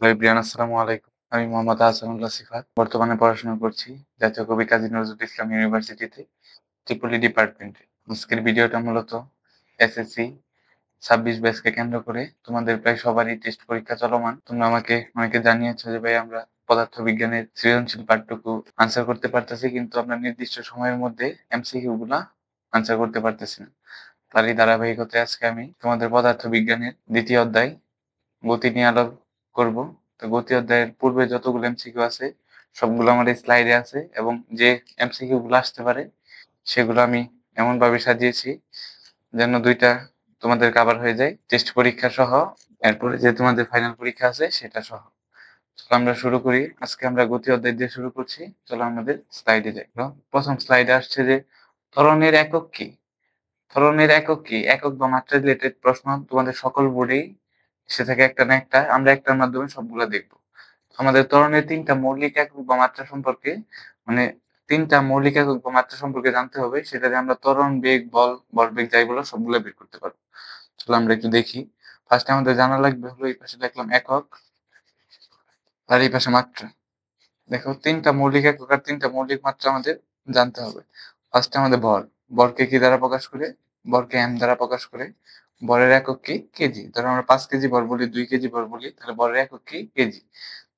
Hello everyone, আসসালামু আলাইকুম। আমি মোহাম্মদ আহসানুল্লাহ সিফাত। বর্তমানে পড়াশোনা করছি জাতীয় কবি কাজী নজরুল ইসলাম ইউনিভার্সিটিতে ট্রিপলি ডিপার্টমেন্টে। আজকের ভিডিওটা মূলত এসএসসি 26 ব্যাচকে কেন্দ্র করে তোমাদের প্রায় সবারই টেস্ট পরীক্ষা চলমান। তোমরা আমাকে অনেকে জানিয়েছো যে ভাই আমরা পদার্থবিজ্ঞানের সৃজনশীল পাঠটুকু আনসার করতে পারতেছি, কিন্তু আমরা নির্দিষ্ট সময়ের মধ্যে এমসিকিউ গুলা আনসার করতে পারতেছি না। তারই ধারাবাহিকতায় আজকে আমি তোমাদের পদার্থবিজ্ঞানের দ্বিতীয় অধ্যায় গতি নিয়ে আলোপ করব। তো গতি অধ্যায়ের পূর্বে যতগুলো এমসিকিউ আছে সবগুলো আমার এই স্লাইডে আছে, এবং যে এমসিকিউ গুলো আসতে পারে সেগুলো আমি এমন ভাবে সাজিয়েছি যেন দুইটা তোমাদের কভার হয়ে যায়, টেস্ট পরীক্ষা সহ, এরপরে যে তোমাদের ফাইনাল পরীক্ষা আছে সেটা সহ। চলো আমরা শুরু করি। আজকে আমরা গতি অধ্যায় দিয়ে শুরু করছি। চলো আমাদের স্লাইডে যাই। তো প্রথম স্লাইডে আসছে যে ত্বরণের একক কি। ত্বরণের একক কি? একক বা মাত্রা রিলেটেড প্রশ্ন তোমাদের সকল বোর্ডেই এসে থাকে একটা না একটা। আমরা একটার মাধ্যমে সবগুলা দেখবো। আমাদের ত্বরণের ৩টা মৌলিক একক বা মাত্রা সম্পর্কে, মানে ৩টা মৌলিক একক বা মাত্রা সম্পর্কে জানতে হবে। সেটাতে আমরা ত্বরণ, বেগ, বল, ভরবেগ যাই বলো সবগুলো বের করতে পারবো। চলো আমরা একটু দেখি। ফার্স্টে আমাদের জানা লাগবে হলো, এই পাশে লিখলাম একক আর এই পাশে মাত্রা। দেখো ৩টা মৌলিক একক আর ৩টা মৌলিক মাত্রা আমাদের জানতে হবে। ফার্স্টে আমাদের ভর। ভরকে কি দ্বারা প্রকাশ করে? ভরকে এম দ্বারা প্রকাশ করে। ভরের একক কি? কেজি। ধরো আমরা ৫ কেজি ভর বলি, ২ কেজি ভর বলি, তাহলে ভরের একক কি? কেজি।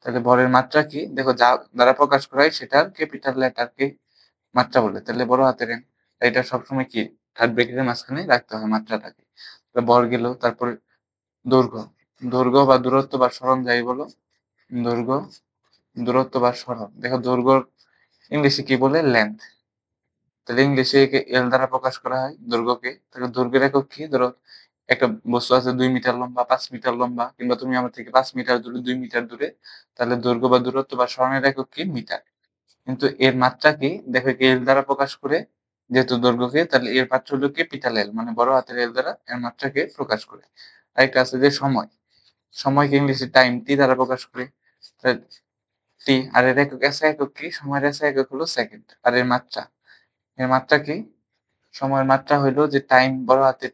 তাহলে ভরের মাত্রা কি? দেখো যা দ্বারা প্রকাশ করা হয় সেটার ক্যাপিটাল লেটারকে মাত্রা বলে। তাহলে বড় হাতের এম। এটা সবসময় কি থার্ড ব্র্যাকেটের মাঝখানে রাখতে হয় মাত্রাটাকে। তাহলে ভর গেল, তারপরে দৈর্ঘ্য। দৈর্ঘ্য বা দূরত্ব বা সরণ যাই বলো, দৈর্ঘ্য, দূরত্ব বা সরণ। দেখো দৈর্ঘ্য ইংলিশে কি বলে? লেন্থ। তাহলে ইংলিশে একে এল দ্বারা প্রকাশ করা হয় দৈর্ঘ্যকে। তাহলে দৈর্ঘ্যের একক কি? ধরো একটা বস্তু আছে ২ মিটার লম্বা, ৫ মিটার লম্বা, কিংবা তুমি আমার থেকে ৫ মিটার দূরে, ২ মিটার দূরে, তাহলে দৈর্ঘ্য বা দূরত্ব বা সরণের একক কি? মিটার। কিন্তু এর মাত্রা কি? দেখো একে এল দ্বারা প্রকাশ করে, যেহেতু দৈর্ঘ্যকে, তাহলে এর মাত্রা হলো ক্যাপিটাল এল, মানে বড় হাতের এল দ্বারা এর মাত্রাকে প্রকাশ করে। আরেকটা আছে যে সময়। সময়কে ইংলিশে টাইম, টি দ্বারা প্রকাশ করে। টি। আর এর একক এসআই একক কি? সময়ের এসআই একক হলো সেকেন্ড। আর এর মাত্রা, এর মাত্রা কি? সময়ের মাত্রা হইলো যে টাইম, বড় হাতের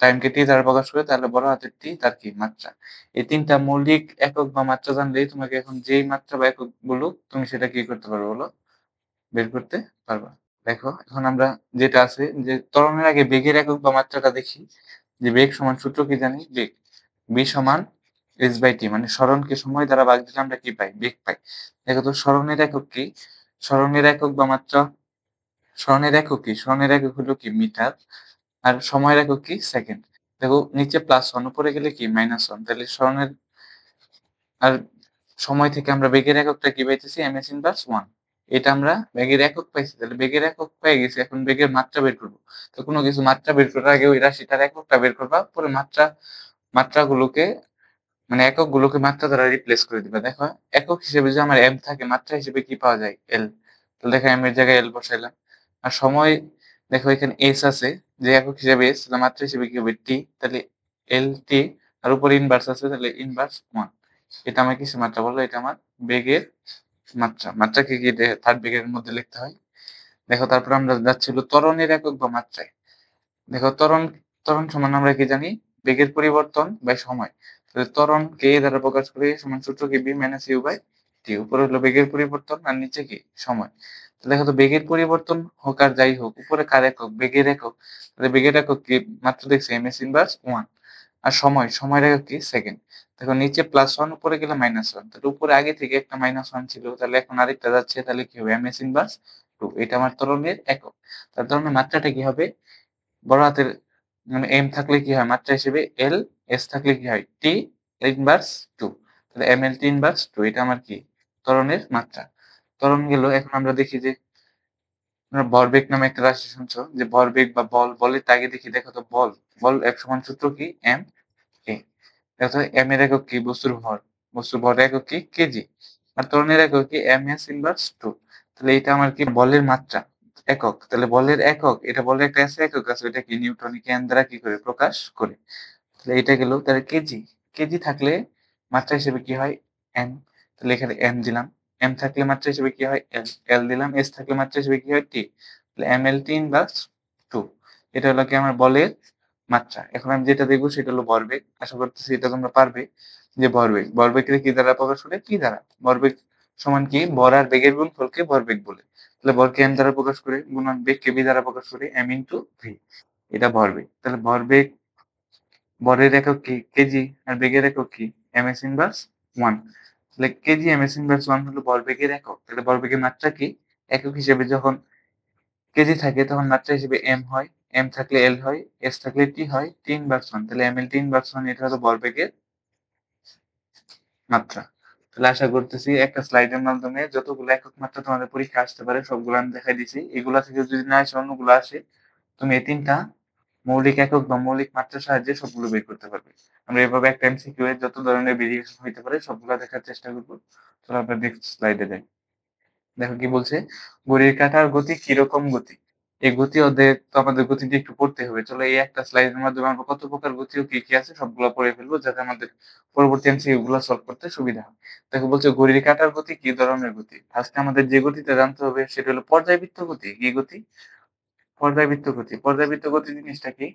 টাইমকে টি দ্বারা প্রকাশ করে, তাহলে বড় হাতের টি তার কি? মাত্রা। এই ৩টা মৌলিক একক বা মাত্রা জানলেই তোমাকে এখন যেই মাত্রা বা একক বলুক তুমি সেটা কি করতে পারবে বলো? বের করতে পারবা। দেখো এখন আমরা যেটা আছে যে ত্বরণের আগে বেগের একক বা মাত্রাটা দেখি। যে বেগ সমান সূত্র কি জানি? বেগ বি সমান এস বাই টি, মানে সরণকে সময় দ্বারা ভাগ দিলে আমরা কি পাই? বেগ পাই। দেখো তো সরণের একক কি? সরণের একক বা মাত্রা, সরণের একক কি? সরণের একক হলো কি? মিটার। আর সময়ের একক কি? সেকেন্ড। দেখো নিচে +1, উপরে গেলে কি? -1। তাহলে সরণের আর সময় থেকে আমরা বেগের এককটা কি পাইতেছি? ms inverse 1। এটা আমরা বেগের একক পাইছি। তাহলে বেগের একক পেয়ে গেছি, এখন বেগের মাত্রা বের করব। তো কোনো কিছু মাত্রা বের করার আগে ওই রাশিটার এককটা বের করবা, পরে মাত্রাগুলোকে, মানে এককগুলোকে মাত্রা দ্বারা রিপ্লেস করে দিবা। দেখো একক হিসেবে যদি আমার m থাকে, মাত্রা হিসেবে কি পাওয়া যায়? l। তাহলে দেখো m এর জায়গায় l বসাইলাম। আর সময়, দেখো এখানে s আছে, যে একক হিসেবে s, তাহলে মাত্রা হিসেবে কি হবে? t। তাহলে lt। আর উপরে ইনভার্স আছে, তাহলে ইনভার্স 1। এটা আমার কিসের মাত্রা বলো? এটা আমার বেগের মাত্রা। মাত্রাকে কি থার্ড বেগের মধ্যে লিখতে হয়। দেখো তারপর আমরা যাচ্ছি হলো ত্বরণের একক বা মাত্রায়। দেখো ত্বরণ, ত্বরণ সমান আমরা কি জানি? বেগের পরিবর্তন বাই সময়। তাহলে ত্বরণ কে দ্বারা প্রকাশ করি? সমান সূত্র কি? B minus you by T. উপরে হলো বেগের পরিবর্তন আর নিচে কি? সময়। তাহলে দেখো তো বেগের পরিবর্তন হোক আর যাই হোক, উপরে কার একক? বেগের একক। তাহলে বেগের একক কি? মাত্র দেখছি এম এস ইনভার্স 1। আর সময়, সময়ের একক কি? সেকেন্ড। দেখো নিচে +1, উপরে গেলে -1। তাহলে উপরে আগে থেকে একটা -1 ছিল, তাহলে এখন আরেকটা যাচ্ছে, তাহলে কি হবে? M S inverse 2। এটা আমার ত্বরণের একক। তার ত্বরণের মাত্রাটা কি হবে? বড় হাতের, মানে এম থাকলে কি হয় মাত্রা হিসেবে? এল। এস থাকলে কি হয়? টি ইনভার্স 2। তাহলে এম এল টি ইনভার্স 2, এটা আমার কি? ত্বরণের মাত্রা। ত্বরণ গেল। এখন আমরা দেখি যে তোমরা ভরবেগ নামে একটা রাশি শুনছো, যে ভরবেগ বা বল। বলের আগে দেখি, দেখো তো বল, বল এক সমান সূত্র কি? M A. দেখো এম এর একক কি? বস্তুর ভর। বস্তুর ভরের একক কি? কেজি। আর ত্বরণের একক কি? M S inverse 2। তাহলে এটা আমার কি? বলের মাত্রা একক। তাহলে বলের একক, এটা বলের একটা আছে একক আছে, ওইটা কি? নিউটনিক এন দ্বারা কি করে প্রকাশ করে। তাহলে এটা গেল। তাহলে কেজি, কেজি থাকলে মাত্রা হিসেবে কি হয়? এম। তাহলে এখানে এম দিলাম। এম থাকলে মাত্রা হিসেবে কি হয়? এল। এল দিলাম। এস থাকলে মাত্রা হিসেবে কি হয়? টি। তাহলে এম এল টি ইনভার্স 2। এটা হলো কি? আমার বলের মাত্রা। এখন আমি যেটা দেখবো সেটা হলো ভরবেগ। আশা করতেছি এটা তোমরা পারবে। যে ভরবেগ, ভরবেগকে কি দ্বারা প্রকাশ করে? টি দ্বারা। ভরবেগ সমান কি? ভর আর বেগের গুণফলকে ভরবেগ বলে। তাহলে ভরকে m দ্বারা প্রকাশ করে, গুণন বেগকে v দ্বারা প্রকাশ করে, m ইনটু v। এটা ভরবেগ। তাহলে ভরবেগ, ভরের একক কি? কেজি, আর বেগের একক কি? ms inverse 1। তাহলে কেজি ms ইনভার্স 1 হলো ভরবেগের একক। তাহলে ভরবেগের মাত্রা কি? একক হিসেবে যখন কেজি থাকে তখন মাত্রা হিসেবে m হয়, m থাকলে l হয়, s থাকলে t হয়, t ইনভার্স 1। তাহলে ml t ইনভার্স 1 এটা হলো ভরবেগের মাত্রা। তাহলে আশা করতেছি একটা স্লাইডের মাধ্যমে যতগুলো একক মাত্রা তোমাদের পরীক্ষা আসতে পারে সবগুলো আমি দেখাই দিছি। এগুলা থেকে যদি না আসে অন্যগুলো আসে, তুমি এই ৩ টা মৌলিক একক বা মৌলিক মাত্রার সাহায্যে সবগুলো বের করতে পারবে। আমরা এভাবে একটা এমসিকিউ এর যত ধরনের ভেরিয়েশন হইতে পারে সবগুলো দেখার চেষ্টা করব। চলো আমরা নেক্সট স্লাইডে যাই। দেখো কি বলছে? ঘড়ির কাঁটার গতি কিরকম গতি? এই গতি অধ্যায়ে তো আমাদের গতি দিয়ে একটু পড়তে হবে। চলো এই একটা স্লাইডের মাধ্যমে আমরা কত প্রকার গতি ও কি আছে সবগুলো পড়ে ফেলবো, যাতে আমাদের পরবর্তী এমসিকিউ গুলো সলভ করতে সুবিধা হয়। দেখো বলছে ঘড়ির কাঁটার গতি কি ধরনের গতি? ফার্স্টে আমাদের যে গতিটা জানতে হবে সেটা হলো পর্যায়বৃত্ত গতি। কি গতি? পর্যায়বৃত্ত গতি। পর্যায়বৃত্ত গতি জিনিসটা কি?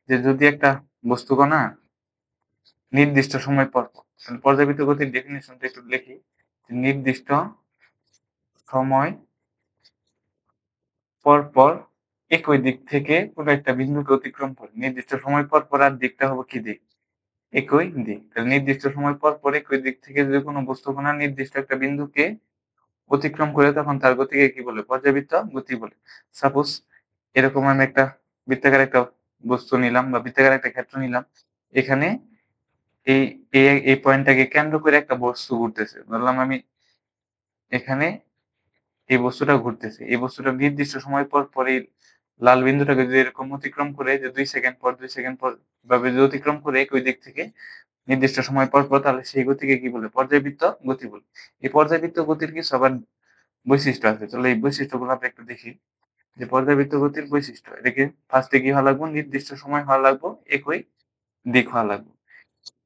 যে যদি একটা বস্তুকণা নির্দিষ্ট সময় পর পর, পর্যায়বৃত্ত গতির ডেফিনিশনটা একটু লিখি। নির্দিষ্ট সময় পর পর একই দিক থেকে কোনো একটা বিন্দুকে অতিক্রম করে। নির্দিষ্ট সময় পর পর আর দিকটা হবে কি দিক? একই দিক। তাহলে নির্দিষ্ট সময় পর পর একই দিক থেকে যদি কোনো বস্তুকণা নির্দিষ্ট একটা বিন্দুকে অতিক্রম করে তখন তার গতিকে কি বলে? পর্যায়বৃত্ত গতি বলে। সাপোজ এরকম আমি একটা বৃত্তাকার একটা বস্তু নিলাম বা বৃত্তাকার একটা ক্ষেত্র নিলাম। এখানে এই এই পয়েন্টটাকে কেন্দ্র করে একটা বস্তু ঘুরতেছে। ধরলাম আমি এখানে এই বস্তুটা ঘুরতেছে। এই বস্তুটা নির্দিষ্ট সময় পর পর এই লাল বিন্দুটাকে যদি এরকম অতিক্রম করে, যে ২ সেকেন্ড পর ২ সেকেন্ড পর এভাবে যদি অতিক্রম করে একই দিক থেকে নির্দিষ্ট সময় পর পর, তাহলে সেই গতিকে কি বলে? পর্যায়বৃত্ত গতি বলে। এই পর্যায়বৃত্ত গতির কিছু আবার বৈশিষ্ট্য আছে। চলো এই বৈশিষ্ট্যগুলো আমরা একটু দেখি। যে পর্যাবৃত্ত গতির বৈশিষ্ট্য, এটাকে ফার্স্টে কি হওয়া লাগবে? নির্দিষ্ট সময় হওয়া লাগবে, একই দিক হওয়া লাগবে।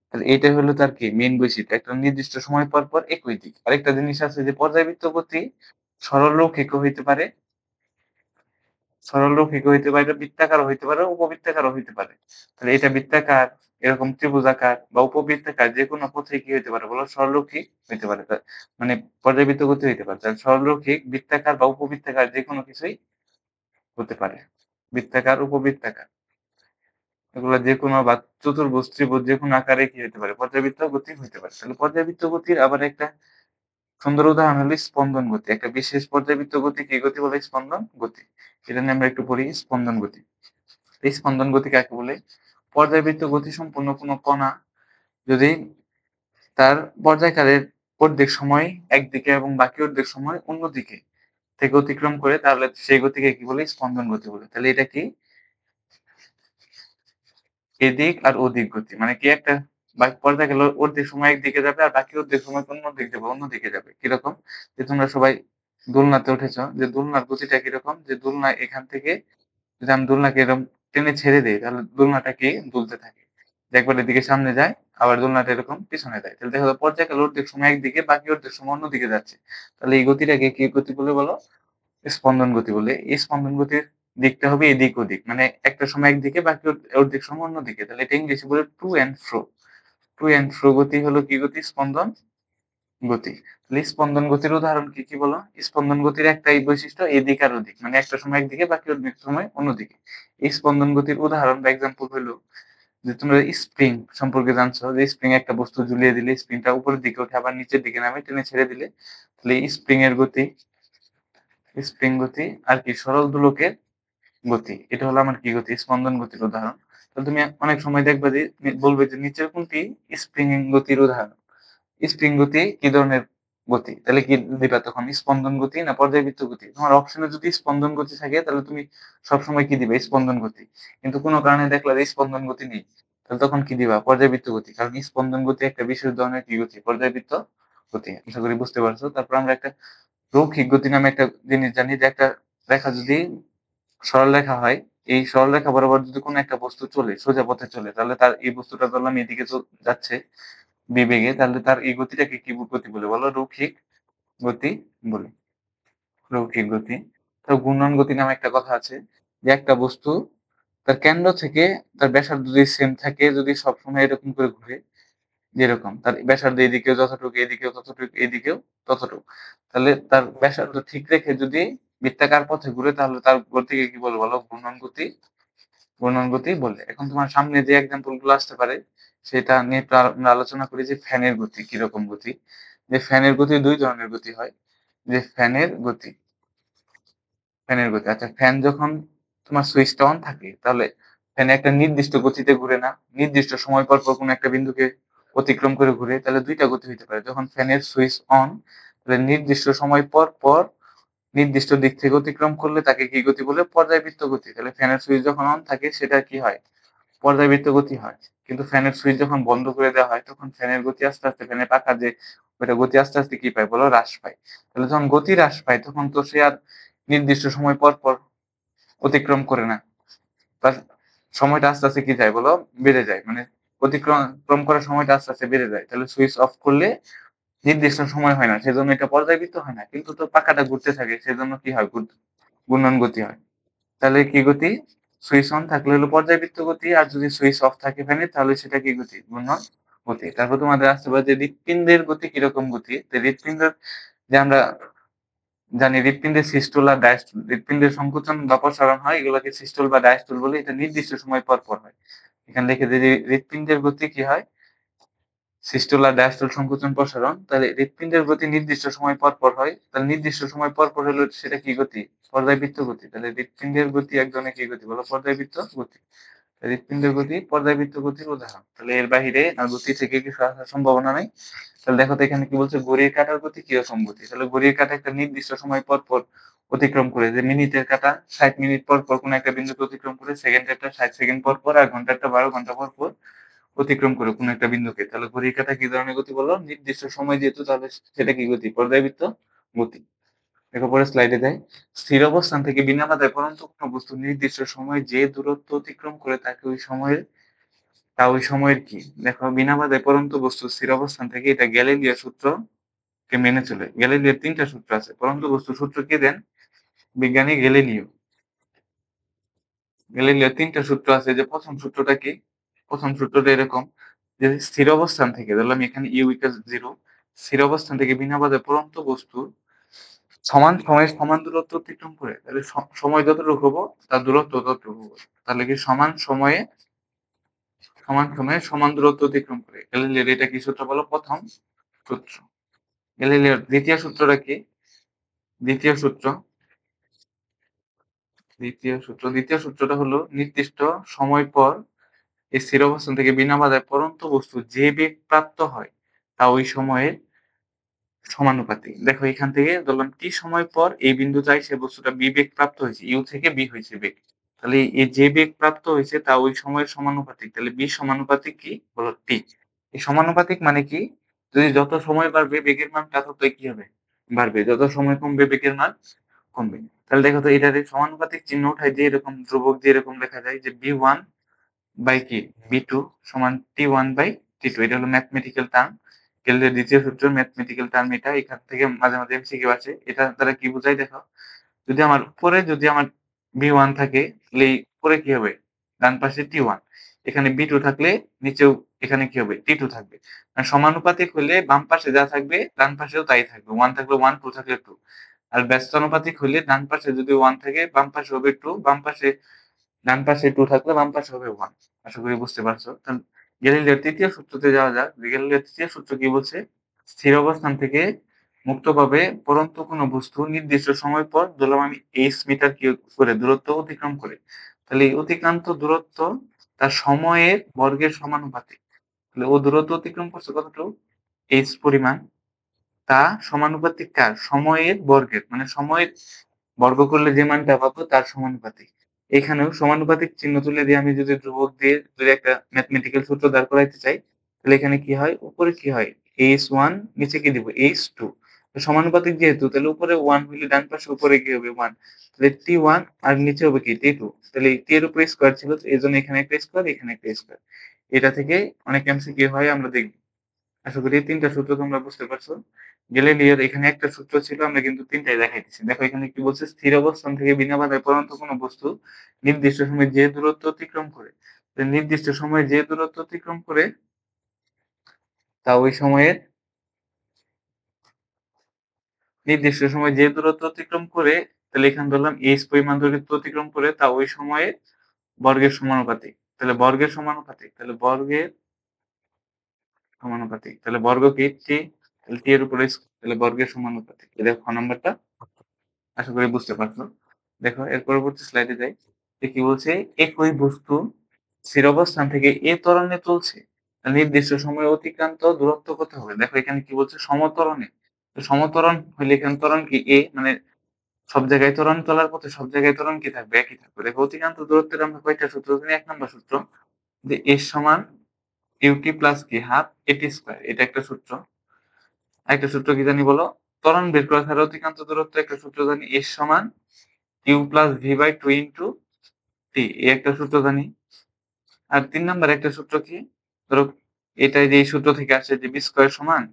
তাহলে এইটাই হলো তার কি মেইন বৈশিষ্ট্য, একটা নির্দিষ্ট সময় পর পর একই দিক। আরেকটা জিনিস আছে যে পর্যাবৃত্ত গতি সরলরৈখিকও হইতে পারে, সরলরৈখিক হইতে পারে, বৃত্তাকারও হইতে পারে, উপবৃত্তাকারও হইতে পারে। তাহলে এটা বৃত্তাকার, এরকম ত্রিভুজাকার বা উপবৃত্তাকার যেকোনো পথে কি হইতে পারে বলো? সরলরৈখিক হইতে পারে। মানে পর্যাবৃত্ত গতি হইতে পারে। তাহলে সরলরৈখিক, বৃত্তাকার বা উপবৃত্তাকার যেকোনো কিছুই হতে পারে। বৃত্তাকার, উপবৃত্তাকার এগুলা যেকোনো বা চতুর্ভুজ, ত্রিভুজ যেকোনো আকারে কি হইতে পারে? পর্যাবৃত্ত গতি হইতে পারে। তাহলে পর্যাবৃত্ত গতির আবার একটা সুন্দর উদাহরণ হলো স্পন্দন গতি। একটা বিশেষ পর্যাবৃত্ত গতি কি গতি বলে? স্পন্দন গতি। সেটা নিয়ে আমরা একটু পড়ি স্পন্দন গতি। এই স্পন্দন গতি কাকে বলে? পর্যায়বৃত্ত গতি সম্পন্ন কোনো কণা যদি তার পর্যায়কালের অর্ধেক সময় একদিকে এবং বাকি অর্ধেক সময় অন্যদিকে থেকে অতিক্রম করে, তাহলে সেই গতিকে কি বলে? স্পন্দন গতি বলে। তাহলে এটা কি? এদিক আর ওদিক গতি। মানে কি একটা পর্যায়কাল অর্ধেক সময় একদিকে যাবে আর বাকি অর্ধেক সময় অন্য দিক যাবে, অন্যদিকে যাবে। কিরকম? যে তোমরা সবাই দোলনাতে উঠেছ, যে দোলনার গতিটা কিরকম? যে দোলনা এখান থেকে যদি আমি দোলনাকে এরকম টেনে ছেড়ে দেই তাহলে দোলনাটা কি দুলতে থাকে। যে একবার এদিকে সামনে যায় আবার দোলনাটা এরকম পিছনে যায়। তাহলে দেখা যায় পর্যায়কাল অর্ধেক সময় একদিকে বাকি অর্ধেক সময় অন্যদিকে যাচ্ছে। তাহলে এই গতিটাকে কি গতি বলে বলো? স্পন্দন গতি বলে। এই স্পন্দন গতির দিকটা হবে এদিক ওদিক। মানে একটা সময় একদিকে বাকি অর্ধেক সময় অন্যদিকে। তাহলে এটা ইংলিশে বলে to and fro. To and fro গতি হলো কি গতি? স্পন্দন গতি। তাহলে স্পন্দন গতির উদাহরণ কি কি বলো? স্পন্দন গতির একটাই বৈশিষ্ট্য এদিক আর ওদিক। মানে একটা সময় একদিকে বাকি অর্ধেক সময় অন্যদিকে। এই স্পন্দন গতির উদাহরণ বা এক্সাম্পল হলো যে তোমরা স্প্রিং সম্পর্কে জানছো, যে স্প্রিং একটা বস্তু ঝুলিয়ে দিলে স্প্রিংটা উপরের দিকে ওঠে আবার নিচের দিকে নামে, টেনে ছেড়ে দিলে। তাহলে স্প্রিং এর গতি, স্প্রিং গতি আর কি সরল দোলকের গতি। এটা হলো আমার কি গতি? স্পন্দন গতির উদাহরণ। তাহলে তুমি অনেক সময় দেখবে যে বলবে যে নিচের কোনটি স্প্রিং গতির উদাহরণ? স্প্রিং গতি কি ধরনের গতি? তাহলে কি দিবা তখন? স্পন্দন গতি না পর্যায়বৃত্ত গতি? তোমার অপশনে যদি স্পন্দন গতি থাকে তাহলে তুমি সবসময় কি দিবে? স্পন্দন গতি। কিন্তু কোনো কারণে দেখলা যে স্পন্দন গতি নেই, তাহলে তখন কি দিবা? পর্যায়বৃত্ত গতি। কারণ স্পন্দন গতি একটা বিশেষ ধরনের কি গতি? পর্যায়বৃত্ত গতি। আশা করি বুঝতে পারছো। তারপর আমরা একটা রৈখিক গতি নামে একটা জিনিস জানি, যে একটা রেখা যদি সরলরেখা হয়, এই সরলরেখা বরাবর যদি কোনো একটা বস্তু চলে, সোজা পথে চলে, তাহলে তার এই বস্তুটা ধরলাম এদিকে যাচ্ছে বিবেগে, তাহলে তার এই গতিটাকে কি গতি বলে বলো? রৈখিক গতি বলে। রৈখিক গতি। তো ঘূর্ণন গতি নামে একটা কথা আছে, যে একটা বস্তু তার কেন্দ্র থেকে তার ব্যাসার্ধ যদি সেম থাকে, যদি সবসময় এরকম করে ঘুরে, যেরকম তার ব্যাসার্ধ এদিকেও যতটুকু, এদিকেও ততটুকু, এদিকেও ততটুকু। তাহলে তার ব্যাসার্ধ ঠিক রেখে যদি বৃত্তাকার পথে ঘুরে তাহলে তার গতিকে কি বলবো বলো? ঘূর্ণন গতি, ঘূর্ণন গতি বলে। এখন তোমার সামনে যে এক্সাম্পল গুলো আসতে পারে সেটা নিয়ে একটু আমরা আলোচনা করি যে ফ্যানের গতি কিরকম গতি। যে ফ্যানের গতি ২ ধরনের গতি হয়। যে ফ্যানের গতি। আচ্ছা ফ্যান যখন তোমার সুইচটা অন থাকে তাহলে ফ্যান একটা নির্দিষ্ট গতিতে ঘুরে না? নির্দিষ্ট সময় পর, পর কোনো একটা বিন্দুকে অতিক্রম করে ঘুরে। তাহলে ২ টা গতি হইতে পারে। যখন ফ্যানের সুইচ অন তাহলে নির্দিষ্ট সময় পর, পর নির্দিষ্ট দিক থেকে অতিক্রম করলে তাকে কি গতি বলে? পর্যায়বৃত্ত গতি। তাহলে ফ্যানের সুইচ যখন অন থাকে সেটা কি হয়? পর্যায়বৃত্ত গতি হয়। কিন্তু ফ্যানের সুইচ যখন বন্ধ করে দেওয়া হয় তখন ফ্যানের গতি আস্তে, আস্তে ফ্যানের পাখার যে ওইটা গতি আস্তে, আস্তে কি পায় বলো? হ্রাস পায়। তাহলে যখন গতি হ্রাস পায় তখন তো সে আর নির্দিষ্ট সময় পর, পর অতিক্রম করে না। তার সময়টা আস্তে, আস্তে কি যায় বলো? বেড়ে যায়। মানে অতিক্রম করার সময়টা আস্তে, আস্তে বেড়ে যায়। তাহলে সুইচ অফ করলে নির্দিষ্ট সময় হয় না। সেজন্য এটা পর্যায়বৃত্ত হয় না। কিন্তু তো পাখাটা ঘুরতে থাকে। সেজন্য কি হয়? ঘূর্ণন গতি হয়। তাহলে কি গতি? সুইচ অন থাকলে হলো পর্যায়বৃত্ত গতি। আর যদি সুইচ অফ থাকে ফ্যানের তাহলে সেটা কি গতি? ঘূর্ণন গতি। তারপর তোমাদের আসতে পারে যে হৃৎপিণ্ডের গতি কিরকম গতি? তো হৃৎপিণ্ডের যে আমরা জানি হৃৎপিণ্ডের সিস্টোল আর ডায়াস্টোল। হৃৎপিণ্ডের সংকোচন বা প্রসারণ হয় এগুলোকে সিস্টোল বা ডায়াস্টোল বলে। এটা নির্দিষ্ট সময় পর, পর হয়। এখানে লিখে দিই যে হৃৎপিণ্ডের গতি কি হয়? সিস্টোল আর ডায়াস্টোল সংকোচন প্রসারণ। তাহলে হৃৎপিণ্ডের গতি নির্দিষ্ট সময় পর, পর হয়। তাহলে নির্দিষ্ট সময় পর, পর হলে সেটা কি গতি? পর্যায়বৃত্ত গতি। তাহলে হৃৎপিণ্ডের গতি এক ধরনের কি গতি বলো? পর্যায়বৃত্ত গতি। হৃৎপিণ্ডের গতি পর্যায়বৃত্ত গতির উদাহরণ। তাহলে এর বাহিরে আর গতি থেকে কিছু আসার সম্ভাবনা নাই। তাহলে দেখো তো এখানে কি বলছে? ঘড়ির কাঁটার গতি কিরকম গতি? তাহলে ঘড়ির কাঁটা একটা নির্দিষ্ট সময় পর, পর অতিক্রম করে। যে মিনিটের কাঁটা ৬০ মিনিট পর, পর কোনো একটা বিন্দুকে অতিক্রম করে, সেকেন্ডেরটা ৬০ সেকেন্ড পর, পর আর ঘন্টারটা ১২ ঘন্টা পর, পর অতিক্রম করে কোনো একটা বিন্দুকে। তাহলে ঘড়ির কাঁটা কি ধরনের গতি বলো? নির্দিষ্ট সময় যেহেতু তাহলে সেটা কি গতি? পর্যায়বৃত্ত গতি। দেখো পরের স্লাইডে যাই। স্থির অবস্থান থেকে বিনা বাধায় পড়ন্ত কোনো বস্তু নির্দিষ্ট সময়ে যে দূরত্ব অতিক্রম করে তাকে ওই সময়ের কি? দেখো বিনা বাধায় পড়ন্ত বস্তু স্থির অবস্থান থেকে এটা গ্যালিলিও সূত্রকে মেনে চলে। গ্যালিলিওর ৩ টা সূত্র আছে। পড়ন্ত বস্তুর সূত্র কে দেন? বিজ্ঞানী গ্যালিলিও। গ্যালিলিওর ৩ টা সূত্র আছে। যে ১ম সূত্রটা কি? ১ম সূত্রটা এরকম যে স্থির অবস্থান থেকে ধরলাম এখানে u = 0 স্থির অবস্থান থেকে বিনা বাধায় পড়ন্ত বস্তু সমান সময়ে সমান দূরত্ব অতিক্রম করে। তাহলে সময় যতটুকু হবো তার দূরত্ব ততটুকু হবো। তাহলে কি সমান সময়ে সমান দূরত্ব অতিক্রম করে। গ্যালিলিওর এটা কি সূত্র বলো? ১ম সূত্র। গ্যালিলিওর দ্বিতীয় সূত্রটা কি? দ্বিতীয় সূত্র দ্বিতীয় সূত্রটা হলো নির্দিষ্ট সময় পর এই স্থির অবস্থান থেকে বিনা বাধায় পড়ন্ত বস্তু যে বেগ প্রাপ্ত হয় তা ওই সময়ের সমানুপাতিক। দেখো এখান থেকে ধরলাম টি সময় পর এই বিন্দুটায় সে বস্তুটা বি বেগ প্রাপ্ত হয়েছে। ইউ থেকে বি হয়েছে বেগ। তাহলে এই যে বেগ প্রাপ্ত হয়েছে তা ওই সময়ের সমানুপাতিক। তাহলে বি সমানুপাতিক কি? বলো টি। এই সমানুপাতিক মানে কি? যদি যত সময় বাড়বে বেগের মানটা ততই কি হবে? বাড়বে। যত সময় কমবে বেগের মান কমবে। তাহলে দেখো তো এটার সমানুপাতিক চিহ্ন উঠায় দিয়ে এরকম ধ্রুবক দিয়ে এরকম লেখা যায় যে B1 বাই কি? B2 সমান T1 বাই T2। এটা হলো ম্যাথমেটিক্যাল টার্ম। কেলরের দ্বিতীয় সূত্র ম্যাথমেটিক্যাল টার্ম এটা। এখান থেকে মাঝে, মাঝে এমসিকিউ আসে। এটা দ্বারা কি বোঝায় দেখো? যদি আমার B1 থাকে তাহলে এই উপরে কি হবে? ডান পাশে T1। এখানে B2 থাকলে নিচেও এখানে কি হবে? T2 থাকবে। সমানুপাতিক হলে বাম পাশে যা থাকবে ডান পাশেও তাই থাকবে। 1 থাকলে 1, 2 থাকলে 2। আর ব্যস্তানুপাতিক হলে ডান পাশে যদি 1 থাকে বাম পাশে হবে 2, ডান পাশে 2 থাকলে বাম পাশে হবে 1। আশা করি বুঝতে পারছো। গ্যালিলিওর তৃতীয় সূত্রতে যাওয়া যাক। গ্যালিলিওর তৃতীয় সূত্র কি বলছে? স্থির অবস্থান থেকে মুক্তভাবে পড়ন্ত কোনো বস্তু নির্দিষ্ট সময় পর ধরলাম আমি h মিটার কি করে দূরত্ব অতিক্রম করে। তাহলে এই অতিক্রান্ত দূরত্ব তার সময়ের বর্গের সমানুপাতিক। তাহলে ও দূরত্ব অতিক্রম করছে কতটুকু? h পরিমাণ। তা সমানুপাতিক কার? সময়ের বর্গের। মানে সময়ের বর্গ করলে যে মানটা পাবো তার সমানুপাতিক। এখানেও সমানুপাতিক চিহ্ন তুলে দিয়ে আমি যদি ধ্রুবক দিয়ে যদি একটা ম্যাথমেটিক্যাল সূত্র দাঁড় করাইতে চাই তাহলে এখানে কি হয়? উপরে কি হয়? h1 নিচে কি দিব? h2। তো সমানুপাতিক যেহেতু তাহলে উপরে 1 হইলে ডান পাশে উপরে কি হবে? 1। তাহলে T1 আর নিচে হবে কি? T2। তাহলে এই T এর উপরে স্কয়ার ছিল এজন্য এখানে একটা স্কয়ার এখানে একটা স্কয়ার। এটা থেকে অনেক এমসিকিউ হয় আমরা দেখব। আশা করি এই ৩ টা সূত্র তোমরা বুঝতে পারছো। গ্যালিলিওর এখানে একটা সূত্র ছিল আমরা কিন্তু ৩ টাই দেখাইতেছি। দেখো এখানে কি বলছে? স্থির অবস্থান থেকে বিনা বাধায় পড়ন্ত কোনো বস্তু নির্দিষ্ট সময়ে যে দূরত্ব অতিক্রম করে। নির্দিষ্ট সময়ে যে দূরত্ব অতিক্রম করে তা ওই সময়ের নির্দিষ্ট সময় যে দূরত্ব অতিক্রম করে, তাহলে এখানে ধরলাম h পরিমাণ দূরত্ব অতিক্রম করে তা ওই সময়ে বর্গের সমানুপাতিক। তাহলে বর্গের সমানুপাতিক, তাহলে বর্গের সমানুপাতিক। তাহলে বর্গ কি? t, তাহলে t এর উপরে তাহলে বর্গের সমানুপাতিক। দেখো খ নাম্বারটা আশা করি বুঝতে পারছো। দেখো এর পরবর্তী স্লাইডে যাই। কি বলছে? একই বস্তু স্থির অবস্থান থেকে এ ত্বরণে চলছে। নির্দিষ্ট সময়ে অতিক্রান্ত দূরত্ব কত হবে? দেখো এখানে কি বলছে? সমত্বরণে। তো সমত্বরণ হইলে এখানে ত্বরণ কি a, মানে সব জায়গায় ত্বরণ চলার পথে সব জায়গায় ত্বরণ কি থাকবে? একই থাকবে। দেখো অতিক্রান্ত দূরত্বের আমরা কয়টা সূত্র জানি? ১ নম্বর সূত্র যে s সমান ut প্লাস কি হাফ at স্কয়ার, এটা একটা সূত্র। আরেকটা সূত্র কি জানি বলো? ত্বরণ বের করা ছাড়া অতিক্রান্ত দূরত্ব একটা সূত্র জানি s সমান u plus v by 2 into t, এই একটা সূত্র জানি। আর ৩ নাম্বার একটা সূত্র কি? ধরো এটা যে এই সূত্র থেকে আসে যে b স্কয়ার সমান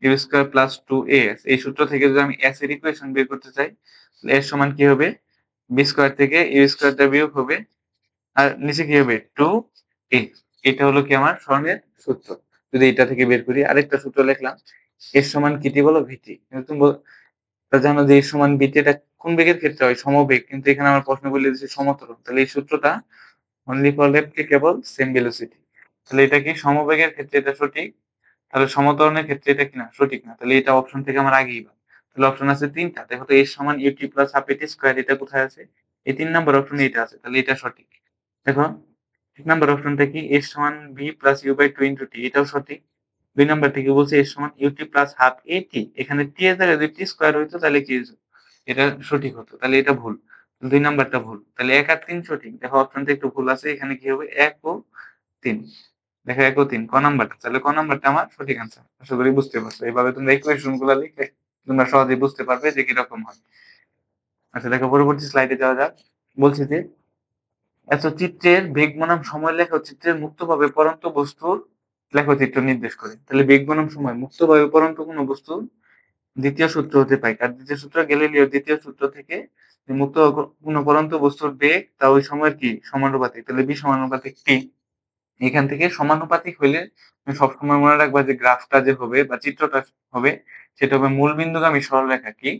u স্কয়ার প্লাস 2as, এই সূত্র থেকে যদি আমি s এর ইকুয়েশন বের করতে চাই, তাহলে s সমান কি হবে? b স্কয়ার থেকে u স্কয়ারটা বিয়োগ হবে আর নিচে কি হবে? 2a। এটা হলো কি আমার সরণের সূত্র। যদি এটা থেকে বের করি, আরেকটা সূত্র লিখলাম s সমান কি টি বলো? vt। কিন্তু তুমি জানো যে s সমান vt, এটা কোন বেগের ক্ষেত্রে হয়? সমবেগ। কিন্তু এখানে আমার প্রশ্ন বলে দিয়েছে সমত্বরণ। তাহলে এই সূত্রটা only for applicable same velocity। তাহলে এটা কি? সমবেগের ক্ষেত্রে এটা সঠিক, তাহলে সমত্বরণের ক্ষেত্রে এটা কিনা? সঠিক না। তাহলে এটা অপশন থেকে আমার আগেই পাবে। তাহলে অপশন আছে ৩ টা। দেখো তো s সমান ut plus half at square, এটা কোথায় আছে? এই ৩ নাম্বার অপশনে এটা আছে। তাহলে এটা সঠিক। দেখো ১ নাম্বার অপশনটা কি? s সমান v plus u by 2 into t, এটাও সঠিক। ২ নাম্বার থেকে বলছে s সমান ut প্লাস হাফ at, এখানে t এর জায়গায় যদি t স্কয়ার হইতো তাহলে কি হইতো? এটা সঠিক হতো। তাহলে এটা ভুল। ২ নাম্বারটা ভুল। তাহলে ১ আর ৩ সঠিক। দেখো অপশনটা একটু ভুল আছে। এখানে কি হবে? ১ ও ৩। দেখো ১ ও ৩ ক নাম্বারটা। তাহলে ক নাম্বারটা আমার সঠিক আনসার। আশা করি বুঝতে পারছো। এভাবে তোমরা ইকুয়েশন গুলা লিখলে তোমরা সহজেই বুঝতে পারবে যে কিরকম হয়। আচ্ছা দেখো পরবর্তী স্লাইডে যাওয়া যাক। বলছে যে চিত্রের বেগ বনাম সময় চিত্রের মুক্তভাবে পড়ন্ত বস্তুর লেখচিত্র নির্দেশ করে। তাহলে বেগ বনাম সময় মুক্তভাবে পড়ন্ত কোনো বস্তুর দ্বিতীয় সূত্র হতে পাই। কার দ্বিতীয় সূত্র? গ্যালিলিওর দ্বিতীয় সূত্র থেকে যে মুক্ত কোনো পড়ন্ত বস্তুর বেগ তা ওই সময়ের কি? সমানুপাতিক। তাহলে b সমানুপাতিক t। এখান থেকে সমানুপাতিক হইলে তুমি সবসময় মনে রাখবা যে গ্রাফটা যে হবে বা চিত্রটা হবে সেটা হবে মূলবিন্দুগামী সরলরেখা। কি?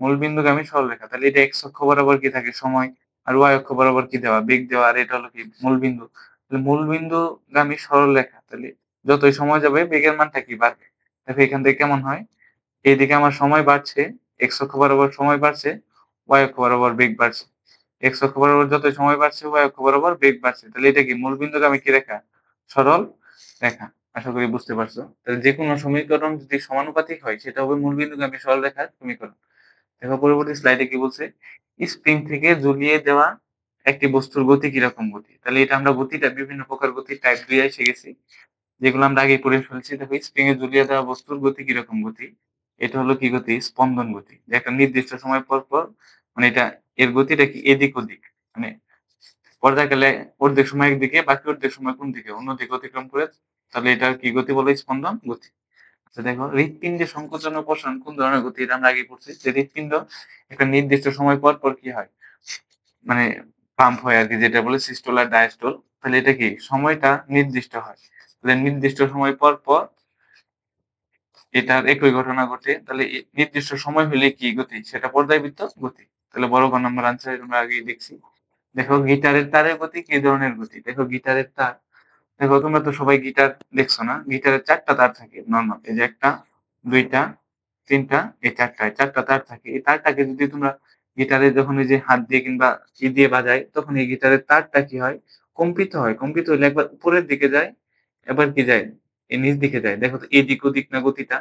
মূলবিন্দুগামী সরলরেখা। তাহলে এটা x অক্ষ বরাবর কি থাকে? সময়। আর y অক্ষ বরাবর কি দেওয়া? বেগ দেওয়া। আর এটা হলো কি? মূলবিন্দু। তাহলে মূলবিন্দুগামী সরলরেখা। তাহলে যতই সময় যাবে বেগের মানটা কি? বাড়বে। দেখো এখান থেকে কেমন হয়? এইদিকে আমার সময় বাড়ছে, x অক্ষ বরাবর সময় বাড়ছে, y অক্ষ বরাবর বেগ বাড়ছে। x অক্ষ বরাবর যতই সময় বাড়ছে, y অক্ষ বরাবর বেগ বাড়ছে। তাহলে এটা কি? মূলবিন্দুগামী কি রেখা? সরল রেখা। আশা করি বুঝতে পারছো। তাহলে যেকোনো সমীকরণ যদি সমানুপাতিক হয় সেটা হবে মূলবিন্দুগামী সরল রেখার সমীকরণ। দেখো পরবর্তী স্লাইডে কি বলছে? স্প্রিং থেকে ঝুলিয়ে দেওয়া একটি বস্তুর গতি কিরকম গতি? তাহলে এটা আমরা গতিটা বিভিন্ন প্রকার গতির টাইপ ২ এ শিখেছি, যেগুলো আমরা আগে পড়ে ফেলছি। দেখো স্প্রিং এ ঝুলিয়ে দেওয়া বস্তুর গতি কিরকম গতি? এটা হলো কি গতি? স্পন্দন গতি। যে একটা নির্দিষ্ট সময় পর পর মানে এটা এর গতিটা কি এদিক ওদিক, মানে পর্যায়কালে অর্ধেক সময় একদিকে বাকি অর্ধেক সময় কোন দিকে? অন্যদিকে অতিক্রম করে। তাহলে এটা কি গতি বলে? স্পন্দন গতি। আচ্ছা দেখো হৃৎপিণ্ডের সংকোচন ও প্রসারণ কোন ধরনের গতি? এটা আমরা আগে পড়ছি যে হৃৎপিণ্ড একটা নির্দিষ্ট সময় পর পর কি হয়? মানে পাম্প হয় আরকি, যেটা বলে সিস্টোল আর ডায়াস্টোল। তাহলে এটা কি? সময়টা নির্দিষ্ট হয়। তাহলে নির্দিষ্ট সময় পর পর এটার একই ঘটনা ঘটে। তাহলে নির্দিষ্ট সময় হলে কি গতি? সেটা পর্যায়বৃত্ত গতি। তাহলে বড় ক নাম্বার আনসার আমরা আগেই দেখছি। দেখো গিটারের তারের গতি কি ধরনের গতি? দেখো গিটারের তার, দেখো তোমরা তো সবাই গিটার দেখছো না? গিটারের ৪ টা তার থাকে নরমাল। এই যে ১ টা, ২ টা, ৩ টা, এই ৪ টা। ৪ টা তার থাকে। এই তারটাকে যদি তোমরা গিটারে যখন এই যে হাত দিয়ে কিংবা দিয়ে বাজায়, তখন এই গিটারের তারটা কি হয়? কম্পিত হয়। কম্পিত হইলে একবার উপরের দিকে যায়, এবার কি যায়? নিচ দিকে যায়। দেখো তো এদিক ওদিক না গতিটা?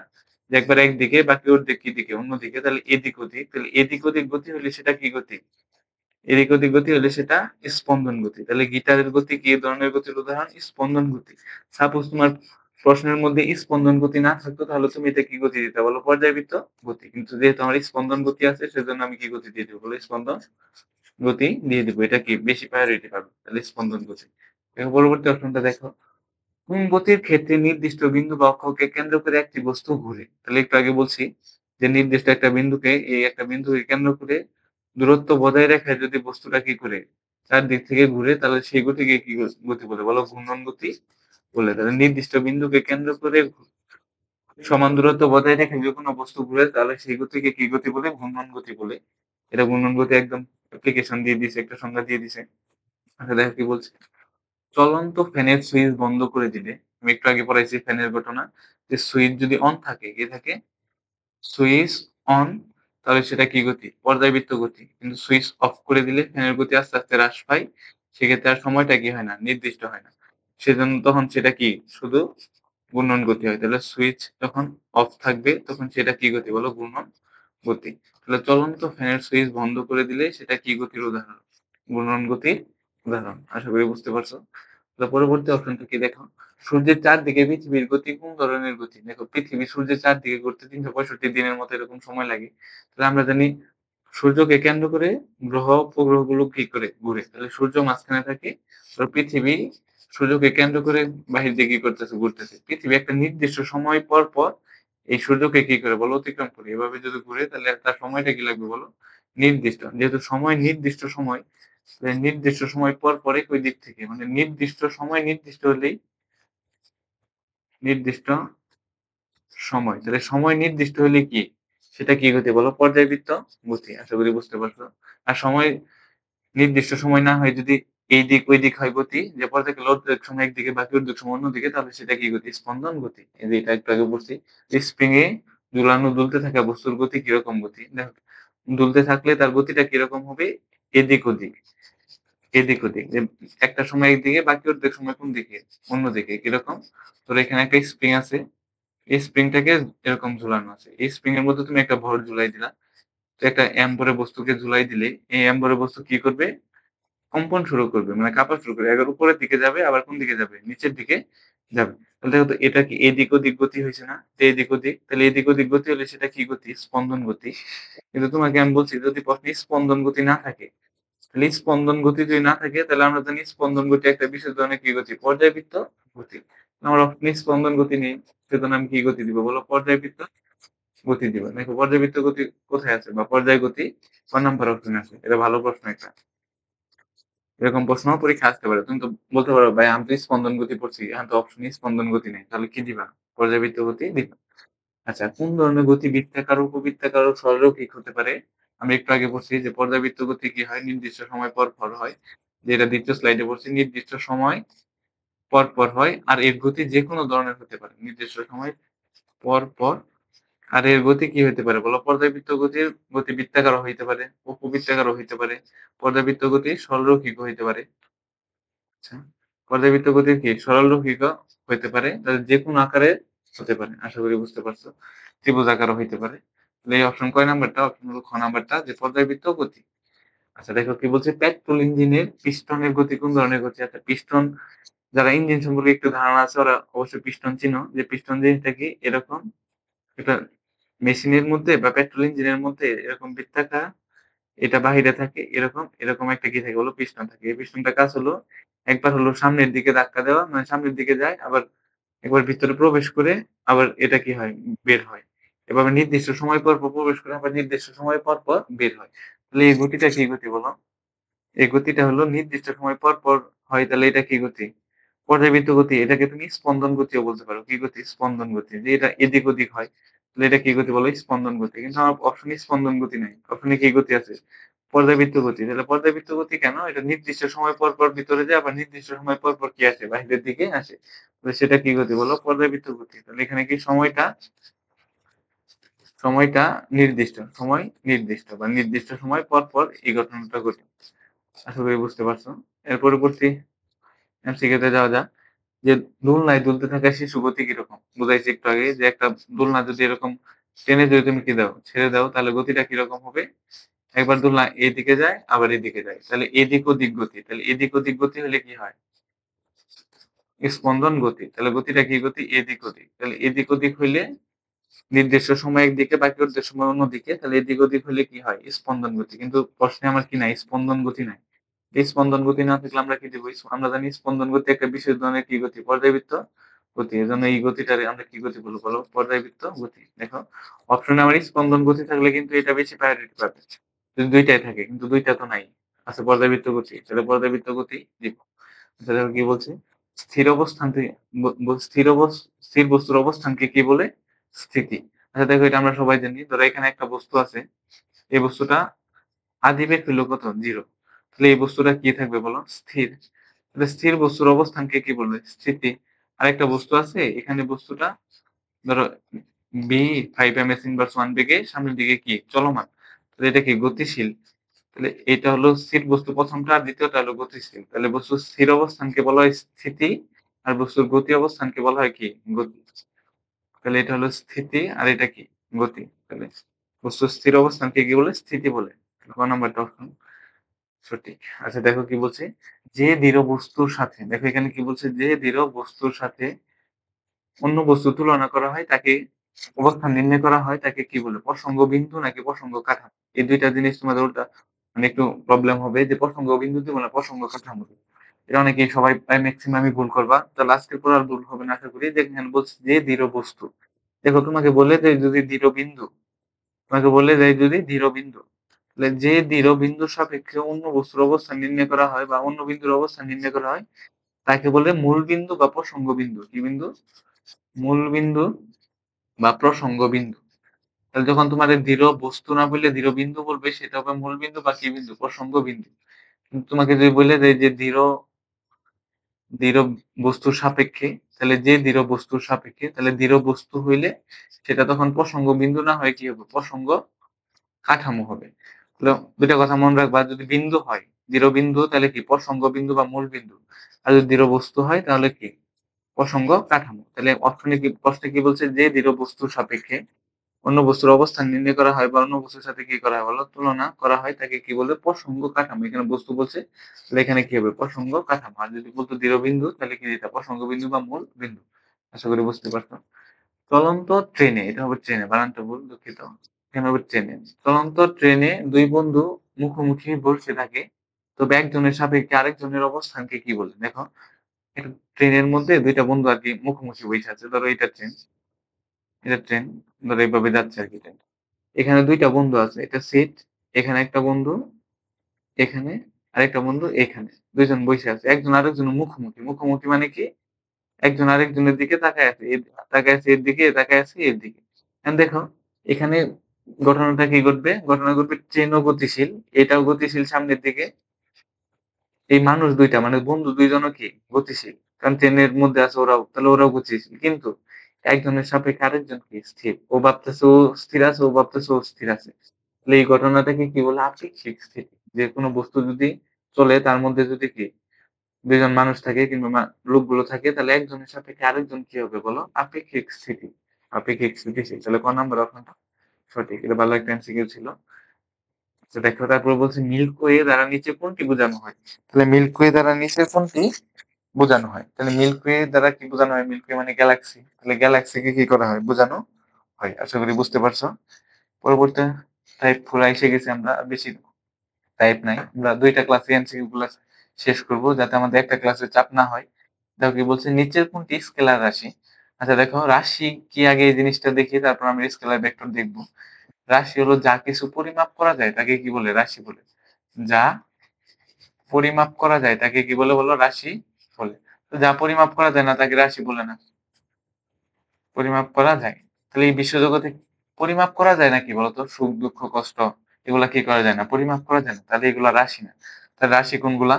যে একবার একদিকে বাকি অর্ধেক কি দিকে? অন্যদিকে। তাহলে এদিক ওদিক। তাহলে এদিক ওদিক গতি হলে সেটা কি গতি? এদিক ওদিক গতি হলে সেটা স্পন্দন গতি। তাহলে গিটারের গতি কি ধরনের গতির উদাহরণ? স্পন্দন গতি। সাপোজ তোমার প্রশ্নের মধ্যে স্পন্দন গতি না থাকতো তাহলে তুমি এটা কি গতি দিতে? বলো পর্যায়বৃত্ত গতি। কিন্তু যেহেতু আমার স্পন্দন গতি আছে সেজন্য আমি কি গতি দিয়ে দিব? বলো স্পন্দন গতি দিয়ে দিব। এটা কি বেশি প্রায়োরিটি পাবে। তাহলে স্পন্দন গতি। দেখো পরবর্তী অপশনটা দেখো। কোন গতির ক্ষেত্রে নির্দিষ্ট বিন্দু বা অক্ষকে কেন্দ্র করে একটি বস্তু ঘুরে? তাহলে একটু আগে বলছি যে নির্দিষ্ট একটা বিন্দুকে, এই একটা বিন্দুকে কেন্দ্র করে দূরত্ব বজায় রেখে যদি বস্তুটা কি করে? চারদিক থেকে ঘুরে, তাহলে সেই গতিকে কি গতি বলে? বলো ঘূর্ণন গতি বলে। তাহলে নির্দিষ্ট বিন্দুকে কেন্দ্র করে সমান দূরত্ব বজায় রেখে যদি কোনো বস্তু ঘুরে তাহলে সেই গতিকে কি গতি বলে? ঘূর্ণন গতি বলে। এটা ঘূর্ণন গতি একদম অ্যাপ্লিকেশন দিয়ে দিছে, একটা সংজ্ঞা দিয়ে দিছে। আচ্ছা দেখো কি বলছে? চলন্ত ফ্যানের সুইচ বন্ধ করে দিলে, আমি একটু আগে পড়াইছি ফ্যানের ঘটনা, যে সুইচ যদি অন থাকে, কি থাকে? সুইচ অন, তাহলে সেটা কি গতি? পর্যায়বৃত্ত গতি। কিন্তু সুইচ অফ করে দিলে ফ্যানের গতি আস্তে, আস্তে হ্রাস পায়। সেক্ষেত্রে আর সময়টা কি হয় না? নির্দিষ্ট হয় না। সেজন্য তখন সেটা কি? শুধু ঘূর্ণন গতি হয়। তাহলে সুইচ যখন অফ থাকবে তখন সেটা কি গতি বলো? ঘূর্ণন গতি। তাহলে চলন্ত ফ্যানের সুইচ বন্ধ করে দিলে সেটা কি গতির উদাহরণ? ঘূর্ণন গতির উদাহরণ। আশা করি বুঝতে পারছো। তাহলে পরবর্তী অপশনটা কি দেখো? সূর্যের চারদিকে পৃথিবীর গতি কোন ধরনের গতি? দেখো পৃথিবী সূর্যের চারদিকে ঘুরতে ৩৬৫ দিনের মতো এরকম সময় লাগে। তাহলে আমরা জানি সূর্যকে কেন্দ্র করে গ্রহ উপগ্রহগুলো কি করে? ঘুরে। তাহলে সূর্য মাঝখানে থাকে। আর পৃথিবী সূর্যকে কেন্দ্র করে বাহির দিয়ে কি করতেছে? ঘুরতেছে। পৃথিবী একটা নির্দিষ্ট সময় পর, পর এই সূর্যকে কি করে বলো? অতিক্রম করে। এভাবে যদি ঘুরে তাহলে তার সময়টা কি লাগবে বলো? নির্দিষ্ট। যেহেতু সময় নির্দিষ্ট সময়, নির্দিষ্ট সময় পর পরে ওই দিক থেকে মানে নির্দিষ্ট সময় নির্দিষ্ট হলেই নির্দিষ্ট সময়। তাহলে সময় নির্দিষ্ট হলে কি? সেটা কি গতি বলো? পর্যায়বৃত্ত গতি। আশা করি বুঝতে পারছো। আর সময় নির্দিষ্ট সময় না হয় যদি এই দিক ওই দিক হয় গতি, যে পর্যায় গেলে অর্ধেক সময় একদিকে বাকি অর্ধেক সময় অন্যদিকে, তাহলে সেটা কি গতি? স্পন্দন গতি। এই যে এটা একটু আগে বলছি। স্প্রিং এ ঝুলানো দুলতে থাকা বস্তুর গতি কিরকম গতি? দেখো দুলতে থাকলে তার গতিটা কিরকম হবে? এদিক ওদিক। এদিক ওদিক। যে একটা সময় একদিকে বাকি অর্ধেক সময় কোন দিকে? অন্যদিকে। কিরকম? তোর এখানে একটা স্প্রিং আছে। এই স্প্রিংটাকে এরকম ঝুলানো আছে। এই স্প্রিং এর মধ্যে তুমি একটা ভর ঝুলাই দিলা। তো একটা এম ভরের বস্তুকে ঝুলাই দিলে এই এম ভরের বস্তু কি করবে? কম্পন শুরু করবে, মানে কাঁপা শুরু করবে। একবার উপরের দিকে যাবে আবার কোন দিকে যাবে? নিচের দিকে যাবে। তাহলে দেখো তো এটা কি এদিক ওদিক গতি হয়েছে না? তো এদিক ওদিক, তাহলে এদিক ওদিক গতি হলে সেটা কি গতি? স্পন্দন গতি। কিন্তু তোমাকে আমি বলছি যদি প্রশ্নে স্পন্দন গতি না থাকে, তাহলে স্পন্দন গতি যদি না থাকে তাহলে আমরা জানি স্পন্দন গতি একটা বিশেষ ধরনের কি গতি? পর্যায়বৃত্ত গতি। আমার অপশনে স্পন্দন গতি নেই, সেজন্য আমি কি গতি দিব বলো? পর্যায়বৃত্ত গতি দিব। দেখো পর্যায়বৃত্ত গতি কোথায় আছে বা পর্যায় গতি ক নাম্বার অপশনে আছে? এটা ভালো প্রশ্ন একটা। এরকম প্রশ্ন পরীক্ষায় আসতে পারে। তুমি তো বলতে পারো ভাই আমি তো স্পন্দন গতি পড়ছি, এখন তো অপশনে স্পন্দন গতি নেই। তাহলে কি দিবা? পর্যায়বৃত্ত গতি দিবা। আচ্ছা কোন ধরনের গতি বৃত্তাকার, উপবৃত্তাকার ও সরলরৈখিক হতে পারে? আমি একটু আগে বলছি যে পর্যায়বৃত্ত গতি কি হয়? নির্দিষ্ট সময় পর, পর হয়। যেটা দ্বিতীয় স্লাইডে বলছি নির্দিষ্ট সময় পর, পর হয়। আর এর গতি যেকোনো ধরনের হতে পারে। নির্দিষ্ট সময় পর, পর। আর এর গতি কি হইতে পারে বলো? পর্যায়বৃত্ত গতির গতি বৃত্তাকারও হইতে পারে, উপবৃত্তাকারও হইতে পারে। পর্যায়বৃত্ত গতি সরলরৈখিকও হইতে পারে। আচ্ছা। পর্যায়বৃত্ত গতির কি? সরলরৈখিকও হইতে পারে। তাহলে যেকোনো আকারে হতে পারে। আশা করি বুঝতে পারছো। ত্রিভুজ আকারও হইতে পারে। তাহলে এই অপশন কয় নাম্বারটা? অপশন হলো খ নাম্বারটা, যে পর্যায়বৃত্ত গতি। আচ্ছা দেখো কি বলছে? পেট্রোল ইঞ্জিনের পিস্টনের গতি কোন ধরনের গতি? আচ্ছা পিস্টন, যারা ইঞ্জিন সম্পর্কে একটু ধারণা আছে ওরা অবশ্যই পিস্টন চিনো, যে পিস্টন জিনিসটা কি? এরকম একটা মেশিনের মধ্যে বা পেট্রোল ইঞ্জিনের মধ্যে এরকম বৃত্তাকার, এটা বাহিরে থাকে এরকম, এরকম একটা কি থাকে বলো? পিস্টন থাকে। এই পিস্টনটার কাজ হলো একবার হলো সামনের দিকে ধাক্কা দেওয়া, মানে সামনের দিকে যায়, আবার একবার ভিতরে প্রবেশ করে আবার এটা কি হয়? বের হয়। এভাবে নির্দিষ্ট সময় পর, পর প্রবেশ করে আবার নির্দিষ্ট সময় পর, পর বের হয়। তাহলে এই গতিটা কি গতি বলো? এই গতিটা হলো নির্দিষ্ট সময় পর, পর হয়। তাহলে এটা কি গতি? পর্যায়বৃত্ত গতি। এটাকে তুমি স্পন্দন গতিও বলতে পারো। কি গতি? স্পন্দন গতি। যে এটা এদিক ওদিক হয়। তাহলে এটা কি গতি বলো? স্পন্দন গতি। কিন্তু আমার অপশনে স্পন্দন গতি নাই। অপশনে কি গতি আছে? পর্যায়বৃত্ত গতি। তাহলে পর্যায়বৃত্ত গতি কেন? এটা নির্দিষ্ট সময় পর, পর ভিতরে যায় আবার নির্দিষ্ট সময় পর, পর কি আসে? বাহিরের দিকে আসে। তাহলে সেটা কি গতি বলো? পর্যায়বৃত্ত গতি। তাহলে এখানে কি সময়টা নির্দিষ্ট। সময় নির্দিষ্ট বা নির্দিষ্ট সময় পর, পর এই ঘটনাটা ঘটে। আশা করি বুঝতে পারছো। এর পরবর্তী এমসিকিউ তে যাওয়া যাক। যে দোলনায় দুলতে থাকা শিশু গতি কিরকম? বুঝাইছি একটু আগে যে একটা দোলনা যদি এরকম টেনে যদি তুমি কি দাও? ছেড়ে দাও তাহলে গতিটা কিরকম হবে? একবার দোলনা এদিকে যায় আবার এদিকে যায়। তাহলে এদিক ওদিক গতি। তাহলে এদিক ওদিক গতি হলে কি হয়? স্পন্দন গতি। তাহলে গতিটা কি গতি? এদিক ওদিক। তাহলে এদিক ওদিক হইলে নির্দিষ্ট সময় একদিকে বাকি অর্ধেক সময় অন্যদিকে। তাহলে এদিক ওদিক হলে কি হয়? স্পন্দন গতি। কিন্তু প্রশ্নে আমার কি নাই? স্পন্দন গতি নাই। এই স্পন্দন গতি না থাকলে আমরা কি দিব? আমরা জানি স্পন্দন গতি একটা বিশেষ ধরনের কি গতি? পর্যায়বৃত্ত গতি। এজন্য এই গতিটারে আমরা কি গতি বলবো বলো? পর্যায়বৃত্ত গতি। দেখো অপশনে আমার স্পন্দন গতি থাকলে কিন্তু এটা বেশি প্রায়োরিটি পাবে। যদি ২ টাই থাকে, কিন্তু ২ টা তো নাই। আছে পর্যায়বৃত্ত গতি। তাহলে পর্যায়বৃত্ত গতি দিব। আচ্ছা দেখো কি বলছে? স্থির অবস্থানকে স্থির বস্তুর অবস্থানকে কি বলে? স্থিতি। আচ্ছা দেখো এটা আমরা সবাই জানি। ধরো এখানে একটা বস্তু আছে। এই বস্তুটা আদি বেগ হইল কত? 0। তাহলে এই বস্তুটা কি থাকবে বলো? স্থির। তাহলে স্থির বস্তুর অবস্থানকে কি বলবে? স্থিতি। আরেকটা বস্তু আছে, এখানে বস্তুটা ধরো b 5 ms ইনভার্স 1 বেগে সামনের দিকে কি? চলমান। তাহলে এটা কি? গতিশীল। তাহলে এটা হলো স্থির বস্তু প্রথমটা, আর দ্বিতীয়টা হলো গতিশীল। তাহলে বস্তুর স্থির অবস্থানকে বলা হয় স্থিতি, আর বস্তুর গতি অবস্থানকে বলা হয় কি? গতি। তাহলে এটা হলো স্থিতি, আর এটা কি? গতি। তাহলে বস্তুর স্থির অবস্থানকে কি বলে? স্থিতি বলে। ক নাম্বারটা অপশন সঠিক। আচ্ছা দেখো কি বলছে? যে দৃঢ় বস্তুর সাথে, দেখো এখানে কি বলছে? যে দৃঢ় বস্তুর সাথে অন্য বস্তু তুলনা করা হয় তাকে, অবস্থান নির্ণয় করা হয় তাকে কি বলে? প্রসঙ্গ বিন্দু নাকি প্রসঙ্গ কাঠামো? এই ২ টা জিনিস তোমাদের উল্টা মানে একটু প্রবলেম হবে যে প্রসঙ্গ বিন্দু দিব না প্রসঙ্গ কাঠামো দিব। এটা অনেকেই সবাই প্রায় মেক্সিমামই ভুল করবা। তাহলে আজকে পড়া আর ভুল হবে না আশা করি। যে এখানে বলছে যে দৃঢ় বস্তু। দেখো তোমাকে বলে দেয় যদি দৃঢ় বিন্দু, তোমাকে বলে দেয় যদি দৃঢ় বিন্দু। তাহলে যে দৃঢ় বিন্দুর সাপেক্ষে অন্য বস্তুর অবস্থান নির্ণয় করা হয় বা অন্য বিন্দুর অবস্থান নির্ণয় করা হয় তাকে বলে মূল বিন্দু বা প্রসঙ্গ বিন্দু। কি বিন্দু? মূল বিন্দু বা প্রসঙ্গ বিন্দু। তাহলে যখন তোমার এই দৃঢ় বস্তু না বললে দৃঢ় বিন্দু বলবে সেটা হবে মূল বিন্দু বা কি বিন্দু? প্রসঙ্গ বিন্দু। কিন্তু তোমাকে যদি বলে দেয় যে দৃঢ় বস্তুর সাপেক্ষে, তাহলে যে দৃঢ় বস্তুর সাপেক্ষে, তাহলে দৃঢ় বস্তু হইলে সেটা তখন প্রসঙ্গ বিন্দু না হয়ে কি হবে? প্রসঙ্গ কাঠামো হবে। তাহলে ২ টা কথা মনে রাখবা, যদি বিন্দু হয়, দৃঢ় বিন্দু তাহলে কি? প্রসঙ্গ বিন্দু বা মূল বিন্দু। আর যদি দৃঢ় বস্তু হয় তাহলে কি? প্রসঙ্গ কাঠামো। তাহলে অপশনে কি, প্রশ্নে কি বলছে? যে দৃঢ় বস্তুর সাপেক্ষে অন্য বস্তুর অবস্থান নির্ণয় করা হয় বা অন্য বস্তুর সাথে কি করা হয় বলো? তুলনা করা হয় তাকে কি বলে? প্রসঙ্গ কাঠামো। এখানে বস্তু বলছে, তাহলে এখানে কি হবে? প্রসঙ্গ কাঠামো। আর যদি বলতো দৃঢ় বিন্দু তাহলে কি দিতা? প্রসঙ্গ বিন্দু বা মূল বিন্দু। আশা করি বুঝতে পারছো। চলন্ত ট্রেনে, এটা হবে ট্রেনে, বানানটা ভুল, দুঃখিত। এখানে হবে ট্রেনে। চলন্ত ট্রেনে ২ বন্ধু মুখোমুখি বসে থাকে। তবে একজনের সাপেক্ষে আরেকজনের অবস্থানকে কি বলে? দেখো, একটা ট্রেনের মধ্যে ২ টা বন্ধু আরকি মুখোমুখি বইসা আছে। ধরো এটা ট্রেন, এটা ট্রেন। ধরো এভাবে যাচ্ছে আরকি ট্রেন। এখানে ২ টা বন্ধু আছে। এটা সিট, এখানে একটা বন্ধু, এখানে আরেকটা বন্ধু এখানে। ২ জন বইসা আছে। একজন আরেকজনের মুখোমুখি। মুখোমুখি মানে কি? একজন আরেকজনের দিকে তাকায় আছে। তাকায় আছে এর দিকে, তাকায় আছে এর দিকে। এখন দেখো, এখানে ঘটনাটা কি ঘটবে? ঘটনা ঘটবে ট্রেনও গতিশীল, এটাও গতিশীল সামনের দিকে। এই মানুষ ২ টা মানে বন্ধু ২ জনও কি? গতিশীল। কারণ ট্রেনের মধ্যে আছে ওরাও, তাহলে ওরাও গতিশীল। কিন্তু একজনের সাপেক্ষে আরেকজন কি? স্থির। ও ভাবতেছে ও স্থির আছে, ও ভাবতেছে ও স্থির আছে। তাহলে এই ঘটনাটাকে কি বলে? আপেক্ষিক স্থিতি। যে কোনো বস্তু যদি চলে তার মধ্যে যদি কি? ২ জন মানুষ থাকে কিংবা লোকগুলো থাকে তাহলে একজনের সাপেক্ষে আরেকজন কি হবে বলো? আপেক্ষিক স্থিতি। আপেক্ষিক স্থিতিশীল। তাহলে ক নাম্বার অপশনটা সঠিক। এটা ভালো একটা এমসিকিউ ছিল। আচ্ছা দেখো তারপরে বলছে মিল্ক ওয়ে দ্বারা নিচে কোনটি বোঝানো হয়? তাহলে মিল্ক ওয়ে দ্বারা নিচে কোনটি বোঝানো হয়? তাহলে মিল্ক ওয়ে দ্বারা কি বোঝানো হয়? মিল্ক ওয়ে মানে গ্যালাক্সি। তাহলে গ্যালাক্সিকে কি করা হয়? বোঝানো হয়। আশা করি বুঝতে পারছো। পরবর্তী টাইপ 4 এসে গেছি আমরা। আর বেশি টাইপ নাই। আমরা ২ টা ক্লাসে এমসিকিউ গুলা শেষ করব যাতে আমাদের একটা ক্লাসে চাপ না হয়। দেখো কি বলছে? নিচের কোনটি স্কেলার রাশি? আচ্ছা দেখো রাশি কি আগে এই জিনিসটা দেখি তারপর আমরা স্কেলার ভেক্টর দেখব। রাশি হলো যা কিছু পরিমাপ করা যায় তাকে কি বলে? রাশি বলে। যা পরিমাপ করা যায় তাকে কি বলে বলো? রাশি বলে। তো যা পরিমাপ করা যায় না তাকে রাশি বলে না। পরিমাপ করা যায়। তাহলে এই বিশ্বজগতে পরিমাপ করা যায় না কি বলতো? সুখ, দুঃখ, কষ্ট এগুলা কি করা যায় না? পরিমাপ করা যায় না। তাহলে এগুলা রাশি না। তাহলে রাশি কোনগুলা?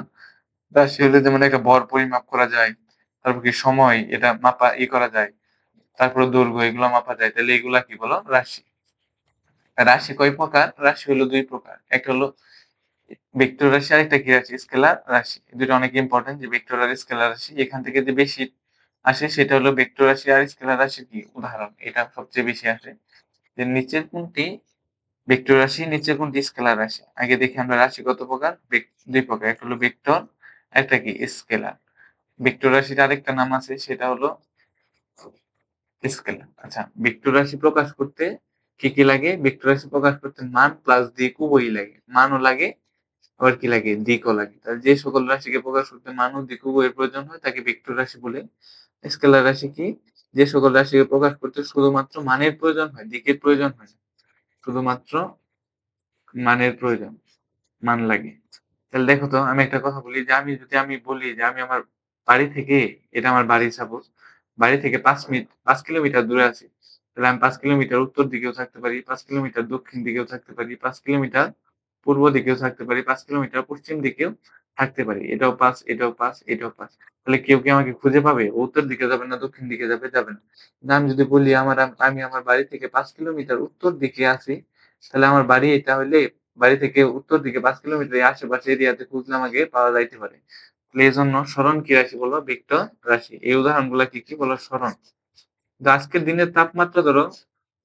রাশি হলে যেমন একটা ভর পরিমাপ করা যায়। তারপর কি সময় এটা মাপা করা যায়। তারপরে দৈর্ঘ্য এগুলা মাপা যায়। তাহলে এগুলা কি বলো? রাশি। রাশি কয় প্রকার? রাশি হলো ২ প্রকার। একটা হলো ভেক্টর রাশি, আরেকটা কি রাশি? স্কেলার রাশি। এই ২ টা অনেক ইম্পোর্টেন্ট যে ভেক্টর আর স্কেলার রাশি। এখান থেকে যে বেশি আসে সেটা হলো ভেক্টর রাশি আর স্কেলার রাশির কি? উদাহরণ। এটা সবচেয়ে বেশি আসে। যে নিচের কোনটি ভেক্টর রাশি, নিচের কোনটি স্কেলার রাশি? আগে দেখি আমরা রাশি কত প্রকার? ২ প্রকার। একটা হলো ভেক্টর, একটা কি? স্কেলার। ভেক্টর রাশির আরেকটা নাম আছে সেটা হলো স্কেলার। আচ্ছা, ভেক্টর রাশি প্রকাশ করতে কি লাগে? ভেক্টর রাশি প্রকাশ করতে মান প্লাস দিক উভয়ই লাগে। মানও লাগে আবার কি লাগে? দিকও লাগে। তাহলে যে সকল রাশিকে প্রকাশ করতে মান ও দিক উভয়ের প্রয়োজন হয় তাকে ভেক্টর রাশি বলে। স্কেলার রাশি কি? যে সকল রাশিকে প্রকাশ করতে শুধুমাত্র মানের প্রয়োজন হয়, দিকের প্রয়োজন হয় না। শুধুমাত্র মানের প্রয়োজন, মান লাগে। তাহলে দেখো তো আমি একটা কথা বলি যে আমি বলি যে আমি আমার বাড়ি থেকে, এটা আমার বাড়ি সাপোজ, বাড়ি থেকে ৫ কিলোমিটার দূরে আছি। তাহলে আমি ৫ কিলোমিটার উত্তর দিকেও থাকতে পারি, ৫ কিলোমিটার দক্ষিণ দিকেও থাকতে পারি, ৫ কিলোমিটার পূর্ব দিকেও থাকতে পারি, ৫ কিলোমিটার পশ্চিম দিকেও থাকতে পারি। এটাও ৫, এটাও ৫, এটাও ৫। তাহলে কেউ কি আমাকে খুঁজে পাবে? ও উত্তর দিকে যাবে না দক্ষিণ দিকে যাবে? যাবে না। না আমি যদি বলি আমি আমার বাড়ি থেকে ৫ কিলোমিটার উত্তর দিকে আছি, তাহলে আমার বাড়ি এটা হইলে বাড়ি থেকে উত্তর দিকে ৫ কিলোমিটার এই আশেপাশে এরিয়াতে খুঁজলে আমাকে পাওয়া যাইতে পারে। তাহলে এজন্য সরণ কি রাশি বলবো? ভেক্টর রাশি। এই উদাহরণগুলা কি বলো? সরণ। কিন্তু আজকের দিনের তাপমাত্রা ধরো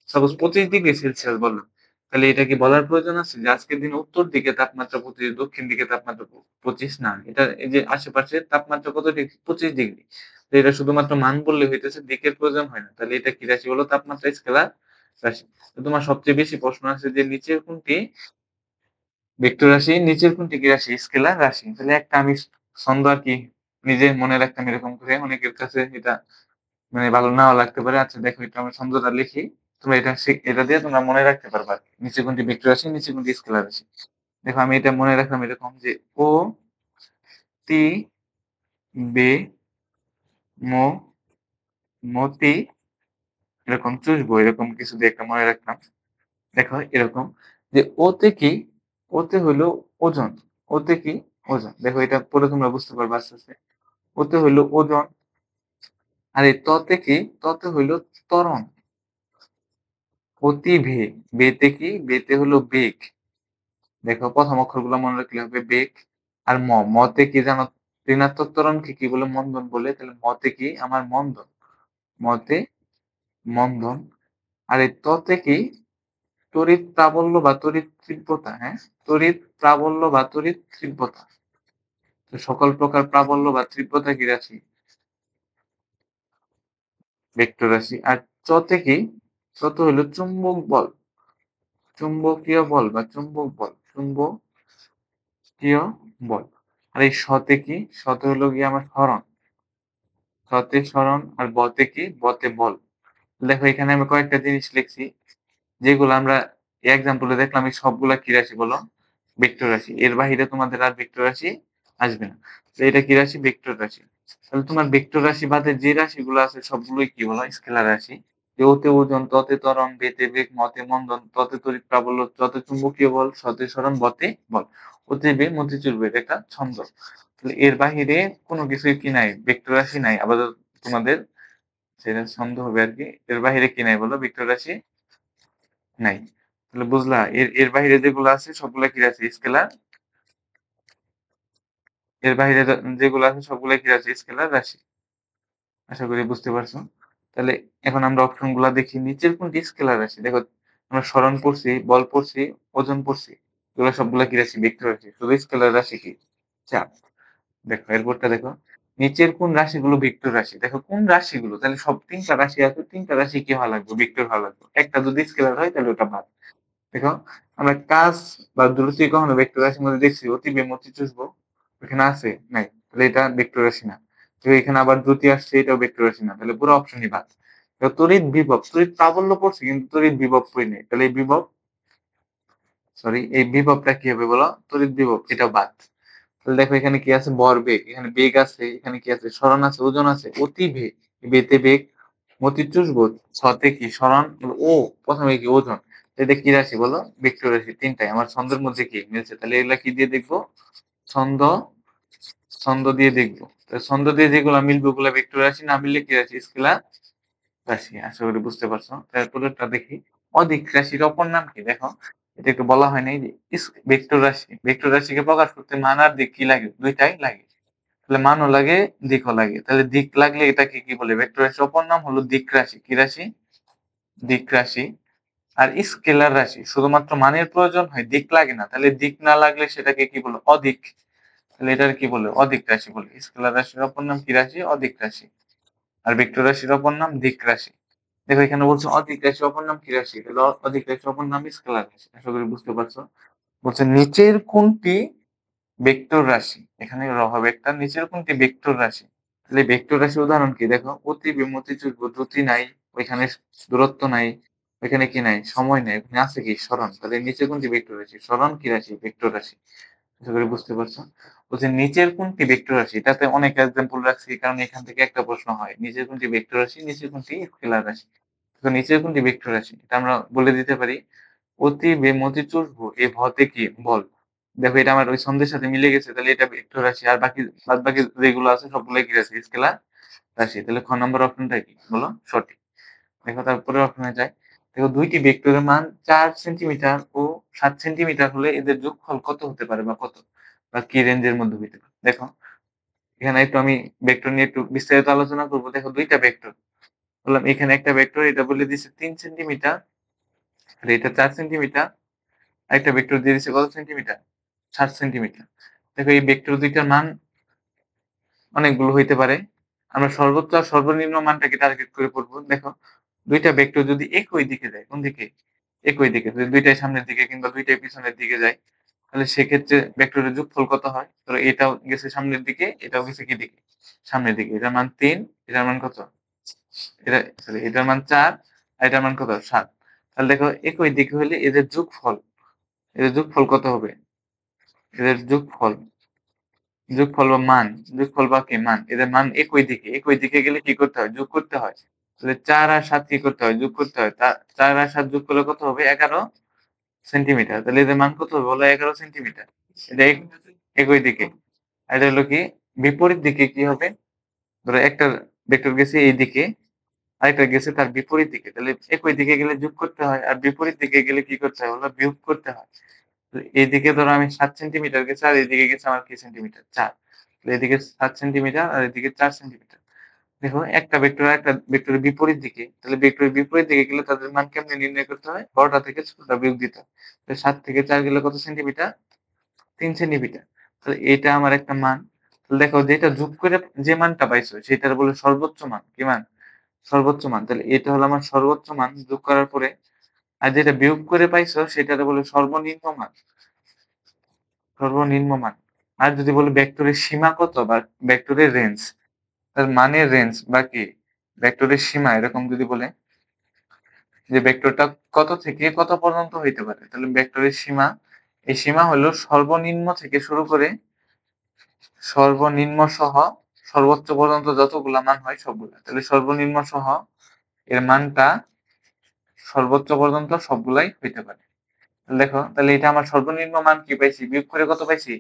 সাপোজ 25°C বললাম। তাহলে এটা কি বলার প্রয়োজন আছে যে আজকের দিনে উত্তর দিকে তাপমাত্রা 25, দক্ষিণ দিকে তাপমাত্রা 25 না। এটা এই যে আশেপাশে তাপমাত্রা কত ডিগ্রি? 25°। তো এটা শুধুমাত্র মান বললে হইতেছে, দিকের প্রয়োজন হয় না। তাহলে এটা কি রাশি বলো? তাপমাত্রা স্কেলার রাশি। তো তোমার সবচেয়ে বেশি প্রশ্ন আছে যে নিচের কোনটি ভেক্টর রাশি, নিচের কোনটি কি রাশি? স্কেলার রাশি। তাহলে একটা আমি ছন্দ আরকি নিজে মনে রাখতাম এরকম করে। অনেকের কাছে এটা মানে ভালো নাও লাগতে পারে। আচ্ছা দেখো একটু আমি ছন্দটা লিখি। তোমরা এটা দিয়ে তোমরা মনে রাখতে পারবা আরকি। নিচে কোনটি ভেক্টর রাশি, নিচে কোনটি স্কেলার রাশি। দেখো আমি এটা মনে রাখলাম এরকম যে ও তি বে মো মতি এরকম চুষবো এরকম কিছু দিয়ে একটা মনে রাখলাম। দেখো এরকম যে ওতে কি? ওতে হইলো ওজন। ওতে কি? ওজন। দেখো এটা পড়ে তোমরা বুঝতে পারবা আস্তে, আস্তে। ওতে হইলো ওজন। আর এই ততে কি? ততে হইলো ত্বরণ। অতিভে। বেতে কি? বেতে হলো বেগ। দেখো প্রথম অক্ষরগুলো মনে রাখলে হবে বেগ। আর মতে কি জানো? ঋণাত্মক ত্বরণকে কি বলে? মন্দন বলে। তাহলে মতে কি? আমার মন্দন। মতে মন্দন। আর এই ততে কি? তড়িৎ প্রাবল্য বা তড়িৎ তীব্রতা। হ্যাঁ, তড়িৎ প্রাবল্য বা তড়িৎ তীব্রতা। তো সকল প্রকার প্রাবল্য বা তীব্রতা কি রাশি? ভেক্টর রাশি। আর চতে কি? চতে হলো চুম্বক বল। চুম্বকীয় বল বা চুম্বক বল। চুম্বকীয় বল। আর এই শতে কি? শতে হলো গিয়ে আমার সরণ। শতে সরণ। আর বতে কি? বতে বল। দেখো এখানে আমি কয়েকটা জিনিস লিখছি যেগুলো আমরা এক্সাম্পলে দেখলাম। এই সবগুলা কি রাশি বলো? ভেক্টর রাশি। এর বাহিরে তোমাদের আর ভেক্টর রাশি আসবে না। তো এটা কি রাশি? ভেক্টর রাশি। তাহলে তোমার ভেক্টর রাশি বাদে যে রাশিগুলো আছে সবগুলোই কি বলো? স্কেলার রাশি। যে ওতে ওজন, ততে ত্বরণ, বেতে বেগ, মতে মন্দন, ততে তড়িৎ প্রাবল্য, ততে চুম্বকীয় বল, শতে সরণ, বতে বল। অতি বেগ, মতিচুর বেগ। এটা ছন্দ। তাহলে এর বাহিরে কোনো কিছুই কি নাই? ভেক্টর রাশি নাই। আবার তোমাদের সেটা ছন্দ হবে আরকি। এর বাহিরে কি নাই বলো? ভেক্টর রাশি নাই। তাহলে বুঝলা? এর এর বাহিরে যেগুলো আছে সবগুলা কি রাশি? স্কেলার। এর বাহিরে যেগুলো আছে সবগুলাই কি রাশি? স্কেলার রাশি। আশা করি বুঝতে পারছো। তাহলে এখন আমরা অপশন গুলা দেখি। নিচের কোনটি স্কেলার রাশি? দেখো আমরা সরণ পড়ছি, বল পড়ছি, ওজন পড়ছি। এগুলো সবগুলা কি রাশি? ভেক্টর রাশি। শুধু স্কেলার রাশি কি? চাপ। দেখো এরপরটা দেখো। নিচের কোন রাশিগুলো ভেক্টর রাশি? দেখো কোন রাশিগুলো? তাহলে সব ৩ টা রাশি আছে। ৩ টা রাশি কি হওয়া লাগবে? ভেক্টর হওয়া লাগবে। একটা যদি স্কেলার হয় তাহলে ওটা বাদ। দেখো আমরা কাজ বা দ্রুতি কখনো ভেক্টর রাশির মধ্যে দেখছি? অতিবেগ, অতিচুম্বক ওখানে আছে? নাই। তাহলে এটা ভেক্টর রাশি না। তো এখানে আবার দ্রুতি আসছে, এটাও ভেক্টর রাশি না। তাহলে পুরো অপশনই বাদ। তড়িৎ বিভব, তড়িৎ প্রাবল্য পড়ছি কিন্তু তড়িৎ বিভব পড়ি নাই। তাহলে এই বিভব, সরি এই বিভবটা কি হবে বলো? তড়িৎ বিভব, এটাও বাদ। তাহলে দেখো এখানে কি আছে? ভরবেগ। এখানে বেগ আছে, এখানে কি আছে? সরণ আছে, ওজন আছে, অতিবেগ, বেতে বেগ, মতিচুম্বক, ছতে কি? সরণ, ও প্রথমে কি? ওজন। এটা কি রাশি বলো? ভেক্টর রাশি। তিনটাই আমার ছন্দের মধ্যে কি মিলছে? তাহলে এগুলা কি দিয়ে দেখবো? ছন্দ। ছন্দ দিয়ে দেখবো। তো ছন্দ দিয়ে যেগুলা মিলবে ওগুলা ভেক্টর রাশি, না মিললে কি রাশি? স্কেলার রাশি। আশা করি বুঝতে পারছো। তারপরেরটা দেখি। অদিক রাশির অপর নাম কি? দেখো এটা একটু বলা হয় নাই যে ভেক্টর রাশি। ভেক্টর রাশিকে প্রকাশ করতে মান আর দিক কি লাগে? দুইটাই লাগে। তাহলে মানও লাগে, দিকও লাগে। তাহলে দিক লাগলে এটাকে কি বলে? ভেক্টর রাশির অপর নাম হলো দিক রাশি। কি রাশি? দিক রাশি। আর স্কেলার রাশি শুধুমাত্র মানের প্রয়োজন হয়, দিক লাগে না। তাহলে দিক না লাগলে সেটাকে কি বলে? অদিক। তাহলে এটার কি বলে? অদিক রাশি বলে। স্কেলার রাশির অপর নাম কি রাশি? অদিক রাশি। আর ভেক্টর রাশির অপর নাম দিক রাশি। দেখো এখানে বলছে অদিক রাশির অপর নাম কি রাশি? তাহলে অদিক রাশির অপর নাম স্কেলার রাশি। আশা করি বুঝতে পারছো। বলছে নিচের কোনটি ভেক্টর রাশি? এখানে হবে একটা নিচের কোনটি ভেক্টর রাশি? তাহলে ভেক্টর রাশির উদাহরণ কি? দেখো অতি বিমতিচুর দ্রুতি নাই, ওইখানে দূরত্ব নাই, ওইখানে কি নাই? সময় নাই, ওখানে আছে কি? সরণ। তাহলে নিচে কোনটি ভেক্টর রাশি? সরণ কি রাশি? ভেক্টর রাশি। আশা করি বুঝতে পারছো। বলছে নিচের কোনটি ভেক্টর রাশি? এটাতে অনেক এক্সাম্পল রাখছি কারণ এখান থেকে একটা প্রশ্ন হয়। নিচের কোনটি ভেক্টর রাশি? নিচের কোনটি স্কেলার রাশি? তো নিচের কোনটি ভেক্টর রাশি? এটা আমরা বলে দিতে পারি অতি মতিচূর্ব এ ভতে কি বল। দেখো এটা আমার ওই ছন্দের সাথে মিলে গেছে, তাহলে এটা ভেক্টর রাশি, আর বাদ বাকি যেগুলো আছে সবগুলাই কি রাশি? স্কেলার রাশি। তাহলে খ নম্বর অপশনটা কি বলো সঠিক। দেখো তারপরে অপশনে যায়। দেখো দুইটি ভেক্টরের মান 4 সেন্টিমিটার ও 7 সেন্টিমিটার হলে এদের যোগফল কত হতে পারে বা কত, বা কি রেঞ্জের মধ্যে হইতে পারে। দেখো এখানে একটু আমি ভেক্টর নিয়ে একটু বিস্তারিত আলোচনা করব। দেখো দুইটা ভেক্টর বললাম, এখানে একটা ভেক্টর এটা বলে দিছে 3 সেন্টিমিটার আর এটা 4 সেন্টিমিটার, আরেকটা ভেক্টর দিয়ে দিছে কত সেন্টিমিটার? 7 সেন্টিমিটার। দেখো এই ভেক্টর দুইটার মান অনেকগুলো হইতে পারে। আমরা সর্বোচ্চ আর সর্বনিম্ন মানটাকে টার্গেট করে পড়বো। দেখো দুইটা ভেক্টর যদি একই দিকে যায়, কোন দিকে? একই দিকে, যদি দুইটাই সামনের দিকে কিংবা দুইটাই পিছনের দিকে যায়, তাহলে সেক্ষেত্রে ভেক্টরের যোগফল কত হয়? ধরো এটাও গেছে সামনের দিকে, এটাও গেছে কি দিকে? সামনের দিকে। এটার মান 3, এটার মান কত? এটা সরি, এটার মান 4 আর এটার মান কত? 7। তাহলে দেখো একই দিকে হলে এদের যোগফল কত হবে? এদের যোগফল বা মান, যোগফল বা কি মান, এদের মান একই দিকে গেলে কি করতে হয়? যোগ করতে হয়। তাহলে 4 আর 7 কি করতে হয়? যোগ করতে হয়। 4 আর 7 যোগ করলে কত হবে? 11 সেন্টিমিটার। তাহলে এদের মান কত হবে বলো? 11 সেন্টিমিটার। এটা একই দিকে। আর এটা হলো কি বিপরীত দিকে কি হবে? ধরো একটা ভেক্টর গেছে এই দিকে, আরেকটা গেছে তার বিপরীত দিকে। তাহলে একই দিকে গেলে যোগ করতে হয়, আর বিপরীত দিকে গেলে কি করতে হয় বলো? বিয়োগ করতে হয়। তো এইদিকে ধরো আমি 7 সেন্টিমিটার গেছে আর এইদিকে গেছে আমার কি সেন্টিমিটার? 4। এদিকে 7 সেন্টিমিটার আর এদিকে 4 সেন্টিমিটার। দেখো একটা ভেক্টর আর একটা ভেক্টরের বিপরীত দিকে, তাহলে ভেক্টরের বিপরীত দিকে গেলে তাদের মান কেমনে নির্ণয় করতে হয়? বড়টা থেকে ছোটটা বিয়োগ দিতে হয়। তাহলে 7 থেকে 4 গেলে কত সেন্টিমিটার? 3 সেন্টিমিটার। তাহলে এটা আমার একটা মান। তাহলে দেখো যেটা যোগ করে যে মানটা পাইছো সেটার বলে সর্বোচ্চ মান। কি মান? সর্বোচ্চ মান। তাহলে এটা হলো আমার সর্বোচ্চ মান যোগ করার পরে। আর যেটা বিয়োগ করে পাইছো সেটারে বলে সর্বনিম্ন মান। সর্বনিম্ন মান। আর যদি বলি ভেক্টরের সীমা কত বা ভেক্টরের রেঞ্জ, তার মানের রেঞ্জ বা কি ভেক্টরের সীমা, এরকম যদি বলে যে ভেক্টরটা কত থেকে কত পর্যন্ত হইতে পারে, তাহলে ভেক্টরের সীমা, এই সীমা হলো সর্বনিম্ন থেকে শুরু করে সর্বনিম্ন সহ সর্বোচ্চ পর্যন্ত যতগুলা মান হয় সবগুলা। তাহলে সর্বনিম্ন সহ এর মানটা সর্বোচ্চ পর্যন্ত সবগুলাই হইতে পারে। দেখো তাহলে এটা আমার সর্বনিম্ন মান কি পাইছি? বিয়োগ করে কত পাইছি?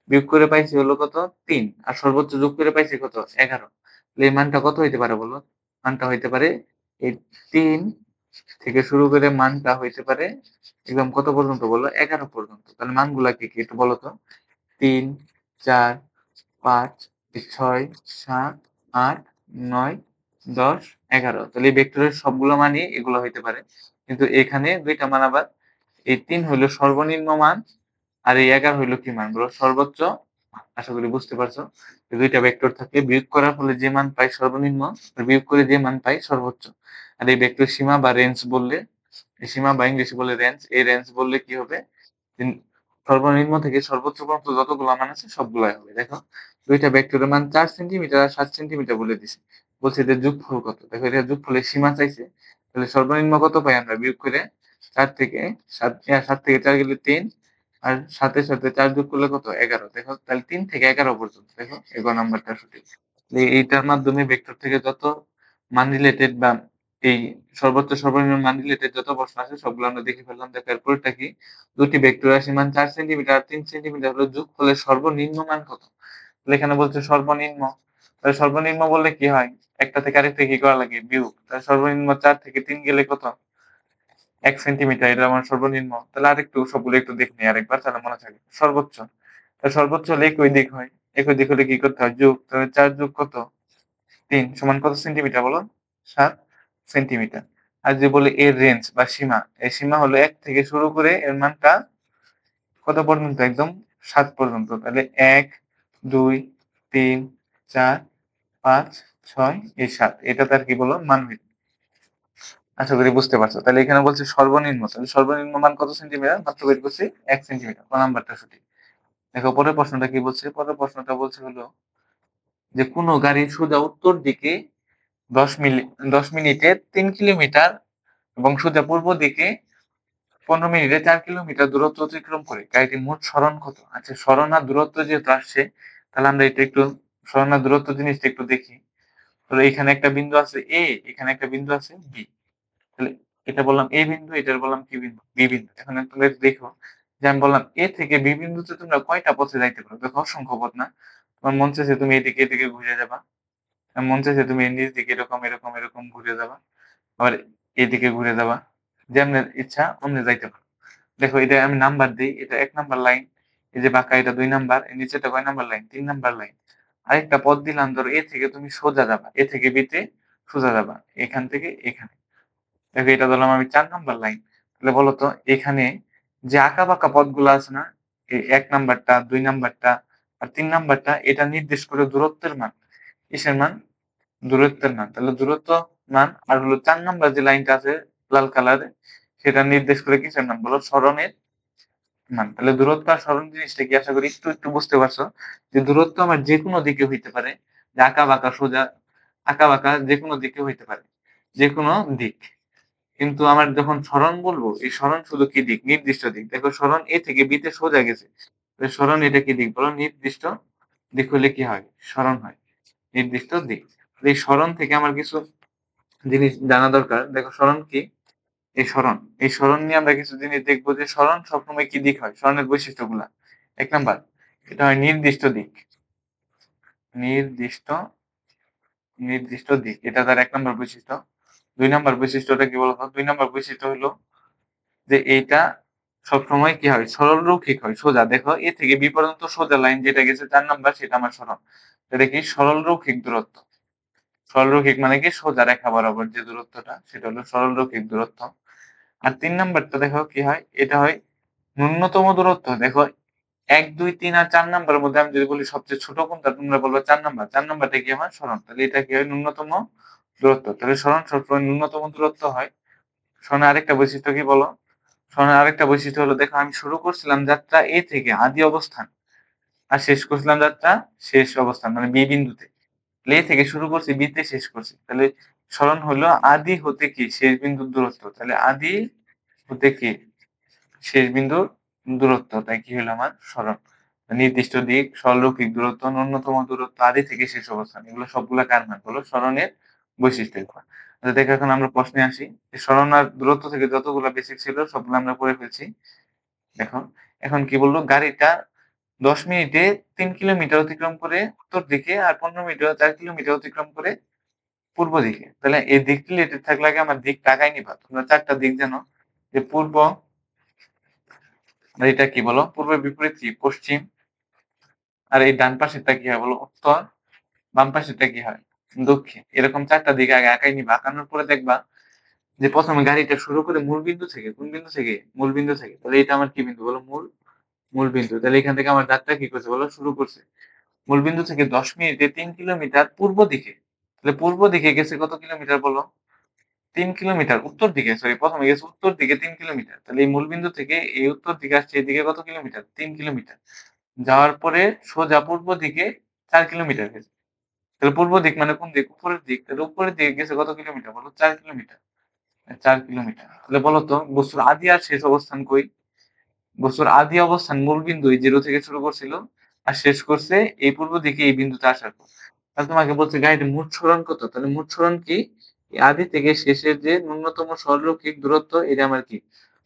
বিয়োগ করে পাইছি হলো কত? 3। আর সর্বোচ্চ যোগ করে পাইছি কত? 11। তাহলে এই মানটা কত হইতে পারে বলো? মানটা হইতে পারে এই 3 থেকে শুরু করে মানটা হইতে পারে একদম কত পর্যন্ত বলো? 11 পর্যন্ত। তাহলে মানগুলা কি কি একটু বলো তো? 3, 4, 5, 6, 7, 8, 9, 10, 11। তাহলে এই ভেক্টরের সবগুলো মানই এগুলো হইতে পারে। কিন্তু এখানে দুইটা মান আবার, এই 3 হইলো সর্বনিম্ন মান আর এই 11 হইলো কি মান বলো? সর্বোচ্চ মান। আশা করি বুঝতে পারছো। এই দুইটা ভেক্টর থাকে, বিয়োগ করার ফলে যে মান পাই সর্বনিম্ন, আর বিয়োগ করে যে মান পাই সর্বোচ্চ। আর এই ভেক্টর সীমা বা রেঞ্জ বললে, এই সীমা বা ইংলিশে বলে রেঞ্জ, এই রেঞ্জ বললে কি হবে? সর্বনিম্ন থেকে সর্বোচ্চ পর্যন্ত যতগুলো মান আছে সবগুলাই হবে। দেখো দুইটা ভেক্টরের মান 4 সেন্টিমিটার আর 7 সেন্টিমিটার বলে দিছে। বলছে এদের যোগফল কত? দেখো এটা যোগফলের সীমা চাইছে। তাহলে সর্বনিম্ন কত পাই আমরা? বিয়োগ করে 4 থেকে 7, 7 থেকে 4 গেলে 3, আর 7 এর সাথে 4 যোগ করলে কত? 11। দেখো তাহলে 3 থেকে 11 পর্যন্ত। দেখো এই গ নাম্বারটা সঠিক। এইটার মাধ্যমে ভেক্টর থেকে যত মান রিলেটেড বা এই সর্বোচ্চ সর্বনিম্ন মান রিলেটেড যত প্রশ্ন আছে সবগুলো আমরা দেখে ফেললাম। দেখো এরপরটা কি? দুটি ভেক্টর রাশির মান 4 সেন্টিমিটার আর 3 সেন্টিমিটার হলে যোগফলের সর্বনিম্ন মান কত? তাহলে এখানে বলছে সর্বনিম্ন। তাহলে সর্বনিম্ন বললে কি হয়? একটা থেকে আরেকটা কি করা লাগে? বিয়োগ। তাহলে সর্বনিম্ন 4 থেকে 3 গেলে কত? 1 সেন্টিমিটার। এটা আমার সর্বনিম্ন। তাহলে আরেকটু সবগুলো একটু দেখে নিই আরেকবার, তাহলে মনে থাকবে। সর্বোচ্চ। তাহলে সর্বোচ্চ হলে একই দিক হয়। একই দিক হলে কি করতে হয়? যোগ। তাহলে 4 যোগ কত? 3 সমান কত সেন্টিমিটার বলো? 7 সেন্টিমিটার। আর যে বলে এর রেঞ্জ বা সীমা, এই সীমা হলো 1 থেকে শুরু করে এর মানটা কত পর্যন্ত? একদম 7 পর্যন্ত। তাহলে 1, 2, 3, 4, 5, 6, এই 7। এটা তার কি বলো? মান হইল। আশা করি বুঝতে পারছো। তাহলে এখানে বলছে সর্বনিম্ন। তাহলে সর্বনিম্ন মান কত সেন্টিমিটার? মাত্র বের করছি 1 সেন্টিমিটার। ক নাম্বারটা সঠিক। দেখো পরের প্রশ্নটা কি বলছে? পরের প্রশ্নটা বলছে হলো যে কোন গাড়ির সোজা উত্তর দিকে 10 মিনিটে 3 কিলোমিটার এবং সোজা পূর্ব দিকে 15 মিনিটে 4 কিলোমিটার দূরত্ব অতিক্রম করে গাড়িটির মোট সরণ কত? আচ্ছা সরণ আর দূরত্ব যেহেতু আসছে, তাহলে আমরা এটা একটু সরণ আর দূরত্ব জিনিসটা একটু দেখি। তো এখানে একটা বিন্দু আছে এ, এখানে একটা বিন্দু আছে বি। তাহলে এটা বললাম A বিন্দু, এটার বললাম কি বিন্দু? B বিন্দু। এখন তোমরা দেখো যে আমি বললাম A থেকে B বিন্দুতে তোমরা কয়টা পথে যাইতে পারো? দেখো অসংখ্য পথ না? তোমার মন চাইছে তুমি এদিকে ঘুরে যাবা। মন চাইছে তুমি নিজ দিকে এরকম ঘুরে যাবা। আবার এদিকে ঘুরে যাবা। যেমনে ইচ্ছা অমনে যাইতে পারো। দেখো এটা আমি নাম্বার দেই। এটা ১ নাম্বার লাইন। এই যে বাঁকা এটা ২ নাম্বার। এর নিচেরটা কয় নাম্বার লাইন? ৩ number line. আরেকটা পথ দিলাম ধরো A থেকে তুমি সোজা যাবা। A থেকে B তে সোজা যাবা। এখান থেকে এখানে। দেখো এটা ধরলাম আমি ৪ নাম্বার লাইন। তাহলে বলো তো এখানে যে আঁকা-বাঁকা পথগুলো আছে না? এই ১ নাম্বারটা, ২ নাম্বারটা আর ৩ নাম্বারটা এটা নির্দেশ করে দূরত্বের মান। কিসের মান? দূরত্বের মান। তাহলে দূরত্ব মান আর হলো ৪ নাম্বার যে লাইনটা আছে লাল কালারে সেটা নির্দেশ করে কিসের মান বলো? সরণের মান। তাহলে দূরত্ব আর সরণ জিনিসটা কি আশা করি একটু বুঝতে পারছো? যে দূরত্ব আমার যেকোনো দিকে হইতে পারে। যে আঁকা-বাঁকা সোজা, আঁকা-বাঁকা যেকোনো দিকে হইতে পারে। যেকোনো দিক। কিন্তু আমার যখন সরণ বলবো, এই সরণ শুধু কি দিক? নির্দিষ্ট দিক। দেখো সরণ A থেকে B তে সোজা গেছে। সরণ এটা কি দিক বলো? নির্দিষ্ট দিক হলে কি হয়? সরণ হয়। নির্দিষ্ট দিক। এই সরণ থেকে আমার কিছু জিনিস জানা দরকার। দেখো সরণ কি? এই সরণ। এই সরণ নিয়ে আমরা কিছু জিনিস দেখবো যে সরণ সবসময় কি দিক হয়? সরণের বৈশিষ্ট্যগুলা। ১ নাম্বার এটা হয় নির্দিষ্ট দিক। নির্দিষ্ট নির্দিষ্ট দিক। এটা তার ১ নাম্বার বৈশিষ্ট্য। ২ নাম্বার বৈশিষ্ট্যটা কি বলতো? ২ নাম্বার বৈশিষ্ট্য হলো যে এইটা সবসময় কি হয়? সরলরৈখিক হয়, সোজা। দেখো A থেকে B পর্যন্ত সোজা লাইন যেটা গেছে ৪ নাম্বার সেটা আমার সরণ। এটা কি? সরলরৈখিক দূরত্ব। সরলরৈখিক মানে কি? সোজা রেখা বরাবর যে দূরত্বটা সেটা হলো সরলরৈখিক দূরত্ব। আর ৩ নাম্বারটা দেখো কি হয়? এটা হয় ন্যূনতম দূরত্ব। দেখো ১, ২, ৩ আর ৪ নাম্বারের মধ্যে আমি যদি বলি সবচেয়ে ছোট কোনটা? তোমরা বলবা ৪ নাম্বার। ৪ নাম্বারটা কি আমার? সরণ। তাহলে এটা কি হয়? ন্যূনতম দূরত্ব। তাহলে সরণ সবসময় ন্যূনতম দূরত্ব হয়। সরণের আরেকটা বৈশিষ্ট্য কি বলো? সরণের আরেকটা বৈশিষ্ট্য হলো দেখো আমি শুরু করছিলাম যাত্রা A থেকে আদি অবস্থান আর শেষ করছিলাম যাত্রা শেষ অবস্থান মানে B বিন্দুতে। A থেকে শুরু করছি B তে শেষ করছি। তাহলে সরণ হলো আদি হতে কি শেষ বিন্দুর দূরত্ব। তাহলে আদি হতে কি শেষ বিন্দুর দূরত্ব। তাই কি হলো আমার সরণ। নির্দিষ্ট দিক, সরলরৈখিক দূরত্ব, ন্যূনতম দূরত্ব আদি থেকে শেষ অবস্থান। এগুলো সবগুলা কার মান? হলো সরণের বৈশিষ্ট্য এগুলো। আচ্ছা দেখো এখন আমরা প্রশ্নে আসি। সরণ আর দূরত্ব থেকে যতগুলা বেসিক ছিল সবগুলো আমরা পড়ে ফেলছি। দেখো এখন কি বললো? গাড়িটা ১০ মিনিটে ৩ কিলোমিটার অতিক্রম করে উত্তর দিকে আর ১৫ মিনিটে ৪ কিলোমিটার অতিক্রম করে পূর্ব দিকে। তাহলে এই দিক রিলেটেড থাকলে আগে আমার দিকটা আগায় নিবা। তোমরা ৪ টা দিক জানো যে পূর্ব, আর এটা কি বলো? পূর্বের বিপরীত কি? পশ্চিম। আর এই ডান পাশেরটা কি হয় বলো? উত্তর। বাম পাশেরটা কি হয়? দক্ষিণ। এরকম ৪ টা দিক আগে আগায় নিবা। আঁকানোর পরে দেখবা যে ১ম এ গাড়িটা শুরু করে মূল বিন্দু থেকে, কোন বিন্দু থেকে? মূল বিন্দু থেকে। তাহলে এটা আমার কি বিন্দু বলো? মূল বিন্দু। তাহলে এখান থেকে আমার যাত্রা কি করছে বলো? শুরু করছে। মূল বিন্দু থেকে ১০ মিনিটে ৩ কিলোমিটার পূর্ব দিকে। তাহলে পূর্ব দিকে গেছে কত কিলোমিটার বলো? ৩ কিলোমিটার। উত্তর দিকে সরি ১ম এ গেছে উত্তর দিকে ৩ কিলোমিটার। তাহলে এই মূল বিন্দু থেকে এই উত্তর দিকে আসছে এদিকে কত কিলোমিটার? ৩ কিলোমিটার। যাওয়ার পরে সোজা পূর্ব দিকে ৪ কিলোমিটার গেছে। তাহলে পূর্ব দিক মানে কোন দিক? উপরের দিক। তাহলে উপরের দিকে গেছে কত কিলোমিটার বলো? ৪ কিলোমিটার। ৪ কিলোমিটার। তাহলে বলো তো বস্তুর আদি আর শেষ অবস্থান কই? বস্তুর আদি অবস্থান মূল বিন্দু এই 0 থেকে শুরু করছিল আর শেষ করছে এই পূর্ব দিকে এই বিন্দুতে আসার পর। তাহলে তোমাকে বলছে গাড়িটির মোট সরণ কত? তাহলে মোট সরণ কি? এই আদি থেকে শেষের যে ন্যূনতম সরলরৈখিক দূরত্ব এটা আমার কি?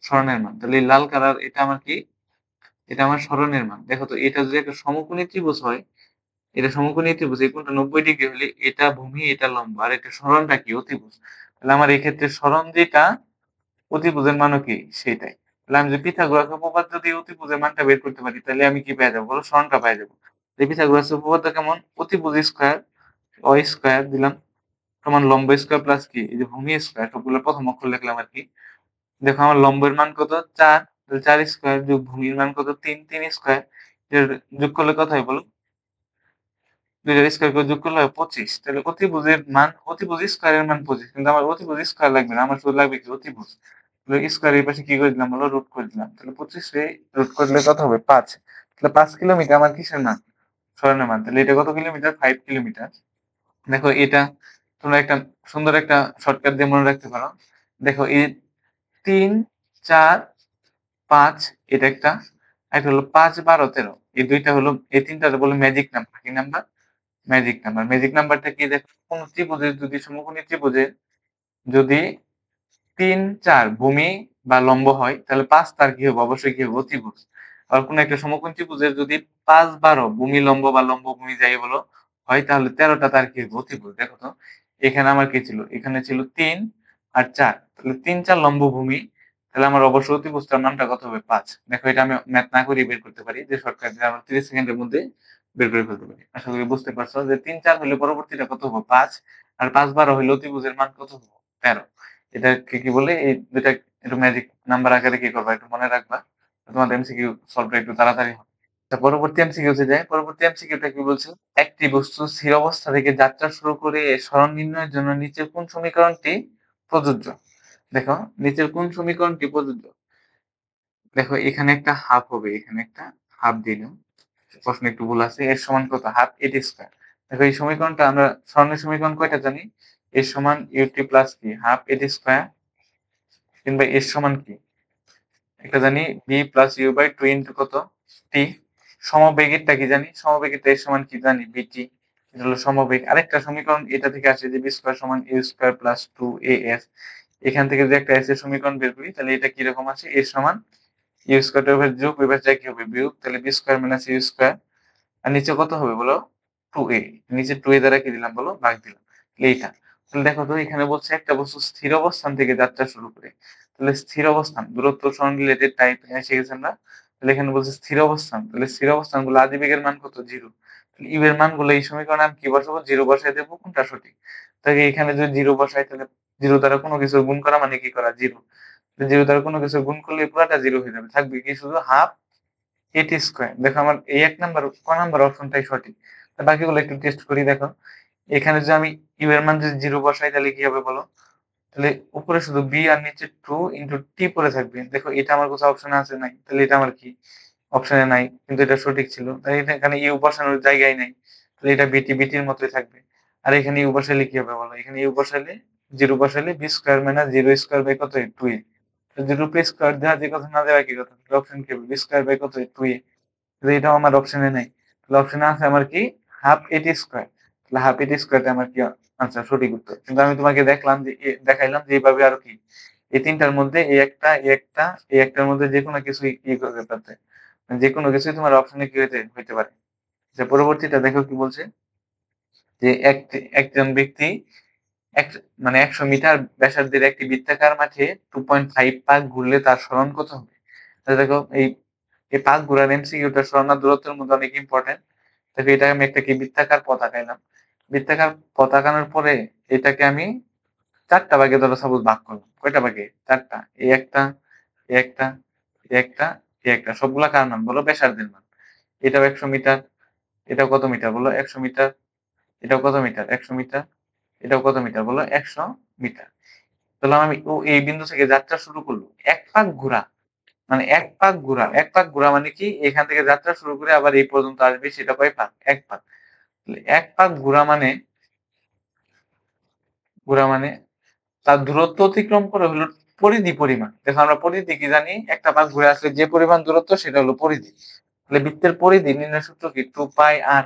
সরণের মান। তাহলে এই লাল কালার এটা আমার কি? এটা আমার সরণের মান। দেখো তো এটা যদি একটা সমকোণী ত্রিভুজ হয়, এটা সমকোণী ত্রিভুজ এই কোণটা ৯০ ডিগ্রি হলে এটা ভূমি এটা লম্ব আর এটা সরণটা কি? অতিভুজ। তাহলে আমার এই ক্ষেত্রে সরণ যেটা অতিভুজের মানও কি? সেইটাই। তাহলে আমি যদি পিথাগোরাসের উপপাদ্য দিয়ে অতিভুজের মানটা বের করতে পারি তাহলে আমি কি পেয়ে যাবো বলো? সরণটা পেয়ে যাবো। এই পিথাগোরাসের উপপাদ্য কেমন? অতিভুজ স্কয়ার স্কয়ার দিলাম সমান লম্ব স্কয়ার প্লাস কি? এই যে ভূমি স্কয়ার সবগুলোর প্রথম অক্ষর লিখলাম আরকি। দেখো আমার লম্বের মান কত? ৪ তাহলে ৪ স্কয়ার যোগ ভূমির মান কত? ৩ স্কয়ার এর যোগ করলে কত হয় বলো? ২ টার স্কয়ার করে যোগ করলে হয় ২৫। তাহলে অতিভুজের মান অতিভুজ স্কয়ারের মান ২৫ কিন্তু আমার অতিভুজ স্কয়ার লাগবে না। আমার শুধু লাগবে কি? অতিভুজ। তাহলে স্কয়ার এর পাশে কি করে দিলাম বলো? রুট করে দিলাম। তাহলে ২৫ রে রুট করলে কত হবে? ৫। তাহলে ৫ কিলোমিটার আমার কিসের মান? সরণের মান। তাহলে এটা কত কিলোমিটার? ৫ কিলোমিটার। দেখো এটা তোমরা একটা সুন্দর একটা শর্টকাট দিয়ে মনে রাখতে পারো। দেখো এই ৩, ৪, ৫ এটা একটা। আরেকটা হলো ৫, ১২, ১৩ এই ২ টা হলো এই ৩ টা বলে ম্যাজিক নাম্বার। কি নাম্বার? Magic number. ম্যাজিক নাম্বারটা কি? দেখো কোন ত্রিভুজের যদি সমকোণী ত্রিভুজের যদি 3, 4 ভূমি বা লম্ব হয় তাহলে 5 তার কি হবে? অবশ্যই কি হবে? অতিভুজ। আর কোন একটা সমকোণ ত্রিভুজের যদি 5, 12 ভূমি লম্ব বা লম্ব ভূমি যাই বলো হয় তাহলে 13 টা তার কি হবে? অতিভুজ। দেখো তো এখানে আমার কি ছিল? এখানে ছিল 3 আর 4 তাহলে 3, 4 লম্ব ভূমি তাহলে আমার অবশ্যই অতিভুজটার মানটা কত হবে? 5। দেখো এটা আমি ম্যাথ না করেই বের করতে পারি যে শর্টকাটে আমরা 30 সেকেন্ডের মধ্যে বের করে ফেলতে পারি। আশা করি বুঝতে পারছো যে 3, 4 হলে পরবর্তীটা কত হবে? 5 আর 5, 12 হলে অতিভুজের মান কত হবে? 13। এটাকে কি বলে? এই ২ টা একটু ম্যাজিক নাম্বার আকারে কি করবা? একটু মনে রাখবা। তোমাদের এমসিকিউ সলভটা একটু তাড়াতাড়ি হবে। পরবর্তী এমসিকিউ তে যাই। পরবর্তী এমসিকিউটা কি বলছে? একটি বস্তু স্থির অবস্থা থেকে যাত্রা শুরু করে সরণ নির্ণয়ের জন্য নিচের কোন সমীকরণটি প্রযোজ্য? দেখো নিচের কোন সমীকরণটি প্রযোজ্য? দেখো এখানে একটা হাফ হবে, এখানে একটা হাফ দিলাম। প্রশ্নে একটু ভুল আছে। এর সমান কত? Half a t square. দেখো এই সমীকরণটা আমরা সরণের সমীকরণ কয়টা জানি? এর সমান ইউটি প্লাস কি? হাফ এটি স্কয়ার কিংবা এর সমান কি? একটা জানি v plus u by two into কত? টি। সমবেগেরটা কি জানি? সমবেগেরটা এর সমান কি জানি? বিটি। এটা হলো সমবেগ। আরেকটা সমীকরণ এটা থেকে আসে যে বি স্কয়ার সমান u square plus two a s. এখান থেকে যদি একটা এস এর সমীকরণ বের করি তাহলে এটা কিরকম আছে? এর সমান ইউ স্কয়ারটা এবার যোগ ওই পাশে কি হবে? বিয়োগ। তাহলে b square minus u square. আর নিচে কত হবে বলো? 2a। নিচে 2a দ্বারা কি দিলাম বলো? ভাগ দিলাম। তাহলে এইটা। তাহলে দেখো তো এখানে বলছে একটা বস্তু স্থির অবস্থান থেকে যাত্রা শুরু করে। তাহলে স্থির অবস্থান, দূরত্ব সরণ রিলেটেড টাইপ শিখেছি আমরা। তাহলে এখানে বলছে স্থির অবস্থান। তাহলে স্থির অবস্থানগুলো আদিবেগের মান কত? 0। তাহলে ইউ এর মানগুলো এই সমীকরণে আমি কি বসাবো? 0 বসায় দেবো। কোনটা সঠিক? তাহলে এখানে যদি 0 বসাই তাহলে 0 দ্বারা কোনো কিছুর গুণ করা মানে কি করা? 0। 0 দ্বারা কোনো কিছুর গুণ করলে পুরাটা 0 হয়ে যাবে। থাকবে কি শুধু হাফ এটি স্কয়ার। দেখো আমার এই ১ নাম্বার ক নাম্বার অপশনটাই সঠিক। বাকিগুলো একটু টেস্ট করি দেখো। এখানে যদি আমি ইউ এর মান যদি 0 বসাই তাহলে কি হবে বলো? তাহলে উপরে শুধু বি আর নিচে 2 ইনটু টি পড়ে থাকবে। দেখো এটা আমার কোথাও অপশনে আছে? নাই। তাহলে এটা আমার কি? অপশনে নাই। কিন্তু এটা সঠিক ছিল। তাই এখানে ইউ বসানোর জায়গায় নাই। তাহলে এটা বিটি বিটির মতোই থাকবে। আর এখানে ইউ বসাইলে কি হবে বলো? এখানে ইউ বসাইলে 0 বসাইলে b square minus 0 square by কত? 2a। 0 প্লাস স্কয়ার দেওয়া যে কথা না দেওয়া কি কথা? তাহলে অপশন কি হবে? বি স্কয়ার বাই কত? 2a। কিন্তু এটাও আমার অপশনে নাই। তাহলে অপশনে আছে আমার কি? Half a t square. তাহলে হাফ এটি স্কয়ারটা আমার কি আনসার? সঠিক উত্তর। কিন্তু আমি তোমাকে দেখলাম যে দেখাইলাম যে এইভাবে আরো কি এই তিনটার মধ্যে এই একটা, এই একটা, এই একটার মধ্যে যেকোনো কিছুই করতে পারতে। যেকোনো কিছুই তোমার অপশনে কি হইতে পারে। যে পরবর্তীটা দেখো কি বলছে? যে একজন ব্যক্তি এক মানে ১০০ মিটার ব্যাসার্ধের একটি বৃত্তাকার মাঠে 2.5 পাক ঘুরলে তার সরণ কত হবে? তাহলে দেখো এই পাক ঘোরার এমসিকিউটা সরানোর দূরত্বের মধ্যে অনেক ইম্পর্টেন্ট। দেখো এটা আমি একটা কি বৃত্তাকার পথ আঁকাইলাম। বৃত্তাকার পথ আঁকানোর পরে এটাকে আমি ৪ টা ভাগে ধরো সাপোজ ভাগ করলাম। কয়টা ভাগে? ৪ টা। এই একটা, এই একটা, এই একটা, এই একটা। সবগুলা কার মান? বলো ব্যাসার্ধের মান। এটাও ১০০ মিটার, এটাও কত মিটার? বলো ১০০ মিটার, এটাও কত মিটার? ১০০ মিটার, এটাও কত মিটার? বলো ১০০ মিটার। তাহলে আমি এই বিন্দু থেকে যাত্রা শুরু করলো। ১ পাক ঘোরা। মানে ১ পাক ঘোরা। ১ পাক ঘোরা মানে কি? এখান থেকে যাত্রা শুরু করে আবার এই পর্যন্ত আসবে সেটা কয় পাক? ১ পাক। তাহলে ১ পাক ঘোরা মানে তার দূরত্ব অতিক্রম করে হলো পরিধি পরিমাণ। দেখো আমরা পরিধি কি জানি? একটা পাক ঘুরে আসলে যে পরিমাণ দূরত্ব সেটা হলো পরিধি। তাহলে বৃত্তের পরিধি নির্ণয় সূত্র কি? 2 পাই আর।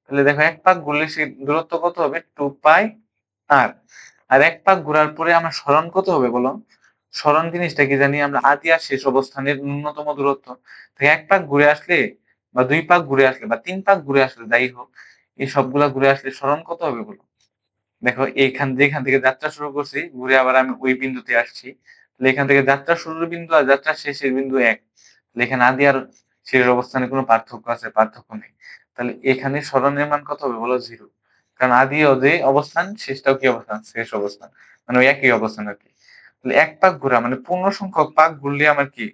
তাহলে দেখো ১ পাক ঘুরলে সেই দূরত্ব কত হবে? 2 পাই আর। আর ১ পাক ঘোরার পরে আমার সরণ কত হবে বলো? সরণ জিনিসটা কি জানি আমরা? আদি আর শেষ অবস্থানের ন্যূনতম দূরত্ব। তো ১ পাক ঘুরে আসলে বা ২ পাক ঘুরে আসলে বা ৩ পাক ঘুরে আসলে যাই হোক, এই সবগুলা ঘুরে আসলে সরণ কত হবে বলো? দেখো যেখান থেকে যাত্রা শুরু করছি ঘুরে আবার আমি ওই বিন্দুতে আসছি। তাহলে এখান থেকে যাত্রা শুরুর বিন্দু আর যাত্রা শেষের বিন্দু এক। তাহলে এখানে আদি আর শেষের অবস্থানে কোনো পার্থক্য আছে? পার্থক্য নেই। তাহলে এখানে সরণের মান কত হবে বলো? 0। কারণ আদিও যে অবস্থান শেষটাও কি অবস্থান? শেষ অবস্থান। মানে ওই একই অবস্থান আরকি। তাহলে ১ পাক ঘোরা মানে পূর্ণ সংখ্যক পাক ঘুরলে আমার কি?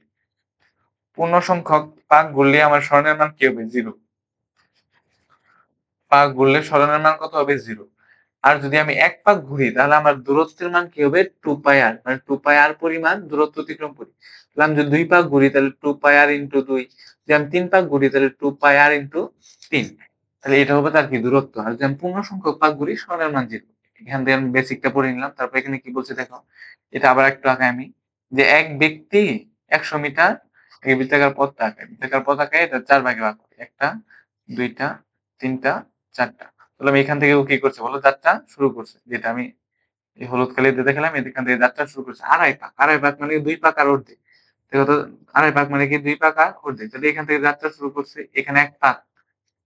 পূর্ণ সংখ্যক পাক ঘুরলে আমার সরণের মান কি হবে? 0। পাক ঘুরলে সরণের মান কত হবে? 0। আর যদি আমি ১ পাক ঘুরি তাহলে আমার দূরত্বের মান কি হবে? 2 পাই আর। মানে 2 পাই আর পরিমাণ দূরত্ব অতিক্রম করি। তাহলে আমি যদি ২ পাক ঘুরি তাহলে 2 পাই আর ইনটু ২। যদি আমি ৩ পাক ঘুরি তাহলে 2 পাই আর ইনটু ৩। তাহলে এটা হবে তার কি? দূরত্ব। আর যদি আমি পূর্ণ সংখ্যক পাক ঘুরি সরণের মান 0। এখান থেকে আমি বেসিকটা পড়ে নিলাম। তারপর এখানে কি বলছে দেখো। এটা আবার একটু আঁকাই আমি। যে এক ব্যক্তি ১০০ মিটার এই বৃত্তাকার পথটা আঁকায়। বৃত্তাকার পথ আঁকায় এটা ৪ ভাগে ভাগ করে। ১ টা, ২ টা, ৩ টা, ৪ টা। তাহলে আমি এখান থেকেও কি করছে বলো? যাত্রা শুরু করছে। যেটা আমি এই হলুদ কালি দিয়ে দেখালাম এখান থেকে যাত্রা শুরু করছে আড়াই পাক মানে 2 পাক আর অর্ধেক। দেখো তো আড়াই পাক মানে কি 2 পাক আর অর্ধেক। তাহলে এখান থেকে যাত্রা শুরু করছে, এখানে 1 পাক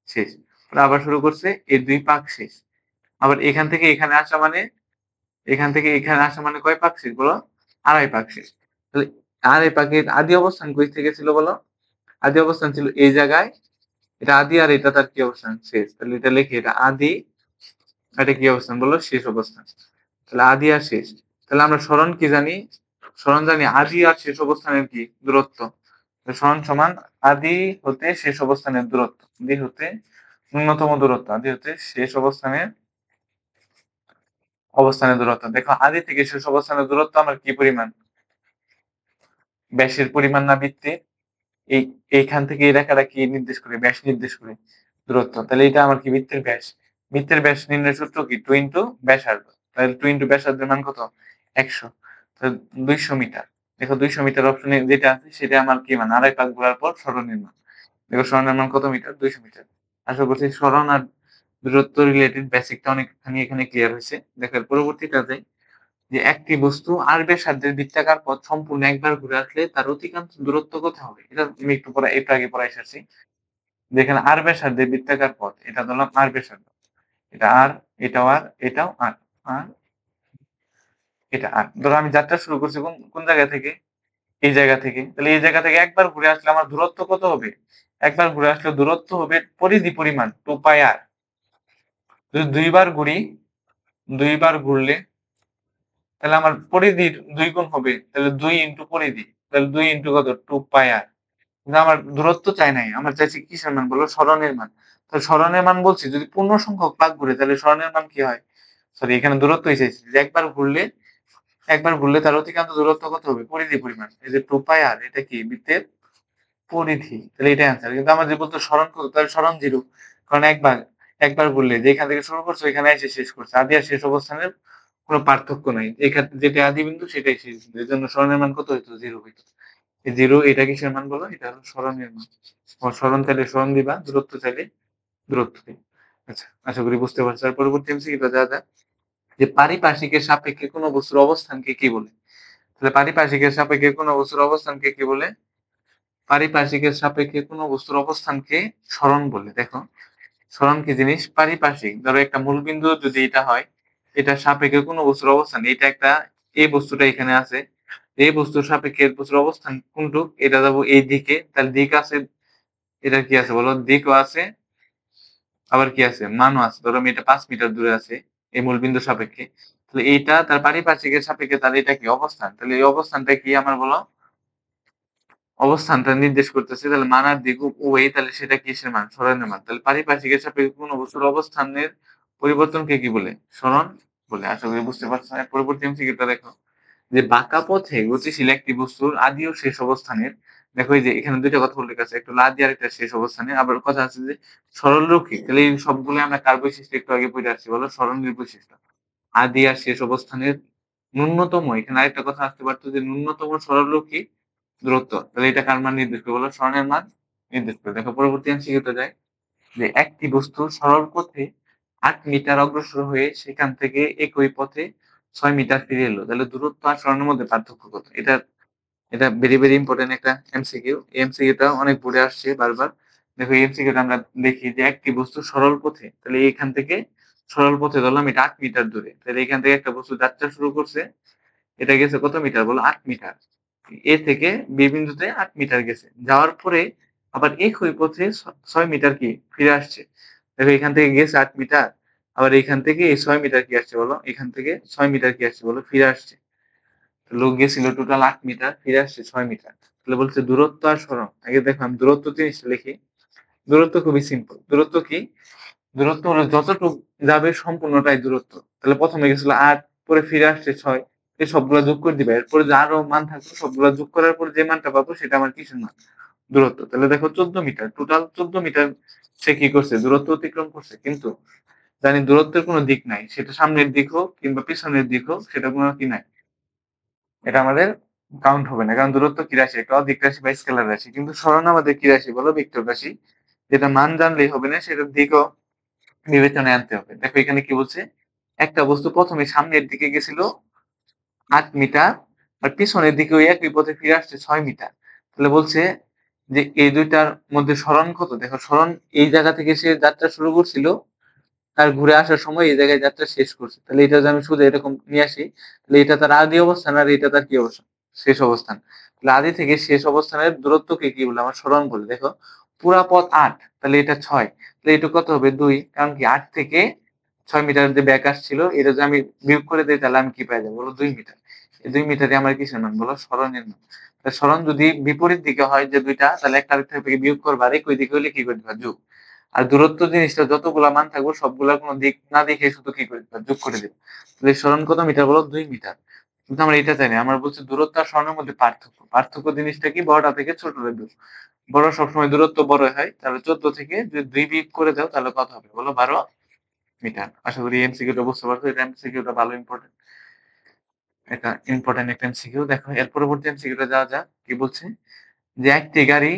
শেষ। আবার শুরু করছে এই 2 পাক শেষ। আবার এখান থেকে এখানে আসা মানে এখান থেকে এখানে আসা মানে কয় পাক শেষ বলো? আড়াই পাক শেষ। তাহলে আড়াই পাকের আদি অবস্থান কই থেকে ছিল বলো? আদি অবস্থান ছিল এই জায়গায়। এটা আদি আর এটা তার কি অবস্থান? শেষ। তাহলে এটা লিখি এটা আদি, এটা কি অবস্থান বলো? শেষ অবস্থান। তাহলে আদি আর শেষ। তাহলে আমরা সরণ কি জানি? সরণ জানি আদি আর শেষ অবস্থানের কি? দূরত্ব। সরণ সমান আদি হতে শেষ অবস্থানের দূরত্ব। আদি হতে ন্যূনতম দূরত্ব। আদি হতে শেষ অবস্থানের দূরত্ব। দেখো আদি থেকে শেষ অবস্থানের দূরত্ব আমার কি পরিমাণ? ব্যাসের পরিমাণ না বৃত্তের? এই এইখান থেকে এই রেখাটা কি নির্দেশ করে? ব্যাস নির্দেশ করে দূরত্ব। তাহলে এটা আমার কি বৃত্তের ব্যাস। বৃত্তের ব্যাস নির্ণয়ের সূত্র কি? 2 ইনটু ব্যাসার্ধ। তাহলে 2 ইনটু ব্যাসার্ধের মান কত? 100। তাহলে 200 মিটার। দেখো 200 মিটার অপশনে যেটা আছে সেটা আমার কি মান? আড়াই পাক ঘোরার পর সরণের মান। দেখো সরণের মান কত মিটার? 200 মিটার। আশা করছি সরণ আর দূরত্ব রিলেটেড বেসিকটা অনেকখানি এখানে ক্লিয়ার হয়েছে। দেখো পরবর্তীটাতে যে একটি বস্তু আর ব্যাসার্ধের বৃত্তাকার পথ সম্পূর্ণ একবার ঘুরে আসলে তার অতিক্রান্ত দূরত্ব কত হবে? এটা আমি একটু আগে পড়ে এসেছি। যেখানে আর ব্যাসার্ধের বৃত্তাকার পথ, এটা ধরলাম আর ব্যাসার্ধ। এটা আর, এটাও আর, এটাও আর, আর এটা আর। ধরো আমি যাত্রা শুরু করছি কোন জায়গা থেকে? এই জায়গা থেকে। তাহলে এই জায়গা থেকে একবার ঘুরে আসলে আমার দূরত্ব কত হবে? একবার ঘুরে আসলে দূরত্ব হবে পরিধি পরিমাণ 2 পাই আর। যদি দুইবার ঘুরলে তাহলে আমার পরিধির 2 গুণ হবে। তাহলে 2 ইনটু পরিধি। তাহলে 2 ইনটু কত? 2 পাই আর। কিন্তু আমার দূরত্ব চাই নাই। আমার চাইছে কিসের মান বলো? সরণের মান। তাহলে সরণের মান বলছি যদি পূর্ণ সংখ্যক পাক ঘুরে তাহলে সরণের মান কি হয়? সরি এখানে দূরত্বই চাইছি। যে একবার ঘুরলে তার অতিক্রান্ত দূরত্ব কত হবে? পরিধি পরিমাণ। এই যে 2 পাই আর এটা কি? বৃত্তের পরিধি। তাহলে এটাই অ্যান্সার। কিন্তু আমার যে বলতো সরণ কত? তাহলে সরণ 0। কারণ একবার ঘুরলে যেখান থেকে শুরু করছো ওইখানে এসে শেষ করছে। আদি আর শেষ অবস্থানের কোনো পার্থক্য নাই। এখানে যেটা আদি বিন্দু সেটাই শেষ বিন্দু। এজন্য সরণের মান কত হইতো? 0 হইতো। এই 0 এটা কিসের মান বলো? এটা হলো সরণের মান। সরণ চাইলে সরণ দিবা, দূরত্ব চাইলে দূরত্ব দিবা। আচ্ছা, আশা করি বুঝতে পারছো। আর পরবর্তী এমসিকিউটা যা যে পারিপার্শ্বিকের সাপেক্ষে কোন বস্তুর অবস্থানকে কি বলে? তাহলে পারিপার্শ্বিকের সাপেক্ষে কোন বস্তুর অবস্থানকে কি বলে? পারিপার্শ্বিকের সাপেক্ষে কোন বস্তুর অবস্থানকে সরণ বলে। দেখো সরণ কি জিনিস? পারিপার্শ্বিক। ধরো একটা মূলবিন্দু যদি এটা হয়, এটা সাপেক্ষে কোন বস্তুর অবস্থান, এটা একটা এই বস্তুটা এখানে আছে, এই বস্তুর সাপেক্ষে এর বস্তুর অবস্থান কোনটুক? এটা যাবো এই দিকে, তাহলে দিক আছে, এটা কি আছে বলো? দিকও আছে, আবার কি আছে? মানও আছে। ধরো আমি এটা 5 মিটার দূরে আছে এই মূলবিন্দুর সাপেক্ষে। তাহলে এইটা তার পারিপার্শ্বিকের সাপেক্ষে তাহলে এটা কি? অবস্থান। তাহলে এই অবস্থানটা কি আমার বলো? অবস্থানটা নির্দেশ করতেছে। তাহলে মান আর দিক উভয়ই, তাহলে সেটা কিসের মান? সরণের মান। তাহলে পারিপার্শ্বিকের সাপেক্ষে কোন বস্তুর অবস্থানের পরিবর্তনকে কি বলে? সরণ বলে। আশা করি বুঝতে পারছো। পরবর্তী এমসিকিউটা দেখো যে বাঁকা পথে গতিশীল একটি বস্তুর আদি ও শেষ অবস্থানের, দেখো এই যে এখানে দুইটা কথা উল্লেখ আছে, একটা হলো আদি আর একটা শেষ অবস্থানে। আবার কথা আছে যে সরলরৈখিক। তাহলে এই সবগুলো আমরা কার বৈশিষ্ট্য একটু আগে পড়ে আসছি বলো? সরণের বৈশিষ্ট্য। আদি আর শেষ অবস্থানের ন্যূনতম, এখানে আরেকটা কথা আসতে পারতো যে ন্যূনতম সরলরৈখিক দূরত্ব। তাহলে এটা কার মান নির্দেশ করে বলো? সরণের মান নির্দেশ করে। দেখো পরবর্তী এমসিকিউতে যায় যে একটি বস্তু সরল পথে 8 মিটার অগ্রসর হয়ে সেখান থেকে একই পথে 6 মিটার ফিরে এলো। তাহলে দূরত্ব আর সরণের মধ্যে পার্থক্য কত? এটা ভেরি ইম্পর্টেন্ট একটা এমসিকিউ। এই এমসিকিউটা অনেক পড়ে আসছে বারবার। দেখো এই এমসিকিউটা আমরা দেখি যে একটি বস্তু সরল পথে, তাহলে এখান থেকে সরল পথে ধরলাম এটা 8 মিটার দূরে। তাহলে এখান থেকে একটা বস্তু যাত্রা শুরু করছে, এটা গেছে কত মিটার বলো? 8 মিটার। এ থেকে বি বিন্দুতে 8 মিটার গেছে। যাওয়ার পরে আবার একই পথে 6 মিটার কি ফিরে আসছে। দেখো এখান থেকে গেছে 8 মিটার, আবার এখান থেকে এই 6 মিটার কি আসছে বলো? এখান থেকে 6 মিটার কি আসছে বলো? ফিরে আসছে। লোক গেছিল টোটাল 8 মিটার, ফিরে আসছে 6 মিটার। তাহলে বলছে দূরত্ব আর সরণ। আগে দেখো আমি দূরত্ব জিনিসটা লিখি। দূরত্ব খুবই সিম্পল। দূরত্ব কি? দূরত্ব হলো যতটুক যাবে সম্পূর্ণটাই দূরত্ব। তাহলে প্রথমে গেছিল 8, পরে ফিরে আসছে 6, এই সবগুলা যোগ করে দিবে। এরপরে যে আরো মান থাকবে সবগুলা যোগ করার পর যে মানটা পাবো সেটা আমার কিসের মান? দূরত্ব। তাহলে দেখো 14 মিটার, টোটাল 14 মিটার সে কি করছে? দূরত্ব অতিক্রম করছে। কিন্তু জানি দূরত্বের কোনো দিক নাই। সেটা সামনের দিক হোক কিংবা পিছনের দিক হোক, সেটা কোনো কি নাই। এটা আমাদের কাউন্ট হবে না। কারণ দূরত্ব কি রাশি? একটা অদিক রাশি বা স্কেলার রাশি। কিন্তু সরণ আমাদের কি রাশি বলো? ভেক্টর রাশি। যেটা মান জানলেই হবে না, সেটার দিকও বিবেচনায় আনতে হবে। দেখো এখানে কি বলছে? একটা বস্তু প্রথমে সামনের দিকে গেছিল ৮ মিটার আর পিছনের দিকে ওই একই পথে ফিরে আসছে ৬ মিটার। তাহলে বলছে যে এই ২ টার মধ্যে সরণ কত? দেখো সরণ এই জায়গা থেকে সে যাত্রা শুরু করছিল, আর ঘুরে আসার সময় এই জায়গায় যাত্রা শেষ করছে। তাহলে এটা যদি আমি শুধু এরকম নিয়ে আসি, তাহলে এটা তার আদি অবস্থান আর এটা তার কি অবস্থান? শেষ অবস্থান। তাহলে আদি থেকে শেষ অবস্থানের দূরত্বকে কি বলে? আমরা সরণ বলি। দেখো পুরা পথ ৮, তাহলে এটা ৬। তাহলে এটা কত হবে? ২। কারণ কি ৮ থেকে ৬ মিটার যে ব্যাক আসছিল, এটা যদি আমি বিয়োগ করে দেই তাহলে আমি কি পেয়ে যাবো? বলো ২ মিটার। এই ২ মিটারই আমার কিসের মান? বলো সরণের মান। তাহলে সরণ যদি বিপরীত দিকে হয় যে ২ টা, তাহলে একটা আরেকটা থেকে বিয়োগ করবা, আর একই দিকে হইলে কি করে দিবা? যোগ। আর দূরত্ব জিনিসটা যতগুলা মান থাকবে সবগুলার কোনো দিক না দেখে শুধু কি করে দিবা? যোগ করে দিবা। তাহলে সরণ কত মিটার? বলো ২ মিটার। কিন্তু আমরা এটা চাই না। আমরা বলছি দূরত্ব আর সরণের মধ্যে পার্থক্য। পার্থক্য জিনিসটা কি? বড়টা থেকে ছোটটা দূর। বড় সবসময় দূরত্ব বড় হয়। তাহলে ১৪ থেকে যদি ২ বিয়োগ করে দাও তাহলে কত হবে? বলো ১২ মিটার। আশা করি এমসিকিউটা বুঝতে পারছো। এটা এমসিকিউটা ভালো ইম্পোর্টেন্ট। এটা ইম্পোর্টেন্ট একটা এমসিকিউ। দেখো এর পরবর্তী এমসিকিউটা যাওয়া যাক। কি বলছে? যে একটি গাড়ি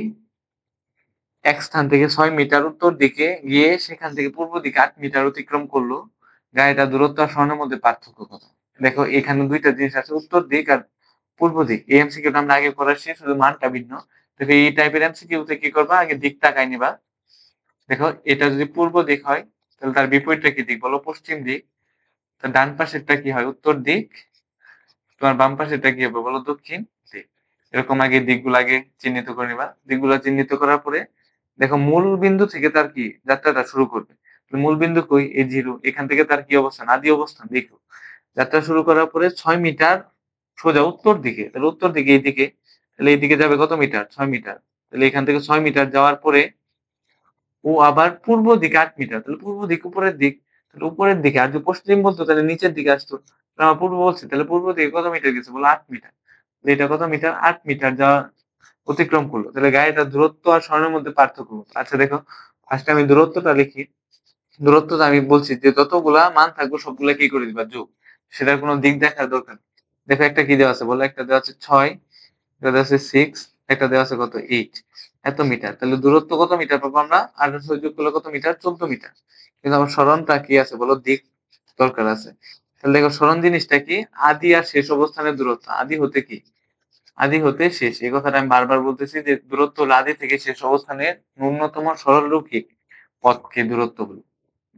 এক স্থান থেকে ৬ মিটার উত্তর দিকে গিয়ে সেখান থেকে পূর্ব দিকে ৮ মিটার অতিক্রম করলো। গাড়িটার দূরত্ব আর সরণের মধ্যে পার্থক্য কত? দেখো এখানে ২ টা জিনিস আছে, উত্তর দিক আর পূর্ব দিক। এই এমসিকিউটা আমরা আগে করেছি, শুধু মানটা ভিন্ন। দেখো এই টাইপের এমসিকিউতে কি করবা? আগে দিক তাকায় নিবা। দেখো এটা যদি পূর্ব দিক হয় তাহলে তার বিপরীতটা কি দিক? বলো পশ্চিম দিক। তার ডান পাশেরটা কি হয়? উত্তর দিক। তোমার বাম পাশেরটা কি হবে? বলো দক্ষিণ দিক। এরকম আগে দিকগুলো আগে চিহ্নিত করে নিবা। দিকগুলো চিহ্নিত করার পরে দেখো মূল বিন্দু থেকে তার কি যাত্রাটা শুরু করবে। মূল বিন্দু কই? এই 0। এখান থেকে তার কি অবস্থান? আদি অবস্থান দেখো। যাত্রা শুরু করার পরে ৬ মিটার সোজা উত্তর দিকে। তাহলে উত্তর দিকে এইদিকে। তাহলে এইদিকে যাবে কত মিটার? ৬ মিটার। তাহলে এখান থেকে ৬ মিটার যাওয়ার পরে ও আবার পূর্ব দিকে ৮ মিটার। তাহলে পূর্ব দিক উপরের দিক। তাহলে উপরের দিকে। আর যদি পশ্চিম বলতো তাহলে নিচের দিকে আসতো। তাহলে আমার পূর্ব বলছি। তাহলে পূর্ব দিকে কত মিটার গেছে? বলো ৮ মিটার। তাহলে এটা কত মিটার? ৮ মিটার যাওয়া অতিক্রম করলো। তাহলে গাড়িটার দূরত্ব আর সরণের মধ্যে পার্থক্য কত? আচ্ছা দেখো, ফার্স্টে আমি দূরত্বটা লিখি। দূরত্বটা আমি বলছি যে যতগুলা মান থাকবে সবগুলা কি করে দিবা? যোগ। সেটার কোনো দিক দেখার দরকার নেই। দেখো একটা কি দেওয়া আছে? বলো একটা দেওয়া আছে ৬, একটা দেওয়া আছে 6, একটা দেওয়া আছে কত? 8। এত মিটার। তাহলে দূরত্ব কত মিটার পাবো আমরা? ৮ আর ৬ যোগ করলে কত মিটার? ১৪ মিটার। কিন্তু আমার সরণটা কি আছে? বলো দিক দরকার আছে। তাহলে দেখো সরণ জিনিসটা কি? আদি আর শেষ অবস্থানের দূরত্ব। আদি হতে কি? আদি হতে শেষ। এই কথাটা আমি বারবার বলতেছি যে দূরত্ব হলো আদি থেকে শেষ অবস্থানের ন্যূনতম সরলরৈখিক পথকে দূরত্ব বলে।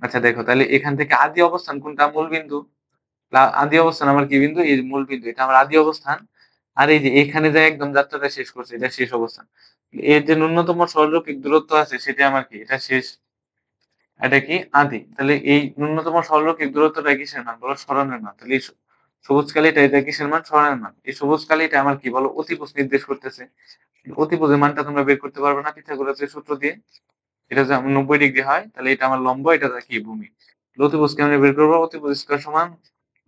আচ্ছা দেখো তাহলে এখান থেকে আদি অবস্থান কোনটা? মূল বিন্দু। আদি অবস্থান আমার কি বিন্দু? এই মূল বিন্দু। এটা আমার আদি অবস্থান। আর এই যে এখানে যায় একদম যাত্রাটা শেষ করছে, এটা শেষ অবস্থান। এর যে ন্যূনতম সরলরৈখিক দূরত্ব আছে সেটা আমার কি? এটা শেষ। এটা কি? আদি। তাহলে এই ন্যূনতম সরলরৈখিক দূরত্বটা কিসের মান? বলো সরণের মান। তাহলে এই সবুজ কালিটা এটা কিসের মান? সরণের মান। এই সবুজ কালিটা আমার কি? বলো অতিভুজ নির্দেশ করতেছে। অতিভুজের মানটা তোমরা বের করতে পারবে না পিথাগোরাসের সূত্র দিয়ে। এটা যদি 90 ডিগ্রি হয় তাহলে এটা আমার লম্ব, এটা কি? ভূমি। অতিভুজ কেমনে বের করবো? অতিভুজ স্কয়ার সমান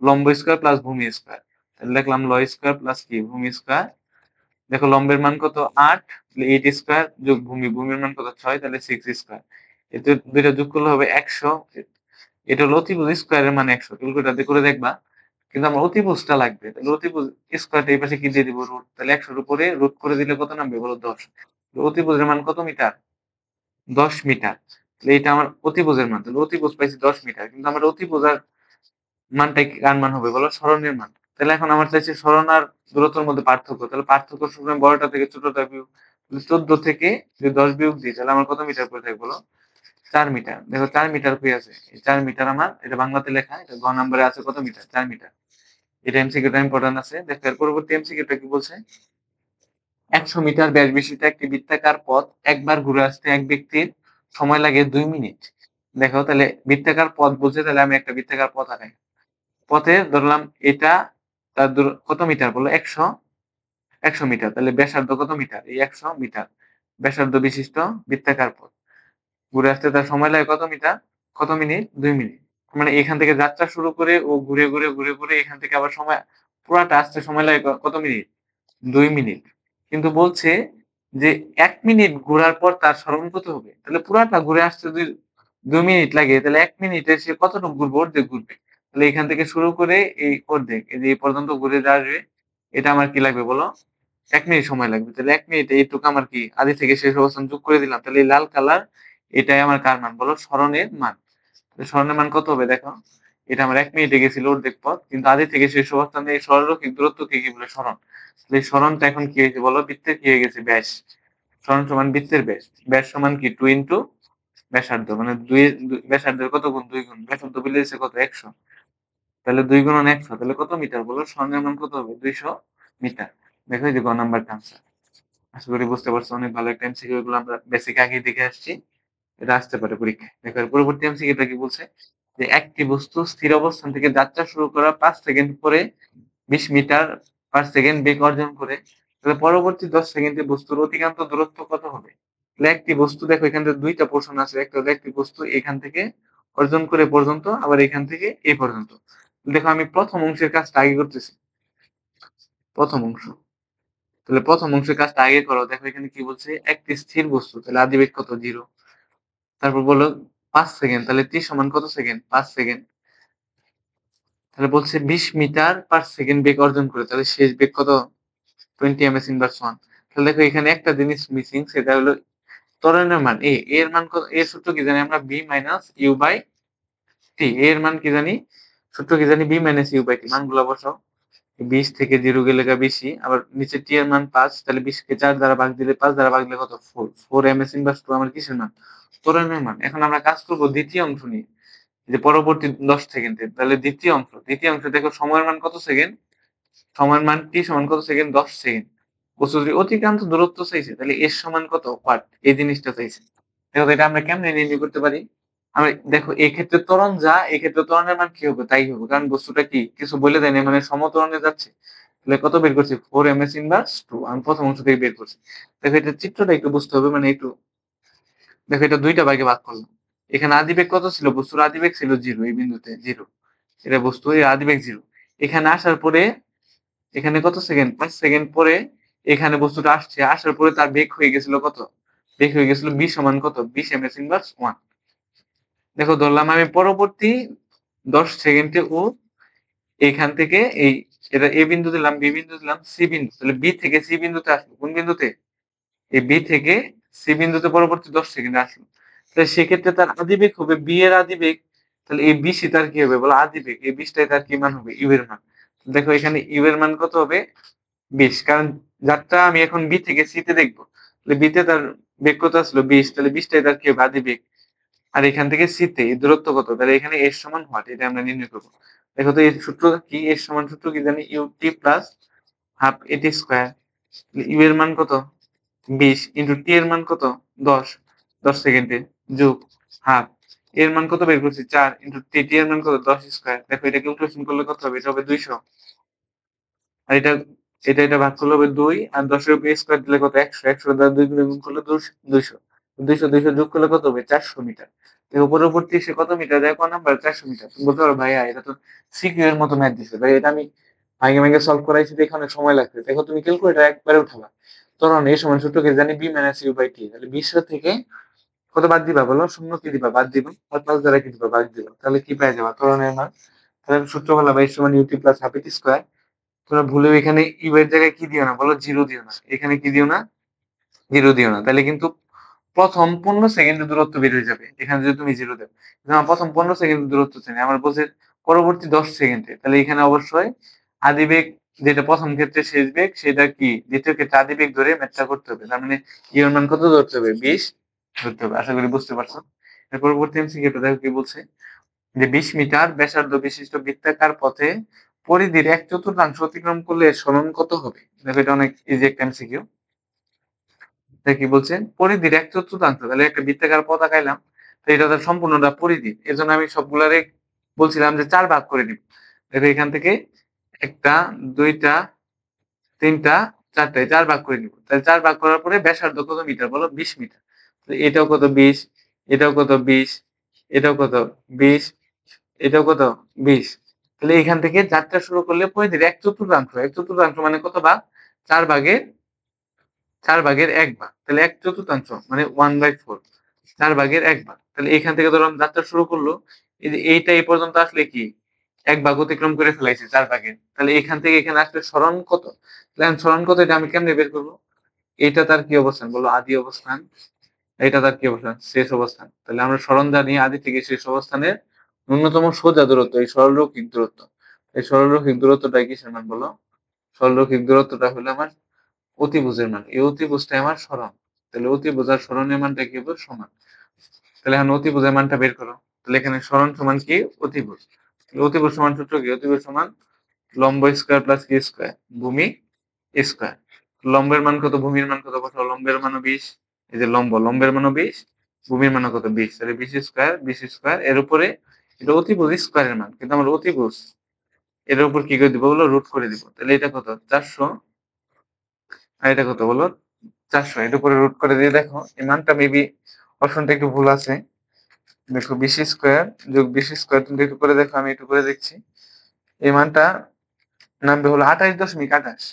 লম্ব স্কয়ার প্লাস ভূমি স্কয়ার। তাহলে লিখলাম ল স্কয়ার প্লাস কি? ভূমি স্কয়ার। দেখো লম্বের মান কত? ৮, তাহলে 8 স্কয়ার যোগ ভূমি, ভূমির মান কত? ৬, তাহলে 6 স্কয়ার। এতে দুইটা যোগ করলে হবে ১০০। এটা হলো অতিভুজ স্কয়ারের মান ১০০। ক্যালকুলেটর করে দেখবা। কিন্তু আমার অতিভুজটা লাগবে। তাহলে অতিভুজ স্কয়ারটা এই পাশে কি দিয়ে দিব? রুট। তাহলে ১০০ এর উপরে রুট করে দিলে কত নামবে? বলো ১০। অতিভুজের মান কত মিটার? ১০ মিটার। তাহলে এটা আমার অতিভুজের মান। তাহলে অতিভুজ পাইছি ১০ মিটার। কিন্তু আমার অতিভুজ আর মানটা কার মান হবে? বলো সরণের মান। তাহলে এখন আমার চাইছে সরণ আর দূরত্বের মধ্যে পার্থক্য। তাহলে পার্থক্য সবসময় বড়টা থেকে ছোটটা বিয়োগ। তাহলে ১৪ থেকে যদি ১০ বিয়োগ দিই তাহলে আমার কত মিটার পড়ে থাকবে? বলো ৪ মিটার। দেখো ৪ মিটার কই আছে? এই ৪ মিটার আমার এটা বাংলাতে লেখা। এটা ঘ নম্বরে আছে কত মিটার? ৪ মিটার। এটা এমসিকিউটা ইম্পোর্টেন্ট আছে। দেখো এর পরবর্তী এমসিকিউটা কি বলছে? ১০০ মিটার ব্যাস বিশিষ্ট একটি বৃত্তাকার পথ একবার ঘুরে আসতে এক ব্যক্তির সময় লাগে ২ মিনিট। দেখো তাহলে বৃত্তাকার পথ বলছে, তাহলে আমি একটা বৃত্তাকার পথ আঁকাই। পথে ধরলাম এটা তার কত মিটার? বললো ১০০ মিটার। তাহলে ব্যাসার্ধ কত মিটার? এই ১০০ মিটার ব্যাসার্ধ বিশিষ্ট বৃত্তাকার পথ ঘুরে আসতে তার সময় লাগে কত মিটার? কত মিনিট? ২ মিনিট। মানে এখান থেকে যাত্রা শুরু করে ও ঘুরে ঘুরে ঘুরে ঘুরে এখান থেকে আবার সময় পুরাটা আসতে সময় লাগে কত মিনিট? ২ মিনিট। কিন্তু বলছে যে ১ মিনিট ঘোরার পর তার সরণ কত হবে? তাহলে পুরাটা ঘুরে আসতে যদি ২ মিনিট লাগে তাহলে ১ মিনিটে সে কতটুকু ঘুরবে? অর্ধেক ঘুরবে। তাহলে এখান থেকে শুরু করে এই অর্ধেক, এই যে এই পর্যন্ত ঘুরে যে আসবে, এটা আমার কি লাগবে বলো? ১ মিনিট সময় লাগবে। তাহলে ১ মিনিটে এইটুকু আমার কি? আদি থেকে শেষ অবস্থান যোগ করে দিলাম। তাহলে এই লাল কালার এটাই আমার কার মান? বলো সরণের মান। সরণের মান কত হবে দেখো? এটা আমার 1 মিনিটে গেছিল অর্ধেক পথ, কিন্তু আদি থেকে শেষ অবস্থানে এই সরলরৈখিক দূরত্বকে কি বলে? সরণ। তাহলে এই সরণটা এখন কি হয়েছে বলো? বৃত্তের কি হয়ে গেছে? ব্যাস। সরণ সমান বৃত্তের ব্যাস। ব্যাস সমান কি? 2 ইনটু ব্যাসার্ধ, মানে ব্যাসার্ধের কত গুণ? 2 গুণ। ব্যাসার্ধ মিলেছে কত? 100। তাহলে 2 গুণন 100, তাহলে কত মিটার বলো? সরণের মান কত হবে? 200 মিটার। দেখো এই যে গ নাম্বারটা আনসার। আশা করি বুঝতে পারছো, অনেক ভালো একটা এমসিকিউ, এগুলো আমরা বেসিক আগেই দেখে আসছি। এটা আসতে পারে পরীক্ষায়। দেখো এর পরবর্তী এমসিকিউটা কি বলছে? যে একটি বস্তু স্থির অবস্থান থেকে যাত্রা শুরু করার 5 সেকেন্ড পরে 20 মিটার পার সেকেন্ড বেগ অর্জন করে, তাহলে পরবর্তী 10 সেকেন্ডে বস্তুর অতিক্রান্ত দূরত্ব কত হবে? তাহলে একটি বস্তু, দেখো এখান থেকে দুইটা পোর্শন আছে। একটা হলো একটি বস্তু এখান থেকে অর্জন করে পর্যন্ত, আবার এখান থেকে এই পর্যন্ত। দেখো আমি প্রথম অংশের কাজটা আগে করতেছি। প্রথম অংশ, তাহলে প্রথম অংশের কাজটা আগে করো। দেখো এখানে কি বলছে? একটি স্থির বস্তু, তাহলে আদিবেগ কত? 0। তারপর বললো 5 সেকেন্ড, তাহলে টি সমান কত সেকেন্ড? 5 সেকেন্ড। তাহলে বলছে 20 মিটার পার সেকেন্ড বেগ অর্জন করে, তাহলে শেষ বেগ কত? 20 ms ইনভার্স 1। তাহলে দেখো এখানে একটা জিনিস মিসিং, সেটা হলো ত্বরণের মান। এর মান কত? এর সূত্র কি জানি আমরা? b minus you by T. এর মান কি জানি? সূত্র কি জানি? b minus you by T. মানগুলো বসাও। 20 থেকে 0 গেলে বেশি, আবার নিচে টি এর মান 5, তাহলে 20 কে 4 দ্বারা ভাগ দিলে 5 দ্বারা ভাগ দিলে কত? 4। 4 ms ইনভার্স 2 আমার কিসের মান? ত্বরণের মান। এখন আমরা কাজ করব দ্বিতীয় অংশ নিয়ে, যে পরবর্তী 10 সেকেন্ডে। তাহলে দ্বিতীয় অংশ দেখো সময়ের মান কত সেকেন্ড? সময়ের মান টি সমান কত সেকেন্ড? 10 সেকেন্ড। বস্তু যদি অতিক্রান্ত দূরত্ব চাইছে, তাহলে এর সমান কত? ওয়াট। এই জিনিসটা চাইছে। দেখো এটা আমরা কেমনে নির্ণয় করতে পারি? আমরা দেখো এই ক্ষেত্রে ত্বরণ যা, এই ক্ষেত্রে ত্বরণের মান কি হবে? তাই হবে, কারণ বস্তুটা কি কিছু বলে দেয় না, মানে সমত্বরণে যাচ্ছে। তাহলে কত বের করছি? 4 ms ইনভার্স 2। আমি প্রথম অংশ থেকে বের করছি। দেখো এটা চিত্রটা একটু বুঝতে হবে, মানে একটু দেখো এটা দুইটা ভাগে ভাগ করলাম। এখানে আদিবেগ কত ছিল? বস্তুর আদিবেগ ছিল 0, এই বিন্দুতে 0। এটা বস্তু, এর আদিবেগ 0। এখানে আসার পরে এখানে কত সেকেন্ড? 5 সেকেন্ড পরে এখানে বস্তুটা আসছে। আসার পরে তার বেগ হয়ে গেছিল কত? বেগ হয়ে গেছিল b সমান কত? 20 ms ইনভার্স 1। দেখো ধরলাম আমি পরবর্তী 10 সেকেন্ডে ও এখান থেকে এই এটা a বিন্দু দিলাম, b বিন্দু দিলাম, c বিন্দু। তাহলে b থেকে c বিন্দুতে আসলো। কোন বিন্দুতে? এই b থেকে c বিন্দুতে পরবর্তী 10 সেকেন্ডে আসলো। তাহলে সেক্ষেত্রে তার আদিবেগ হবে b এর আদিবেগ। তাহলে এই 20 তার কি হবে বলো? আদিবেগ। এই 20 টাই তার কি মান হবে? u এর মান। দেখো এখানে u এর মান কত হবে? 20, কারণ যাত্রা আমি এখন বি থেকে সি তে দেখবো। তাহলে বি তে তার বেগ কত আসলো? 20, তাহলে 20 টাই তার কি হবে? আদি বেগ। আর এখান থেকে সি তে এই দূরত্ব কত? তাহলে এখানে এস সমান হোয়াট, এটা আমরা নির্ণয় করবো। দেখো তো এই সূত্র কি? এস সমান সূত্র কি জানি? ইউ টি প্লাস হাফ এটি স্কোয়ার। ইউ এর মান কত? 20 ইন্টু টি এর মান কত? 10। 10 সেকেন্ডে যোগ হাফ এর মান কত বের করছি? 4 ইন্টু টি। টি এর মান কত? 10 স্কোয়ার। দেখো এটা ক্যালকুলেশন করলে কত হবে? এটা হবে 200। আর এটা ভাগ করলে হবে 2, আর 10 এর উপর স্কয়ার দিলে কত? 100। 100 দ্বারা 2 গুণ করলে 200। 200 যোগ করলে কত হবে? 400 মিটার। দেখো পরবর্তী সে কত মিটার দেয়? ক নাম্বার? 400 মিটার। তুমি বলতে পারো ভাইয়া এটা তো সিকিউ এর মতো ম্যাথ দিছে ভাই, এটা আমি ভাঙে সলভ করাইছি, দেখে অনেক সময় লাগছে। দেখো তুমি ক্যালকুলেটর একবারে উঠাবা। তখন এই সমান সূত্র কি জানি? b - u / t। তাহলে 20 থেকে কত বাদ দিবা বলো? শূন্য কি দিবা? বাদ দিবা। আর 5 দ্বারা কি দিবা? ভাগ দিবা। তাহলে কি পেয়ে যাবা? ত্বরণের মান। তাহলে সূত্র হলো ভাই সমান ut plus half a t square. তোমরা ভুলেও এখানে ইউ এর জায়গায় কি দিও না বলো? 0 দিও না। এখানে কি দিও না? 0 দিও না। তাহলে কিন্তু প্রথম 15 সেকেন্ডের দূরত্ব বের হয়ে যাবে এখানে যদি তুমি 0 দাও। কিন্তু আমার প্রথম 15 সেকেন্ডের দূরত্ব চাই না, আমার বলছে পরবর্তী 10 সেকেন্ডে। তাহলে এখানে অবশ্যই আদিবেগ, যেটা প্রথম ক্ষেত্রে শেষ বেগ, সেটা কি দ্বিতীয় ক্ষেত্রে আদিবেগ ধরে ম্যাথটা করতে হবে। তার মানে ইউ এর মান কত ধরতে হবে? 20 ধরতে হবে। আশা করি বুঝতে পারছো। এর পরবর্তী এমসিকিউটা দেখো কি বলছে? যে 20 মিটার ব্যাসার্ধ বিশিষ্ট বৃত্তাকার পথে পরিধির 1/4 অতিক্রম করলে সরণ কত হবে? দেখো এটা অনেক ইজি একটা এমসিকিউ। কি বলছে? পরিধির 1/4, তাহলে একটা বৃত্তাকার পথ আঁকাইলাম, তো এটা তার সম্পূর্ণটা পরিধি। এজন্য আমি সবগুলারে বলছিলাম যে 4 ভাগ করে নিব। দেখো এখান থেকে একটা, দুইটা, তিনটা, চারটা, 4 ভাগ করে নিব। তাহলে 4 ভাগ করার পরে ব্যাসার্ধ কত মিটার বলো? 20 মিটার। এটাও কত? 20। এটাও কত? 20। এটাও কত? 20। এটাও কত? 20। তাহলে এখান থেকে যাত্রা শুরু করলে পরিধির 1/4। 1/4 মানে কত ভাগ? 4 ভাগের 1 ভাগ। তাহলে 1/4 মানে 1/4। 4 ভাগের 1 ভাগ। তাহলে এখান থেকে ধরলাম যাত্রা শুরু করলো, এই যে এইটা এই পর্যন্ত আসলে কি 1 ভাগ অতিক্রম করে ফেলাইছে 4 ভাগের। তাহলে এখান থেকে এখানে আসলে সরণ কত? তাহলে এখন সরণ কত এটা আমি কেমনে বের করবো? এটা তার কি অবস্থান বলো? আদি অবস্থান। এটা তার কি অবস্থান? শেষ অবস্থান। তাহলে আমরা সরণ জানি আদি থেকে শেষ অবস্থানের ন্যূনতম সোজা দূরত্ব, এই সরলরৈখিক দূরত্ব। এই সরলরৈখিক দূরত্বটা কিসের মান বলো? সরলরৈখিক দূরত্বটা হলো আমার অতিভুজের মান। এই অতিভুজটা আমার সরণ। তাহলে অতিভুজ আর সরণের মানটা কি হবে? সমান। তাহলে এখন অতিভুজের মানটা বের করো। তাহলে এখানে সরণ সমান কি? অতিভুজ। অতিভুজ সমান সূত্র কি? অতিভুজ সমান লম্ব স্কয়ার প্লাস কি স্কয়ার, ভূমি স্কয়ার। লম্বের মান কত, ভূমির মান কত? বসাও। লম্বের মানও 20, এই যে লম্বের মানও 20, ভূমির মানও কত? 20। তাহলে 20 স্কয়ার 20 স্কয়ার, এর উপরে এটা অতিভুজ স্কয়ারের মান, কিন্তু আমরা অতিভুজ এর উপর কি করে দিব বলো? রুট করে দিব। তাহলে এটা কত? 400, আর এটা কত বলো? 400। এর উপরে রুট করে দিয়ে দেখো এই মানটা মেবি অপশনটা একটু ভুল আছে। দেখো 20 স্কয়ার যোগ 20 স্কয়ার, তুমি একটু করে দেখো, আমি একটু করে দেখছি। এই মানটা নামবে হলো 28.28।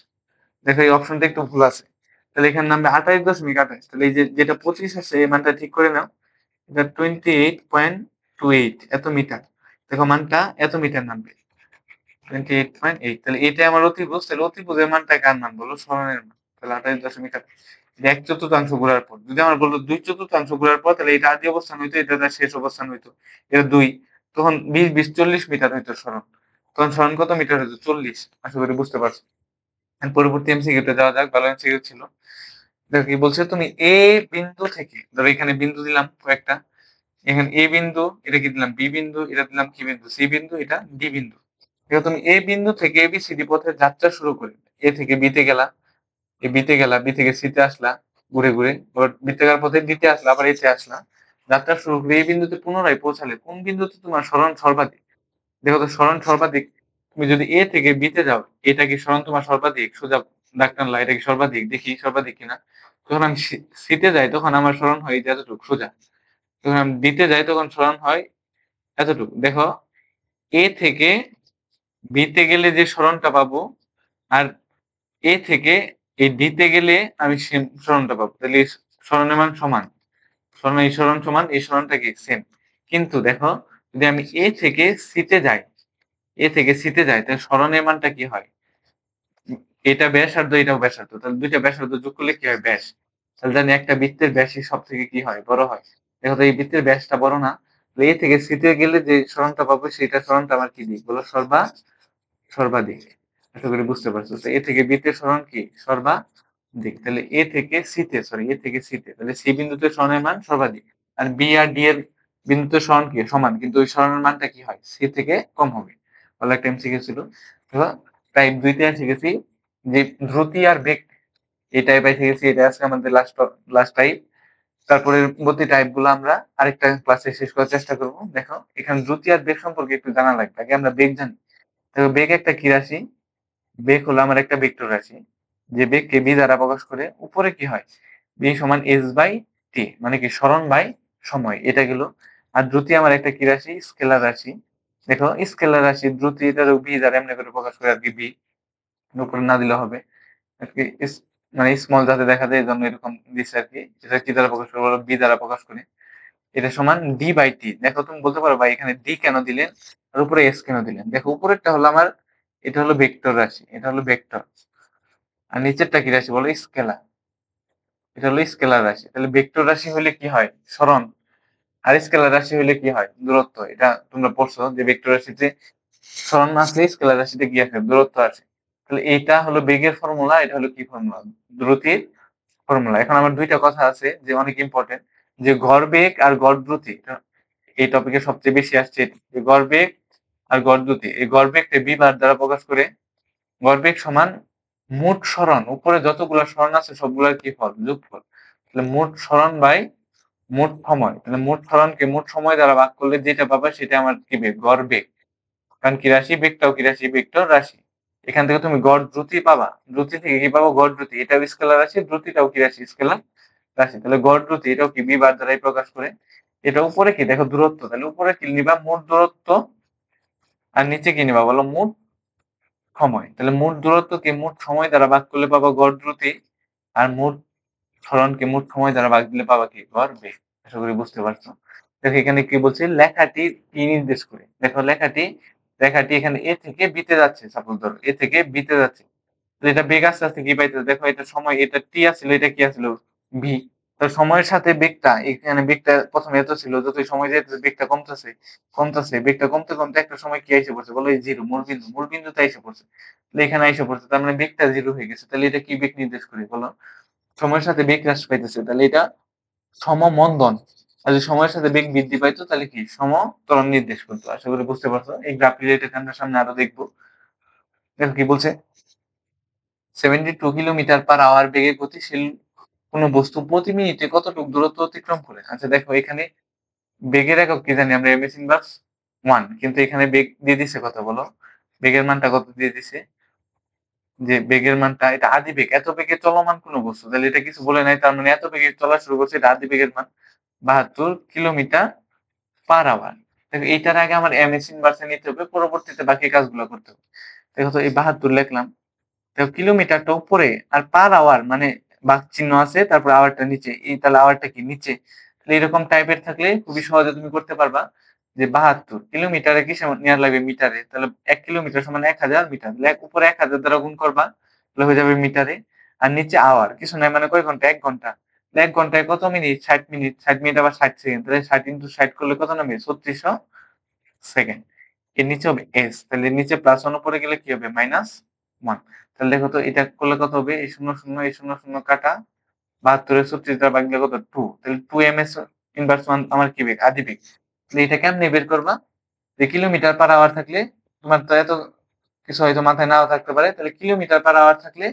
দেখো এই অপশনটা একটু ভুল আছে। তাহলে এখানে নামবে 28.28। তাহলে এই যে যেটা 25 আছে এই মানটা ঠিক করে নাও। এটা 28.28 এত মিটার। দেখো মানটা এত মিটার নামবে, 28.8। তাহলে এটা আমার অতিভুজ। তাহলে অতিভুজের মানটা কার মান বলো? সরণের মান। তাহলে 28.8 1/4 ঘোরার পর, যদি আমার বললো 2/4 ঘোরার পর, তাহলে এটা আদি অবস্থান হইতো, এটা তার শেষ অবস্থান হইতো। এটা 2, তখন 20 40 মিটার হইতো সরণ। তখন সরণ কত মিটার হইতো? 40। আশা করি বুঝতে পারছো। পরবর্তী এমসিকিউতে যাওয়া যাক, ভালো এমসিকিউ ছিল। দেখো কি বলছে, তুমি এ বিন্দু থেকে, ধরো এখানে বিন্দু দিলাম কয়েকটা, এখানে এ বিন্দু, এটা কি দিলাম? বি বিন্দু, এটা দিলাম কি বিন্দু? সি বিন্দু, এটা ডি বিন্দু। দেখো তুমি এ বিন্দু থেকে এবিসিডি পথের যাত্রা শুরু করে, এ থেকে বিতে গেলা, এ বিতে গেলা, বি থেকে সিতে আসলা, ঘুরে ঘুরে আবার বৃত্তাকার পথে ডিতে আসলা, আবার এতে আসলা, যাত্রা শুরু করে এই বিন্দুতে পুনরায় পৌঁছালে, কোন বিন্দুতে তোমার সরণ সর্বাধিক? দেখো তো সরণ সর্বাধিক, তুমি যদি এ থেকে বিতে যাও, এটা কি সরণ তোমার সর্বাধিক? সোজা দাগ টানলা, এটা কি সর্বাধিক? দেখি সর্বাধিক কিনা। যখন আমি সিতে যাই তখন আমার সরণ হয় এতটুকু সোজা, যখন আমি দিতে যাই তখন সরণ হয় এতটুকু। দেখো এ থেকে বিতে গেলে যে সরণটা পাবো, আর এ থেকে এই ডিতে গেলে আমি সরণটা পাবো, তাহলে সরণের মান সমান। সরণ, এই সরণ সমান এই সরণটা কি? সেম। কিন্তু দেখো যদি আমি এ থেকে সিতে যাই, এ থেকে সিতে যাই, তাহলে সরণের মানটা কি হয়? এটা ব্যাসার্ধ, এটাও ব্যাসার্ধ, তাহলে দুইটা ব্যাসার্ধ যোগ করলে কি হয়? ব্যাস। তাহলে জানি একটা বৃত্তের ব্যাসই সব থেকে কি হয়? বড় হয়। দেখো তো এই বৃত্তের ব্যাসটা বড় না, এ থেকে সিতে গেলে যে সরণটা পাবো সেটা সরণটা আমার কি দিক বলো? সর্বাধিক। আশা করি বুঝতে পারছো। তো এ থেকে বিতে সরণ কি? সর্বাধিক। তাহলে এ থেকে সিতে, সরি এ থেকে সিতে, তাহলে সি বিন্দুতে সরণের মান সর্বাধিক। আর বি আর ডি এর বিন্দুতে সরণ কি? সমান, কিন্তু ওই সরণের মানটা কি হয়? সি থেকে কম হবে। ভালো একটা এমসিকিউ ছিল। টাইপ 2 তে শিখেছি যে ধ্রুতি আর বেগ, এই টাইপ শিখেছি। এটা আজকে আমাদের লাস্ট টাইপ। তারপরে গতি টাইপ গুলো আমরা আরেকটা ক্লাসে শেষ করার চেষ্টা করব। দেখো এখানে দ্রুতি আর বেগ সম্পর্কে একটু জানা লাগবে। আগে আমরা বেগ জানি। দেখো বেগ একটা কি রাশি? বেগ হলো আমার একটা ভেক্টর রাশি, যে বেগকে বি দ্বারা প্রকাশ করে। উপরে কি হয়? বি সমান এস বাই টি, মানে কি সরণ বাই সময়, এটা গেল। আর দ্রুতি আমার একটা কি রাশি? স্কেলার রাশি। দেখো স্কেলার রাশি দ্রুতি, এটা বি দ্বারা এমনি করে প্রকাশ করে আর কি, বি উপরে না দিলে হবে আর কি, মানে স্মল যাতে দেখা যায় এই জন্য এরকম দিচ্ছে আর কি। এটা কি দ্বারা প্রকাশ করে? বি দ্বারা প্রকাশ করে। এটা সমান ডি বাই টি। দেখো তুমি বলতে পারো ভাই এখানে ডি কেন দিলেন আর উপরে এস কেন দিলেন? দেখো উপরেরটা হলো আমার, এটা হলো ভেক্টর রাশি, এটা হলো ভেক্টর। আর নিচেরটা কি রাশি বলো? স্কেলার। এটা হলো স্কেলার রাশি। তাহলে ভেক্টর রাশি হলে কি হয়? সরণ। আর স্কেলার রাশি হলে কি হয়? দূরত্ব। এটা তোমরা পড়ছো যে ভেক্টর রাশিতে সরণ আসলে স্কেলার রাশিতে কি আছে? দূরত্ব আছে। তাহলে এটা হলো বেগের ফর্মুলা, এটা হলো কি ফর্মুলা? দ্রুতির ফর্মুলা। এখন আমার দুইটা কথা আছে যে অনেক ইম্পর্টেন্ট, যে গড় বেগ আর গড় দ্রুতি। এই টপিকে সবচেয়ে বেশি আসছে যে গড় বেগ আর গড় দ্রুতি। এই গড় বেগকে বি বার দ্বারা প্রকাশ করে। গড় বেগ সমান মোট সরণ, উপরে যতগুলো সরণ আছে সবগুলোর কি ফল? যোগফল। তাহলে মোট সরণ বাই মোট সময়, তাহলে মোট সরণকে মোট সময় দ্বারা ভাগ করলে যেটা পাবে সেটা আমার কি বেগ? গড় বেগ। কারণ কি রাশি? বেগটাও কি রাশি? ভেক্টর রাশি। এখান থেকে তুমি গড় দ্রুতি পাবা, দ্রুতি থেকে কি পাবো? গড় দ্রুতি। এটাও স্কেলার রাশি, দ্রুতিটাও কি রাশি? স্কেলার রাশি। তাহলে গড় দ্রুতি এটাও কি বি বার দ্বারাই প্রকাশ করে। এটা উপরে কি? দেখো দূরত্ব, তাহলে উপরে কি নিবা? মোট দূরত্ব। আর নিচে কি নিবা বলো? মোট সময়। তাহলে মোট দূরত্বকে মোট সময় দ্বারা ভাগ করলে পাবো গড় দ্রুতি, আর মোট সরণকে মোট সময় দ্বারা ভাগ দিলে পাবা কি? গড় বেগ। আশা করি বুঝতে পারছো। দেখো এখানে কি বলছে? লেখাটি কি নির্দেশ করে? দেখো লেখাটি এখানে এ থেকে বিতে যাচ্ছে, সাপোজ ধরো এ থেকে বিতে যাচ্ছে। তো এটা বেগ আস্তে আস্তে কি পাইতেছে? দেখো এটা সময়, এটা টি আছিল, এটা কি আছিল? ভি। তো সময়ের সাথে বেগটা এখানে বেগটা প্রথমে এত ছিল, যতই সময় যাইতেছে বেগটা কমতেছে, কমতেছে, বেগটা কমতে, কমতে একটা সময় কি এসে পড়ছে বলো এই 0 মূলবিন্দু, মূলবিন্দুতে এসে পড়ছে। তাহলে এখানে এসে পড়ছে। তার মানে বেগটা 0 হয়ে গেছে। তাহলে এটা কি বেগ নির্দেশ করে বলো? সময়ের সাথে বেগ হ্রাস পাইতেছে। তাহলে এটা সমমন্দন। আর যদি সময়ের সাথে বেগ বৃদ্ধি পাইতো তাহলে কি সমত্বরণ নির্দেশ করতো। আশা করি বুঝতে পারছো। এই গ্রাফ রিলেটেড আমরা সামনে আরো দেখবো। দেখো কি বলছে? 72 কিলোমিটার পার আওয়ার বেগে গতিশীল কোন বস্তু প্রতি মিনিটে কতটুকু দূরত্ব অতিক্রম করে? আচ্ছা দেখো এখানে বেগের একক কি জানি আমরা এমএস ইনভার্স 1, কিন্তু এখানে বেগ দিয়ে দিছে কত বলো? বেগের মানটা কত দিয়ে দিছে? যে বেগের মানটা এটা আদি বেগ, এত বেগে চলমান কোন বস্তু, তাহলে এটা কিছু বলে নাই, তার মানে এত বেগে চলা শুরু করছে, এটা আদি বেগের মান 72 কিলোমিটার পার আওয়ার। দেখো এইটার আগে আমার এমএস ইনভার্সে নিতে হবে, পরবর্তীতে বাকি কাজগুলো করতে হবে। দেখো তো এই 72 লিখলাম, দেখো কিলোমিটারটা উপরে আর পার আওয়ার মানে বাক চিহ্ন আছে, তারপর আওয়ারটা নিচে, এই তাহলে আওয়ারটা কি নিচে। তাহলে এরকম টাইপের থাকলে খুবই সহজে তুমি করতে পারবা যে 72 কিলোমিটারে কিসে নেওয়া লাগবে? মিটারে। তাহলে 1 কিলোমিটার সমান 1000 মিটার। তাহলে উপরে 1000 দ্বারা গুণ করবা, তাহলে হয়ে যাবে মিটারে। আর নিচে আওয়ার কিছু নাই, মানে কয় ঘন্টা? 1 ঘন্টা। তাহলে 1 ঘন্টায় কত মিনিট? 60 মিনিট। 60 মিনিট আবার 60 সেকেন্ড। তাহলে 60 ইনটু 60 করলে কত নামবে? 3600 সেকেন্ড। এর নিচে হবে এস, তাহলে এর নিচে প্লাস ওয়ান উপরে গেলে কি হবে? Minus one. তাহলে দেখো তো এটা করলে কত হবে? এই শূন্য শূন্য, এই শূন্য শূন্য কাটা, 72 36 দ্বারা ভাগ দিলে কত? 2। তাহলে 2 এমএস ইনভার্স 1 আমার কি বেগ? আদি বেগ। তাহলে এটা কেমনে বের করবা? যে কিলোমিটার পার আওয়ার থাকলে, তোমার তো এত কিছু হয়তো মাথায় নাও থাকতে পারে, তাহলে কিলোমিটার পার আওয়ার থাকলে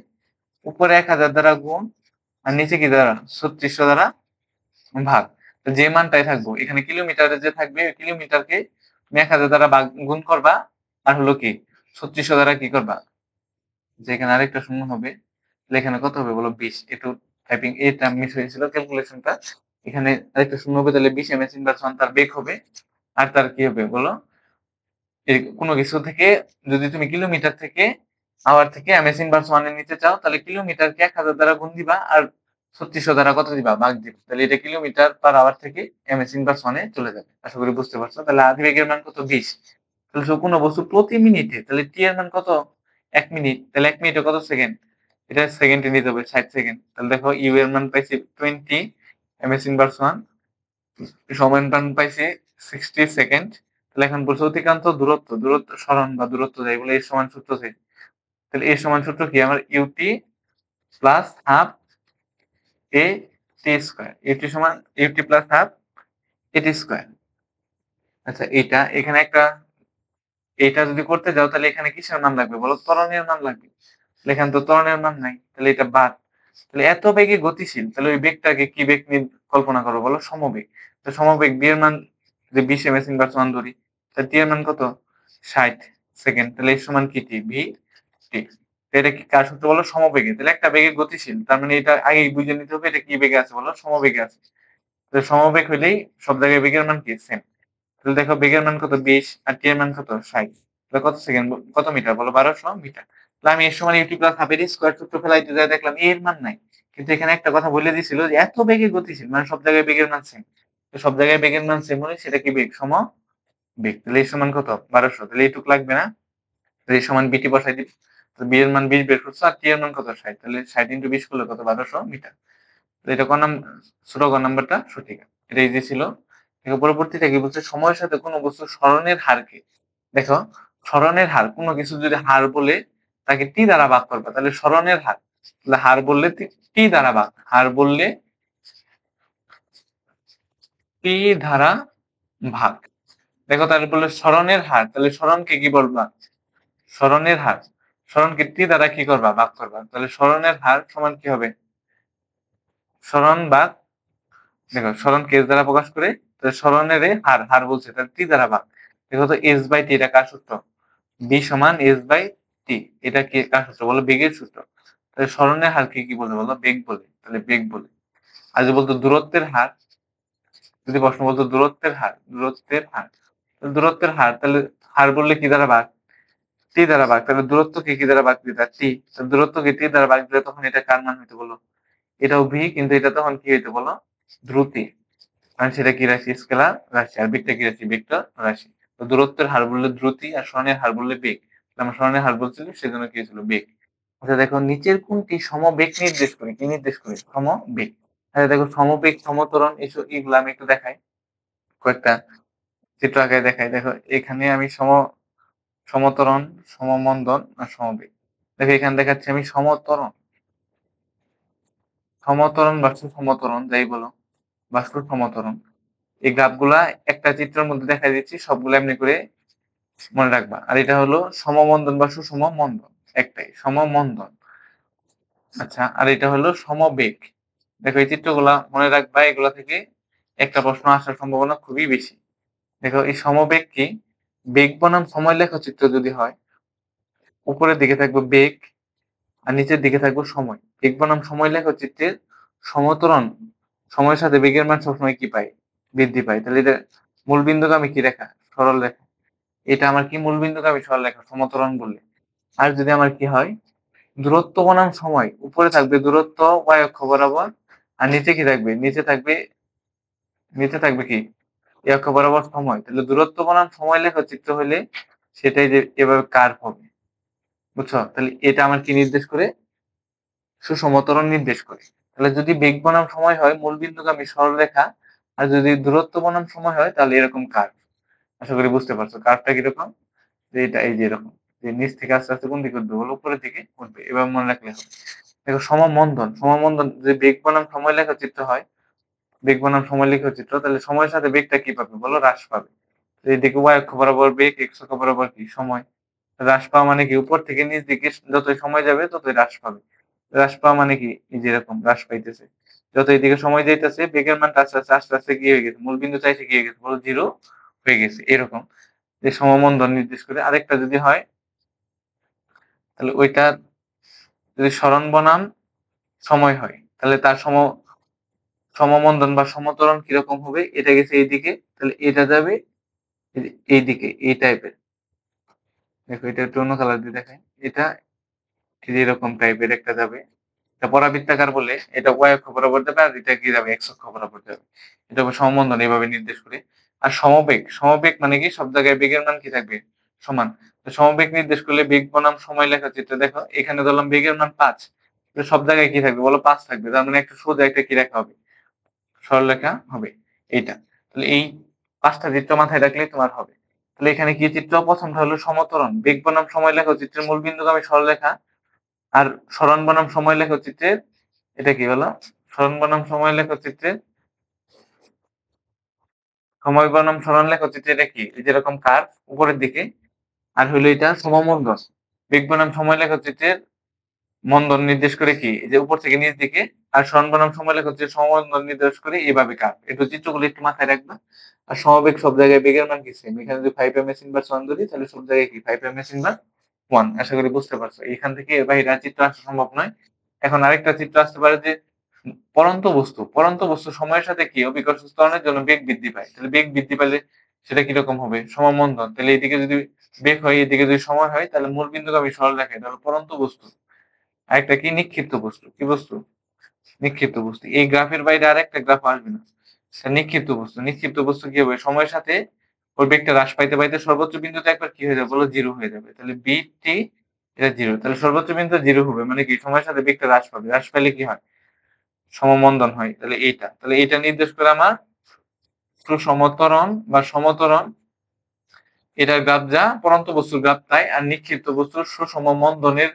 উপরে 1000 দ্বারা গুণ, আর নিচে কি দ্বারা? 3600 দ্বারা ভাগ। তো যে মানটাই থাকবো এখানে কিলোমিটারে যে থাকবে ওই কিলোমিটারকে তুমি 1000 দ্বারা ভাগ গুণ করবা, আর হলো কি 3600 দ্বারা কি করবা, যে এখানে আরেকটা শূন্য হবে, তাহলে এখানে কত হবে বলো? 20। একটু টাইপিং এটা মিস হয়েছিল ক্যালকুলেশনটা। এখানে আরেকটা শূন্য হবে, তাহলে 20 এমএস ইনভার্স 1 তার বেগ হবে। আর তার কি হবে বলো? এই কোনো কিছু থেকে যদি তুমি কিলোমিটার থেকে আওয়ার থেকে এমএস ইনভার্স 1 এ নিতে চাও, তাহলে কিলোমিটারকে 1000 দ্বারা গুণ দিবা, আর 3600 দ্বারা কত দিবা? ভাগ দিবা। তাহলে এটা কিলোমিটার পার আওয়ার থেকে এমএস ইনভার্স 1 এ চলে যাবে। আশা করি বুঝতে পারছো। তাহলে আদি বেগের মান কত? 20। তাহলে কোনো বস্তু প্রতি মিনিটে, তাহলে টি এর মান কত? 1 মিনিট। তাহলে 1 মিনিটে কত সেকেন্ড? এটা সেকেন্ডে নিতে হবে, 60 সেকেন্ড। তাহলে দেখো ইউ এর মান পাইছি 20 এমএস ইনভার্স 1, সময়ের মান পাইছি 60 সেকেন্ড। তাহলে এখন বলছে অতিক্রান্ত দূরত্ব, দূরত্ব সরণ বা দূরত্ব যাই বলে এর সমান সূত্র থেকে। তাহলে এর সমান সূত্র কি? আমার ইউটি প্লাস হাফ এ টি স্কয়ার। ইউটি সমান u t plus half a t square. আচ্ছা এটা এখানে একটা, এটা যদি করতে যাও তাহলে এখানে কিসের মান লাগবে বলো? ত্বরণের মান লাগবে। তাহলে এখানে তো ত্বরণের মান নাই, তাহলে এটা বাদ। তাহলে এত বেগে গতিশীল, তাহলে ওই বেগটাকে কি বেগ কল্পনা করো বলো? সমবেগ। তো সমবেগ বি এর মান যে 20 এমএস ইনভার্স 1 ধরি, তাহলে টি এর মান কত? 60 সেকেন্ড। তাহলে এর সমান কি? T V T. এটা কি কার সূত্র বলো? সমবেগে। তাহলে একটা বেগে গতিশীল, তার মানে এটা আগেই বুঝে নিতে হবে এটা কি বেগে আছে বলো? সমবেগে আছে। তাহলে সমবেগ হইলেই সব জায়গায় বেগের মান কি? সেম। তাহলে দেখো বেগের মান কত? 20, আর টি এর মান কত? 60। তাহলে কত সেকেন্ড, কত মিটার বলো? 1200 মিটার। তাহলে আমি এর সমান ইউটি প্লাস হাফ এর স্কয়ার সূত্র ফেলাইতে যাই, দেখলাম এর মান নাই। কিন্তু এখানে একটা কথা বলে দিছিল যে এত বেগে গতিশীল মানে সব জায়গায় বেগের মান সেম। তো সব জায়গায় বেগের মান সেম হলে সেটা কি বেগ? বেগ। তাহলে এর সমান কত? 1200। তাহলে এইটুক লাগবে না। তাহলে এর সমান বিটি বসাই দিই। তো বি এর মান 20 বের করছো, আর টি এর মান কত? 60। তাহলে 60 ইনটু 20 করলে কত? 1200 মিটার। তো এটা কোন ছোট গ নাম্বারটা সঠিক। এটা ইজি ছিল। দেখো পরবর্তীতে কি বলছে? সময়ের সাথে কোনো বস্তুর সরণের হারকে, দেখো সরণের হার, কোনো কিছু যদি হার বলে তাকে টি দ্বারা ভাগ করবা, তাহলে সরণের হার, তাহলে হার বললে টি দ্বারা ভাগ, হার বললে টি দ্বারা ভাগ। দেখো তাহলে বললে সরণের হার, তাহলে সরণকে কি বলবা? সরণের হার, সরণকে টি দ্বারা কি করবা? ভাগ করবা। তাহলে সরণের হার সমান কি হবে? সরণ ভাগ, দেখো সরণ কে এস দ্বারা প্রকাশ করে, তাহলে সরণের হার, হার বলছে তাহলে টি দ্বারা ভাগ। দেখো তো এস বাই টি, এটা কার সূত্র? বি সমান এস বাই টি। এটা কি কার সূত্র বলো? বেগের সূত্র। তাহলে সরণের হার কি বলে বলো? বেগ বলে। তাহলে বেগ বলে। আর যদি বলতো দূরত্বের হার, যদি প্রশ্ন বলতো দূরত্বের হার, দূরত্বের হার, দূরত্বের হার, তাহলে হার বললে কি দ্বারা ভাগ? টি দ্বারা ভাগ। তাহলে দূরত্বকে কি দ্বারা ভাগ দিতে? টি। দূরত্বকে টি দ্বারা ভাগ দিলে তখন এটা কার মান হইতে বলো? এটাও ভি, কিন্তু এটা তখন কি হইতে বলো? দ্রুতি। কারণ সেটা কি রাশি? স্কেলার রাশি। আর বেগটা কি রাশি? ভেক্টর রাশি। তো দূরত্বের হার বললে দ্রুতি, আর সরণের হার বললে বেগ। আমরা সরণের হার বলছিল সেজন্য কি ছিল? বেগ। আচ্ছা দেখো নিচের কোনটি সমবেগ নির্দেশ করে? কি নির্দেশ করে? সমবেগ। আচ্ছা দেখো সমবেগ সমত্বরণ এগুলো আমি একটু দেখাই, কয়েকটা চিত্র আকারে দেখাই। দেখো এখানে আমি সমত্বরণ, সমমন্দন আর সমবেগ। দেখো এখানে দেখাচ্ছি আমি সমত্বরণ বা সুসমত্বরণ যাই বলো বা সুসমত্বরণ। এই গ্রাফগুলা একটা চিত্রের মধ্যে দেখা দিচ্ছি, সবগুলো এমনি করে মনে রাখবা। আর এটা হলো সমমন্দন বা সুষম মন্দন, একটাই সমমন্দন। আচ্ছা, আর এটা হলো সমবেগ। দেখো এই চিত্রগুলা মনে রাখবা, এগুলা থেকে একটা প্রশ্ন আসার সম্ভাবনা খুবই বেশি। দেখো এই সমবেগ কি? বেগ বনাম সময় লেখচিত্র যদি হয়, উপরের দিকে থাকবে বেগ আর নিচের দিকে থাকবে সময়। বেগ বনাম সময় লেখচিত্রের সমত্বরণ, সময়ের সাথে বেগের মান সবসময় কি পায়? বৃদ্ধি পায়। তাহলে এটা মূল বিন্দুগামী কি রেখা? সরল রেখা। এটা আমার কি মূল বিন্দুগামী সরল রেখা সমত্বরণ বললে। আর যদি আমার কি হয়, দূরত্ব বনাম সময়, উপরে থাকবে দূরত্ব y অক্ষ বরাবর, আর নিচে কি থাকবে? নিচে থাকবে কি? এই অক্ষ বরাবর সময়। তাহলে দূরত্ব বনাম সময় লেখচিত্র হলে সেটাই যে এভাবে কার্ভ হবে। বুঝছো? তাহলে এটা আমার কি নির্দেশ করে? সুসমতরণ নির্দেশ করে। তাহলে যদি বেগ বনাম সময় হয় মূল বিন্দুগামী সরলরেখা, আর যদি দূরত্ব বনাম সময় হয় তাহলে এরকম কার্ভ। আশা করি বুঝতে পারছো কার্ভটা কিরকম। যে এটা এই যে এরকম, যে নিচ থেকে আস্তে আস্তে কোন দিকে উঠবে বলো? উপরের দিকে উঠবে। এবার মনে রাখলে হবে। দেখো সমমন্দন যে বেগ বনাম সময় লেখচিত্র হয়, বেগ বনাম সময় লেখচিত্র, তাহলে সময়ের সাথে বেগটা কি পাবে বলো? হ্রাস পাবে। তো এইদিকে y অক্ষ বরাবর বেগ, x অক্ষ বরাবর কি? সময়। হ্রাস পাওয়া মানে কি? উপর থেকে নিচ দিকে যতই সময় যাবে ততই হ্রাস পাবে। হ্রাস পাওয়া মানে কি? এই যে এরকম হ্রাস পাইতেছে। যত এদিকে সময় যাইতেছে বেগের মানটা আস্তে আস্তে কি হয়ে গেছে? মূল বিন্দু চাইছে কি হয়ে গেছে বলো? 0 হয়ে গেছে। এরকম যে সমমন্দন নির্দেশ করে। আরেকটা যদি হয় তাহলে ওইটা যদি সরণ বনাম সময় হয় তাহলে তার সমমন্দন বা সমত্বরণ কিরকম হবে? এটা গেছে এইদিকে, তাহলে এটা যাবে এইদিকে, এই টাইপের। দেখো এটা একটু অন্য কালার দিয়ে দেখাই। এটা এই যে এরকম টাইপের একটা যাবে। এটা পরাবৃত্তাকার বলে এটা y অক্ষ বরাবর যাবে, আর এটা কি যাবে? x অক্ষ বরাবর যাবে। এটা সমবন্ধন এভাবে নির্দেশ করে। আর সমবেগ মানে কি? সব জায়গায় বেগের মান কি থাকবে? সমান। তো সমবেগ নির্দেশ করলে বেগ বনাম সময় লেখচিত্র দেখো এখানে ধরলাম বেগের মান 5, সব জায়গায় কি থাকবে বলো? 5 থাকবে। তার মানে একটা সোজা একটা কি রেখা হবে? সরলরেখা হবে এইটা। তাহলে এই 5টা চিত্র মাথায় রাখলেই তোমার হবে। তাহলে এখানে কি চিত্র? প্রথমটা হলো সমত্বরণ, বেগ বনাম সময় লেখচিত্রের মূল বিন্দুগামী সরলরেখা। আর সরণ বনাম সময় লেখচিত্রের এটা কি হলো? সরণ বনাম সময় লেখচিত্রের সময় বনাম সরণ লেখচিত্রে এটা কি? এই যেরকম কার্ভ উপরের দিকে। আর হইলো এটা সমমন্দন। বেগ বনাম সময় লেখচিত্রের মন্দন নির্দেশ করে কি? এই যে উপর থেকে নিচ দিকে। আর সরণ বনাম সময় লেখচিত্রের সমমন্দন নির্দেশ করে এইভাবে কার্ভ। একটু চিত্রগুলো একটু মাথায় রাখবা। আর সমবেগ সব জায়গায় বেগের মান কি সেম। এখানে যদি 5m ইনভার্স 1 ধরি তাহলে সব জায়গায় কি 5m ইনভার্স 1। আশা করি বুঝতে পারছো। এখান থেকে এর বাইরে আর চিত্র আসা সম্ভব নয়। এখন আরেকটা চিত্র আসতে পারে যে পরন্ত বস্তু সময়ের সাথে কি অভিকর্ষ ত্বরণের জন্য বেগ বৃদ্ধি পায়। তাহলে বেগ বৃদ্ধি পেলে সেটা কিরকম হবে? সমমন্দন। তাহলে এদিকে যদি বেগ হয়, এদিকে যদি সময় হয়, তাহলে মূল বিন্দুগামী সরলরেখা। এটা হলো পরন্ত বস্তু। আরেকটা কি? নিক্ষিপ্ত বস্তু। কি বস্তু? নিক্ষিপ্ত বস্তু। এই গ্রাফের বাইরে আরেকটা গ্রাফ আসবে না। সেটা নিক্ষিপ্ত বস্তু। নিক্ষিপ্ত বস্তু কি হবে? সময়ের সাথে ওর বেগটা হ্রাস পাইতে পাইতে সর্বোচ্চ বিন্দুতে একবার কি হয়ে যাবে বলো? 0 হয়ে যাবে। তাহলে বিটি এটা 0। তাহলে সর্বোচ্চ বিন্দু 0 হবে মানে কি? সময়ের সাথে বেগটা হ্রাস পাবে। হ্রাস পাইলে কি হয়? সমমন্দন হয়। তাহলে এইটা। তাহলে এটা নির্দেশ করে আমার সুসমত্বরণ বা সমত্বরণ। এটার গ্রাফ যা পরন্ত বস্তুর গ্রাফ তাই, আর নিক্ষিপ্ত বস্তুর সুষম মন্দনের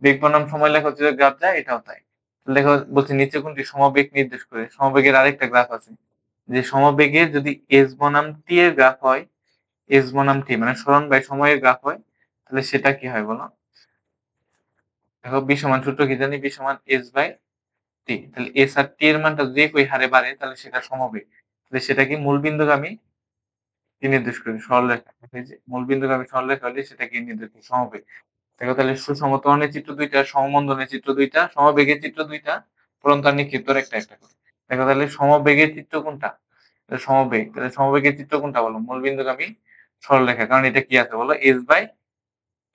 বেগ বনাম সময় লেখচিত্রের গ্রাফ যা এটাও তাই। দেখো বলছি নিচে কোনটি সমবেগ নির্দেশ করে। সমবেগের আরেকটা গ্রাফ আছে, যে সমবেগের যদি এস বনাম টি এর গ্রাফ হয়, এস বনাম টি মানে সরণ বাই সময়ের গ্রাফ হয়, তাহলে সেটা কি হয় বলো? দেখো বি সমান সূত্র কি জানি? বি সমান এস বাই টি। তাহলে এস আর টি এর মানটা যে কই হারে বাড়ে তাহলে সেটা সমবেগ। তাহলে সেটা কি? মূল বিন্দুগামী কি নির্দেশ করে? সরলরেখা। এই যে মূল বিন্দুগামী সরলরেখা হলে সেটা কি নির্দেশ করে? সমবেগ। দেখো তাহলে সুসমত্বরণের চিত্র 2টা, সমমন্দনের চিত্র 2টা, সমবেগের চিত্র 2টা, পরন্ত আর নিক্ষিপ্তর একটা একটা করে। দেখো তাহলে সমবেগের চিত্র কোনটা? সমবেগ। তাহলে সমবেগের চিত্র কোনটা বলো? মূল বিন্দুগামী সরলরেখা। কারণ এটা কি আছে বলো? এস বাই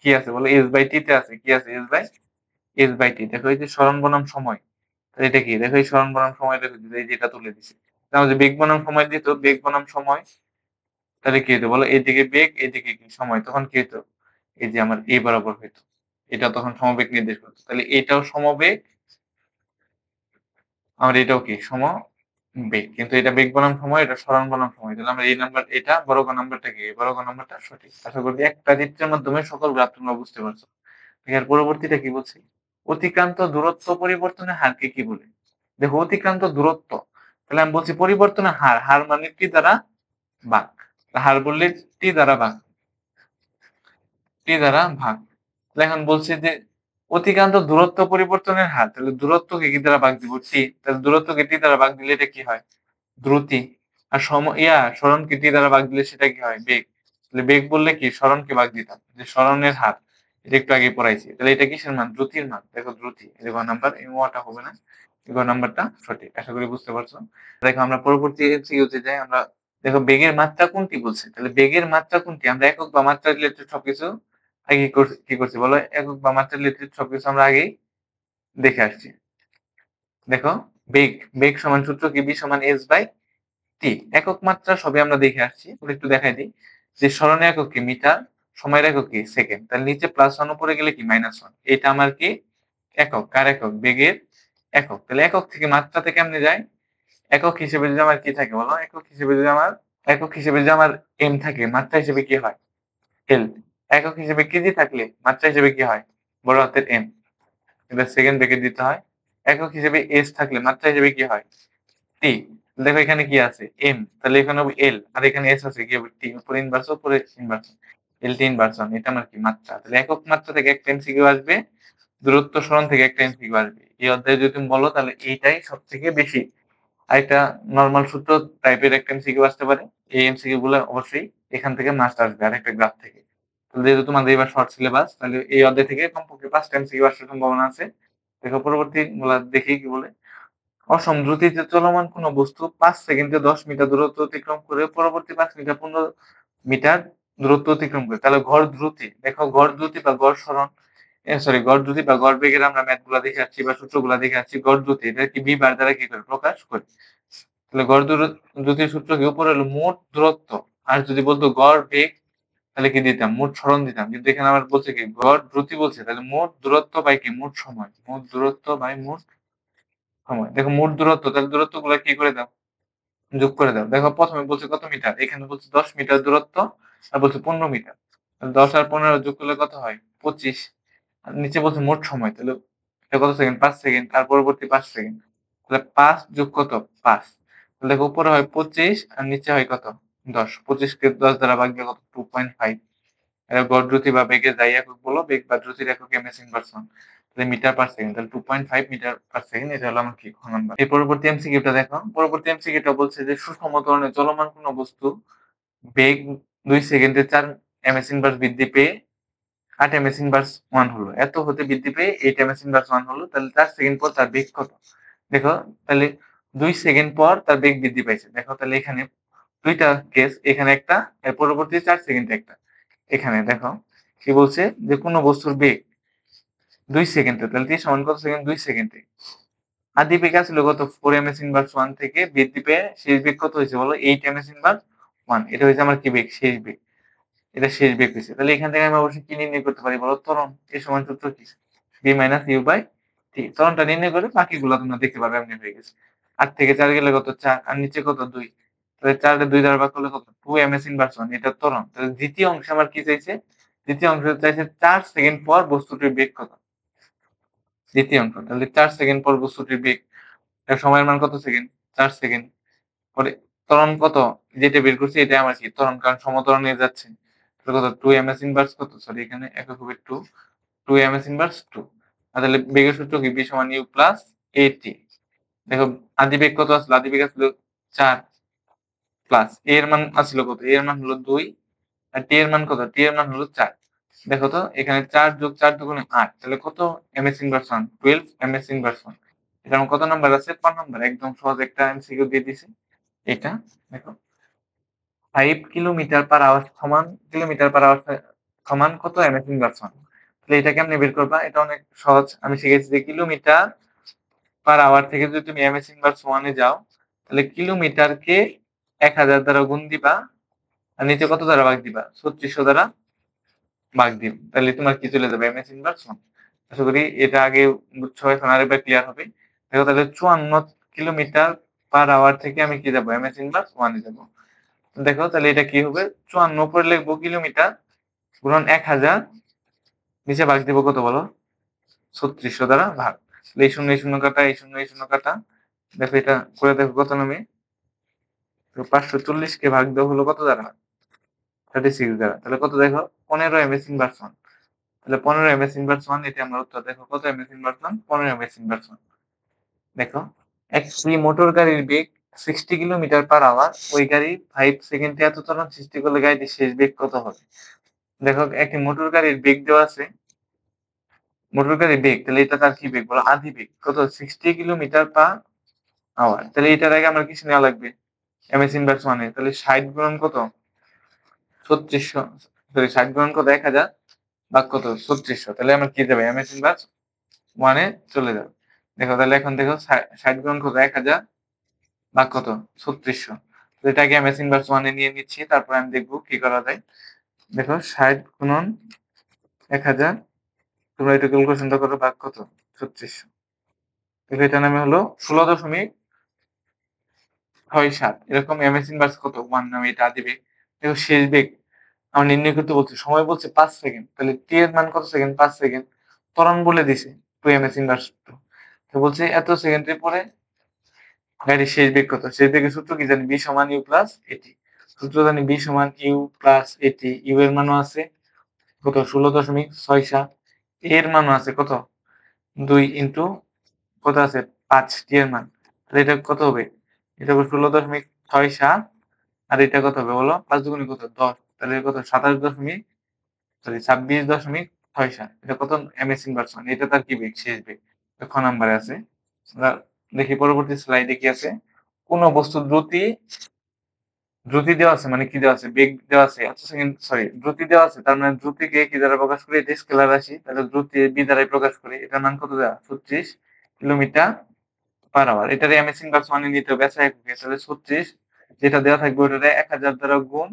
কি আছে বলো? এস বাই টি তে আছে। কি আছে? S by T. দেখো এই যে সরণ বনাম সময়। তাহলে এটা কি? দেখো এই সরণ বনাম সময় দেখো এই যেটা তুলে দিছি। তাহলে যে বেগ বনাম সময় দিত, বেগ বনাম সময়, তাহলে কি হতো বলো? এইদিকে বেগ, এইদিকে কি সময়, তখন কি হতো? এই যে আমার এই বরাবর হইতো। এটা তখন সমবেগ নির্দেশ করতো। তাহলে এটাও সমবেগ, আমার এটাও কি বেগ, কিন্তু এটা বেগ বনাম সময়, এটা সরণ বনাম সময়। তাহলে আমরা এই নাম্বার, এটা বড় ক নাম্বারটা কি, বড় ক নাম্বারটা সঠিক। আশা করি একটা চিত্রের মাধ্যমে সকল গ্রাফ তোমরা বুঝতে পারছো। এর পরবর্তীটা কি বলছি, অতিক্রান্ত দূরত্ব পরিবর্তনের হারকে কি বলে। দেখো অতিক্রান্ত দূরত্ব, তাহলে আমি বলছি পরিবর্তনের হার, হার মানে টি দ্বারা ভাগ, হার বললে টি দ্বারা ভাগ, টি দ্বারা ভাগ। তাহলে এখন বলছি যে অতিক্রান্ত দূরত্ব পরিবর্তনের হার, তাহলে দূরত্বকে কি দ্বারা ভাগ দিব, টি, তাহলে দূরত্বকে টি দ্বারা ভাগ দিলে এটা কি হয়, দ্রুতি। আর সরণকে টি দ্বারা ভাগ দিলে সেটা কি হয়, বেগ। তাহলে বেগ বললে কি, সরণকে ভাগ দিতাম, যে সরণের হার, এটা একটু আগে পড়াইছি। তাহলে এটা কিসের মান, দ্রুতির মান। দেখো দ্রুতি, এই ঘ নাম্বার, এই ওয়াটা হবে না, এই ঘ নাম্বারটা সঠিক। আশা করি বুঝতে পারছো। দেখো আমরা পরবর্তী এমসিকিউতে যাই। আমরা দেখো বেগের মাত্রা কোনটি বলছে, তাহলে বেগের মাত্রা কোনটি, আমরা একক বা মাত্রা রিলেটেড সবকিছু আগে কি করছি বলো, একক বা মাত্রা রিলেটেড সবকিছু আমরা আগেই দেখে আসছি। দেখো বেগ, বেগ সমান সূত্র কি, বি সমান এস বাই টি। একক মাত্রা সবই আমরা দেখে আসছি, একটু দেখাই দিই। যে স্মরণের একক কি মিটার, সময়ের একক কি সেকেন্ড, তাহলে নিচে +1 উপরে গেলে কি -1। এটা আমার কি একক, কার একক, বেগের একক। তাহলে একক থেকে মাত্রাতে কেমনে যায়, একক হিসেবে যদি আমার কি থাকে বলো, একক হিসেবে যদি আমার এম থাকে, মাত্রা হিসেবে কি হয় এল। একক হিসেবে কেজি থাকলে মাত্রা হিসেবে কি হয়, বড় হাতের এম, এটা সেকেন্ড ব্রেকেট দিতে হয়। একক হিসেবে এস থাকলে মাত্রা হিসেবে কি হয় টি। দেখো এখানে কি আছে এম, তাহলে এখানে হবে এল, আর এখানে এস আছে, কি হবে টি, উপরে ইনভার্স, উপরে ইনভার্স, এল টি ইনভার্সন। এটা আমার কি মাত্রা। তাহলে একক মাত্রা থেকে একটা এমসিকিউ আসবে, দূরত্ব সরণ থেকে একটা এমসিকিউ আসবে। এই অধ্যায়ে যদি তুমি বলো তাহলে এইটাই সব থেকে বেশি। আর একটা নর্মাল সূত্র টাইপের একটা এমসিকিউ আসতে পারে। এই এমসিকিউ গুলো অবশ্যই এখান থেকে মাস্ট আসবে, আর একটা গ্রাফ থেকে। যেহেতু তোমাদের এবার শর্ট সিলেবাস, তাহলে এই অধ্যায় থেকে কমপক্ষে 5টা এমসিকিউ আসার সম্ভাবনা আছে। দেখো পরবর্তী গুলা দেখি কি বলে। অসম দ্রুতিতে চলমান কোন বস্তু 5 সেকেন্ডে 10 মিটার দূরত্ব অতিক্রম করে পরবর্তী 5 মিটার 15 মিটার দূরত্ব অতিক্রম করে, তাহলে গড় দ্রুতি। দেখো গড় দ্রুতি বা গড় সরণ, সরি গড় দ্রুতি বা গড় বেগের আমরা ম্যাথ গুলা দেখে আসছি বা সূত্রগুলা দেখে আসছি। গড় দ্রুতি এটা কি বি বার দ্বারা কি করে প্রকাশ করে। তাহলে গড় দ্রুতির সূত্র কি, উপরে হলো মোট দূরত্ব, আর যদি বলতো গড় বেগ তাহলে কি দিতাম, মোট সরণ দিতাম। কিন্তু এখানে আমার বলছে কি গড় দ্রুতি বলছে, তাহলে মোট দূরত্ব বাই কি মোট সময়, মোট দূরত্ব বাই মোট সময়। দেখো মোট দূরত্ব, তাহলে দূরত্ব গুলা কি করে দাও, যোগ করে দাও। দেখো প্রথমে বলছে কত মিটার, এখানে বলছে 10 মিটার দূরত্ব, আর বলছে 15 মিটার। 10 আর 15 যোগ করলে কত হয় 25। আর নিচে বলছে মোট সময়, তাহলে এটা কত সেকেন্ড, 5 সেকেন্ড, আর পরবর্তী 5 সেকেন্ড। তাহলে 5 যোগ কত 5, তাহলে দেখো উপরে হয় 25 আর নিচে হয় কত 10। 25 কে 10 দ্বারা ভাগ দিলে কত 2.5। এটা গড় দ্রুতি বা বেগের যাই একক বলো, বেগ বা দ্রুতির একক এমএস ইন পারসন, তাহলে মিটার পার সেকেন্ড, তাহলে 2.5 মিটার পার সেকেন্ড। এটা হলো আমার কি খ নাম্বার। এই পরবর্তী এমসিকিউটা দেখো। পরবর্তী এমসিকিউটা বলছে যে সুষম ত্বরণে চলমান কোন বস্তু বেগ 2 সেকেন্ডে 4 এমএস ইনভার্স বৃদ্ধি পেয়ে 8 এমএস ইনভার্স 1 হলো, এত হতে বৃদ্ধি পেয়ে 8 এমএস ইনভার্স 1 হলো। তাহলে 4 সেকেন্ড পর তার বেগ কত। দেখো তাহলে 2 সেকেন্ড পর তার বেগ বৃদ্ধি পাইছে। দেখো তাহলে এখানে দুইটা কেস, এখানে একটা, এর পরবর্তী 4 সেকেন্ডে একটা। এখানে দেখো কি বলছে যে কোন বস্তুর বেগ 2 সেকেন্ডে, তাহলে টি সমান কত সেকেন্ড, 2 সেকেন্ডে। আদি বেগ ছিল কত 4 এমএস ইনভার্স 1 থেকে বৃদ্ধি পেয়ে শেষ বেগ কত হয়েছে বলো 8 এমএস ইনভার্স 1। এটা হয়েছে আমার কি বেগ, শেষ বেগ। এটা শেষ বেগ হয়েছে। তাহলে এখান থেকে আমি অবশ্যই কি নির্ণয় করতে পারি বলো, ত্বরণ। এ সমান সূত্র কি, B minus you by T. ত্বরণটা নির্ণয় করে বাকিগুলো তোমরা দেখতে পাবে এমনি হয়ে গেছে। 8 থেকে 4 গেলে কত 4, আর নিচে কত 2। তাহলে 4 কে 2 দ্বারা ভাগ করলে কত 2 এমএস ইনভার্স 1। এটা ত্বরণ। তাহলে দ্বিতীয় অংশে আমার কি চাইছে, দ্বিতীয় অংশে চাইছে 4 সেকেন্ড পর বস্তুটির বেগ কত। দ্বিতীয় অংশ, তাহলে 4 সেকেন্ড পর বস্তুটির বেগ, এর সময়ের মান কত সেকেন্ড, 4 সেকেন্ড। পরে ত্বরণ কত, যেটা বের করছি এটা আমার কি ত্বরণ, কারণ সমত্বরণে যাচ্ছে। তাহলে কত 2 এমএস ইনভার্স কত, সরি এখানে একক হবে 2 এমএস ইনভার্স 2। আর তাহলে বেগের সূত্র কি, বি সমান ইউ প্লাস এটি। দেখো আদি বেগ কত আসলো, আদি বেগ আসলো 4 প্লাস এ এর মান আসলো কত, এ এর মান হলো 2, আর টি এর মান কত, টি এর মান হলো 4। দেখো তো এখানে 4 যোগ 4 দুগুণে 8, তাহলে কত এমএস ইনভার্স 1, 12 এমএস ইনভার্স 1। এটা আমার কত নাম্বার আছে, 5 নাম্বার। একদম সহজ একটা এমসিকিউ দিয়ে দিছি এটা। দেখো 5 কিলোমিটার পার আওয়ার সমান, কিলোমিটার পার আওয়ার সমান কত এমএস ইনভার্স 1। তাহলে এটা কেমনে বের করবা, এটা অনেক সহজ। আমি শিখেছি যে কিলোমিটার পার আওয়ার থেকে যদি তুমি এমএস ইনভার্স 1 এ যাও, তাহলে কিলোমিটারকে 1000 দ্বারা গুণ দিবা, আর নিচে কত দ্বারা ভাগ দিবা, 3600 দ্বারা ভাগ দিন, তাহলে তোমার কি চলে যাবে এমএস ইনভার্স 1। আশা করি এটা আগে বুঝছো, এখন আরেকবার ক্লিয়ার হবে। দেখো তাহলে 54 কিলোমিটার পার আওয়ার থেকে আমি কি যাবো এমএস ইনভার্স 1 এ যাবো। দেখো তাহলে এটা কি হবে 54 উপরে লিখবো কিলোমিটার গুণন 1000 নিচে ভাগ দিব কত বলো 3600 দ্বারা ভাগ। এই শূন্য এই শূন্য কাটা এই শূন্য এই শূন্য কাটা দেখো এটা করে দেখো কত নামে। তো 540 কে ভাগ দেওয়া হলো কত দ্বারা 36 দ্বারা, তাহলে কত দেখো 15 এমএস ইনভার্স 1। তাহলে 15 এমএস ইনভার্স 1 এটা আমার উত্তর। দেখো কত এমএস ইনভার্স 1 15 এমএস ইনভার্স 1। দেখো একটি মোটর গাড়ির বেগ 60 কিলোমিটার পার আওয়ার, ওই গাড়ি 5 সেকেন্ডে এত ত্বরণ সৃষ্টি করলে গাড়িটির শেষ বেগ কত হবে। দেখো একটি মোটর গাড়ির বেগ দেওয়া আছে, মোটর গাড়ির বেগ, তাহলে এটা তার কি বেগ বলো আধি বেগ কত 60 কিলোমিটার পার আওয়ার। তাহলে এটার আগে আমার কিছু নেওয়া লাগবে এমএস ইনভার্স 1 এ, তাহলে 60 গুণন কত 3600, সরি 60 গুণন কত 1000 ভাগ কত 3600, তাহলে আমার কি যাবে এমএস ইনভার্স 1 এ চলে যাবে। দেখো তাহলে এখন দেখো 60 গুণন কত 1000 ভাগ কত 3600, তো এটাকে এমএস ইনভার্স 1 এ নিয়ে নিচ্ছি, তারপর আমি দেখবো কি করা যায়। দেখো 60 গুণন 1000 তোমরা এটা ক্যালকুলেশনটা করো ভাগ কত 3600, দেখো এটা নামে হলো 16.67 এরকম এমএস ইনভার্স কত 1 নামে এটা দিবে। দেখো শেষ বেগ আমার নির্ণয় করতে বলছে, সময় বলছে 5 সেকেন্ড, তাহলে টি এর মান কত সেকেন্ড 5 সেকেন্ড, ত্বরণ বলে দিছে 2 এমএস ইনভার্স 2, তো বলছে এত সেকেন্ডের পরে গাড়ির শেষ বেগ কত। শেষ বেগের সূত্র কি জানি বি সমান ইউ প্লাস এটি, সূত্র জানি বি সমান ইউ প্লাস এটি, ইউ এর মানও আছে কত 16.67, এর মানও আছে কত 2 ইন্টু কত আছে 5 টি এর মান, তাহলে এটা কত হবে এটা হবে 16.67, আর এটা কত হবে বলো 5 দুগুণে কত 10, তাহলে কত 26.67, এটা কত এমএস ইনভার্স 1, এটা তার কি বেগ শেষ বেগ। খ নাম্বারে আছে। আমরা দেখি পরবর্তী স্লাইডে কি আছে। কোন বস্তু দ্রুতি দেওয়া আছে মানে কি দেওয়া আছে বেগ দেওয়া আছে এত সেকেন্ড, সরি দ্রুতি দেওয়া আছে, তার মানে দ্রুতিকে কি দ্বারা প্রকাশ করে এটা স্কেলার রাশি, তাহলে দ্রুতি বি দ্বারাই প্রকাশ করে, এটার মান কত দেওয়া 36 কিলোমিটার পার আওয়ার। এটার এমএস ইনভার্স 1 এ নিতে হবে বেসা এককে, তাহলে 36 যেটা দেওয়া থাকবে ওটারে 1000 দ্বারা গুণ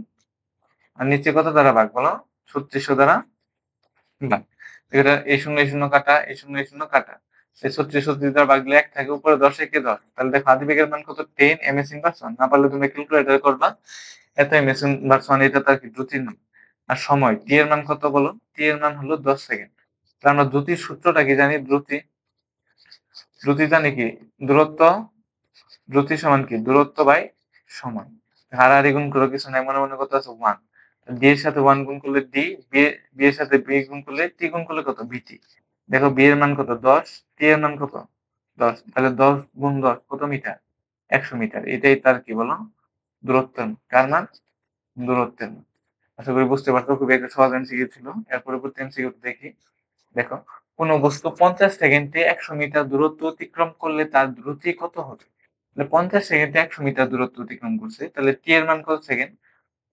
আর নিচে কত দ্বারা ভাগ বলো 3600 দ্বারা ভাগ। এটা এই শূন্য এই শূন্য কাটা এই শূন্য এই শূন্য কাটা, এই 36 দ্বারা ভাগলে 1 থাকে উপরে 10 একে 10, তাহলে দেখো আদি বেগের মান কত 10 এমএস ইনভার্স 1, না পারলে তুমি ক্যালকুলেটর করবা, এত এমএস ইনভার্স 1 এটা তার কি দ্রুতির নাম। আর সময় টি এর মান কত বলো, টি এর মান হলো 10 সেকেন্ড। তাহলে আমরা দ্রুতির সূত্রটা কি জানি, দ্রুতি জানি কি দূরত্ব, দ্রুতি সমান কি দূরত্ব বাই সময়, হারাহারি গুণ করো কিছু নাই, মনে মনে কত আছে 1, বি এর সাথে 1 গুণ করলে ডি, বি এর সাথে বি গুণ করলে টি গুণ করলে কত বিটি। দেখো বি এর মান কত 10, টি এর মান কত 10, তাহলে 10 গুণ 10 কত মিটার 100 মিটার, এটাই তার কি বলো দূরত্বের মান। কার মান দূরত্বের মান। আশা করি বুঝতে পারছো, খুবই একটা সহজ এমসিকিউ ছিল। এর পরবর্তী এমসিকিউ দেখি। দেখো কোন বস্তু 50 সেকেন্ডে 100 মিটার দূরত্ব অতিক্রম করলে তার দ্রুতি কত হবে। তাহলে 50 সেকেন্ডে 100 মিটার দূরত্ব অতিক্রম করছে, তাহলে টি এর মান কত সেকেন্ড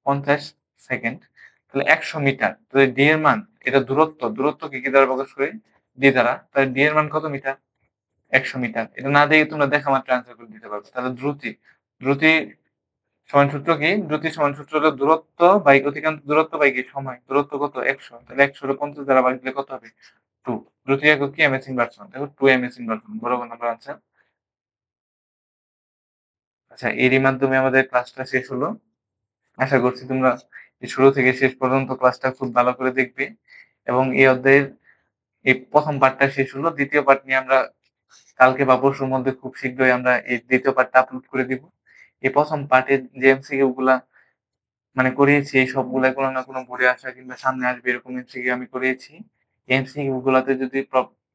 50 সেকেন্ড, তাহলে 100 মিটার, তাহলে ডি এর মান এটা দূরত্ব, দূরত্বকে কি দ্বারা প্রকাশ করে ডি দ্বারা, তাহলে ডি এর মান কত মিটার 100 মিটার। এটা না দেখে তোমরা দেখা মাত্র আনসার করে দিতে পারবে। তাহলে দ্রুতি সমান সূত্র কি, দ্রুতি সমান সূত্র হলো দূরত্ব বাই অতিক্রান্ত দূরত্ব বাই কি সময়, দূরত্ব কত 100, তাহলে 100 রে 50 দ্বারা ভাগ দিলে কত হবে 2, দ্রুতি একক কি এমএস ইনভার্স 1, দেখো 2 এমএস ইনভার্স 1 বরাবর নাম্বার আনসার। আচ্ছা এরই মাধ্যমে আমাদের ক্লাসটা শেষ হলো। আশা করছি তোমরা এই শুরু থেকে শেষ পর্যন্ত ক্লাসটা খুব ভালো করে দেখবে, এবং এই অধ্যায়ের এই প্রথম পার্টটা শেষ হলো, দ্বিতীয় পার্ট নিয়ে আমরা কালকে বা পরশুর মধ্যে খুব শীঘ্রই আমরা এই দ্বিতীয় পার্টটা আপলোড করে দিব। এই প্রথম পার্টের যে এমসিকিউ গুলা মানে করিয়েছি এই সবগুলাই কোনো না কোনো বোর্ডে আসা কিংবা সামনে আসবে এরকম এমসিকিউ আমি করিয়েছি। এমসিকিউ গুলাতে যদি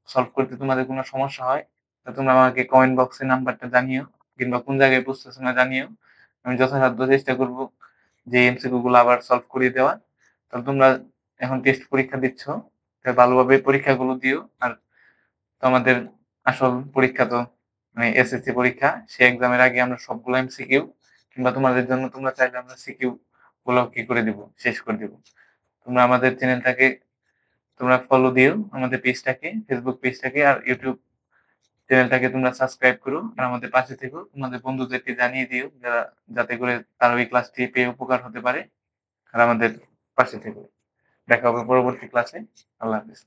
সলভ করতে তোমাদের কোনো সমস্যা হয় তা তোমরা আমাকে কমেন্ট বক্সে নাম্বারটা জানিও, কিংবা কোন জায়গায় বুঝতেছো না জানিও, আমি যথাসাধ্য চেষ্টা করব যে এমসিকিউ গুলো আবার সলভ করিয়ে দেওয়ার। তাহলে তোমরা এখন টেস্ট পরীক্ষা দিচ্ছ, তাই ভালোভাবে পরীক্ষাগুলো দিও। আর তোমাদের আসল পরীক্ষা তো মানে এসএসসি পরীক্ষা, সেই এক্সামের আগে আমরা সবগুলো এমসিকিউ কিংবা তোমাদের জন্য তোমরা চাইলে আমরা সিকিউ গুলো কি করে দিব শেষ করে দিব। তোমরা আমাদের চ্যানেলটাকে তোমরা ফলো দিও, আমাদের পেজটাকে ফেসবুক পেজটাকে আর ইউটিউব চ্যানেলটাকে তোমরা সাবস্ক্রাইব করো, আর আমাদের পাশে থেকো, তোমাদের বন্ধুদেরকে জানিয়ে দিও যারা, যাতে করে তারা ওই ক্লাসটি পেয়ে উপকার হতে পারে। আর আমাদের পাশে থেকো। দেখা হবে পরবর্তী ক্লাসে। আল্লাহ হাফেজ।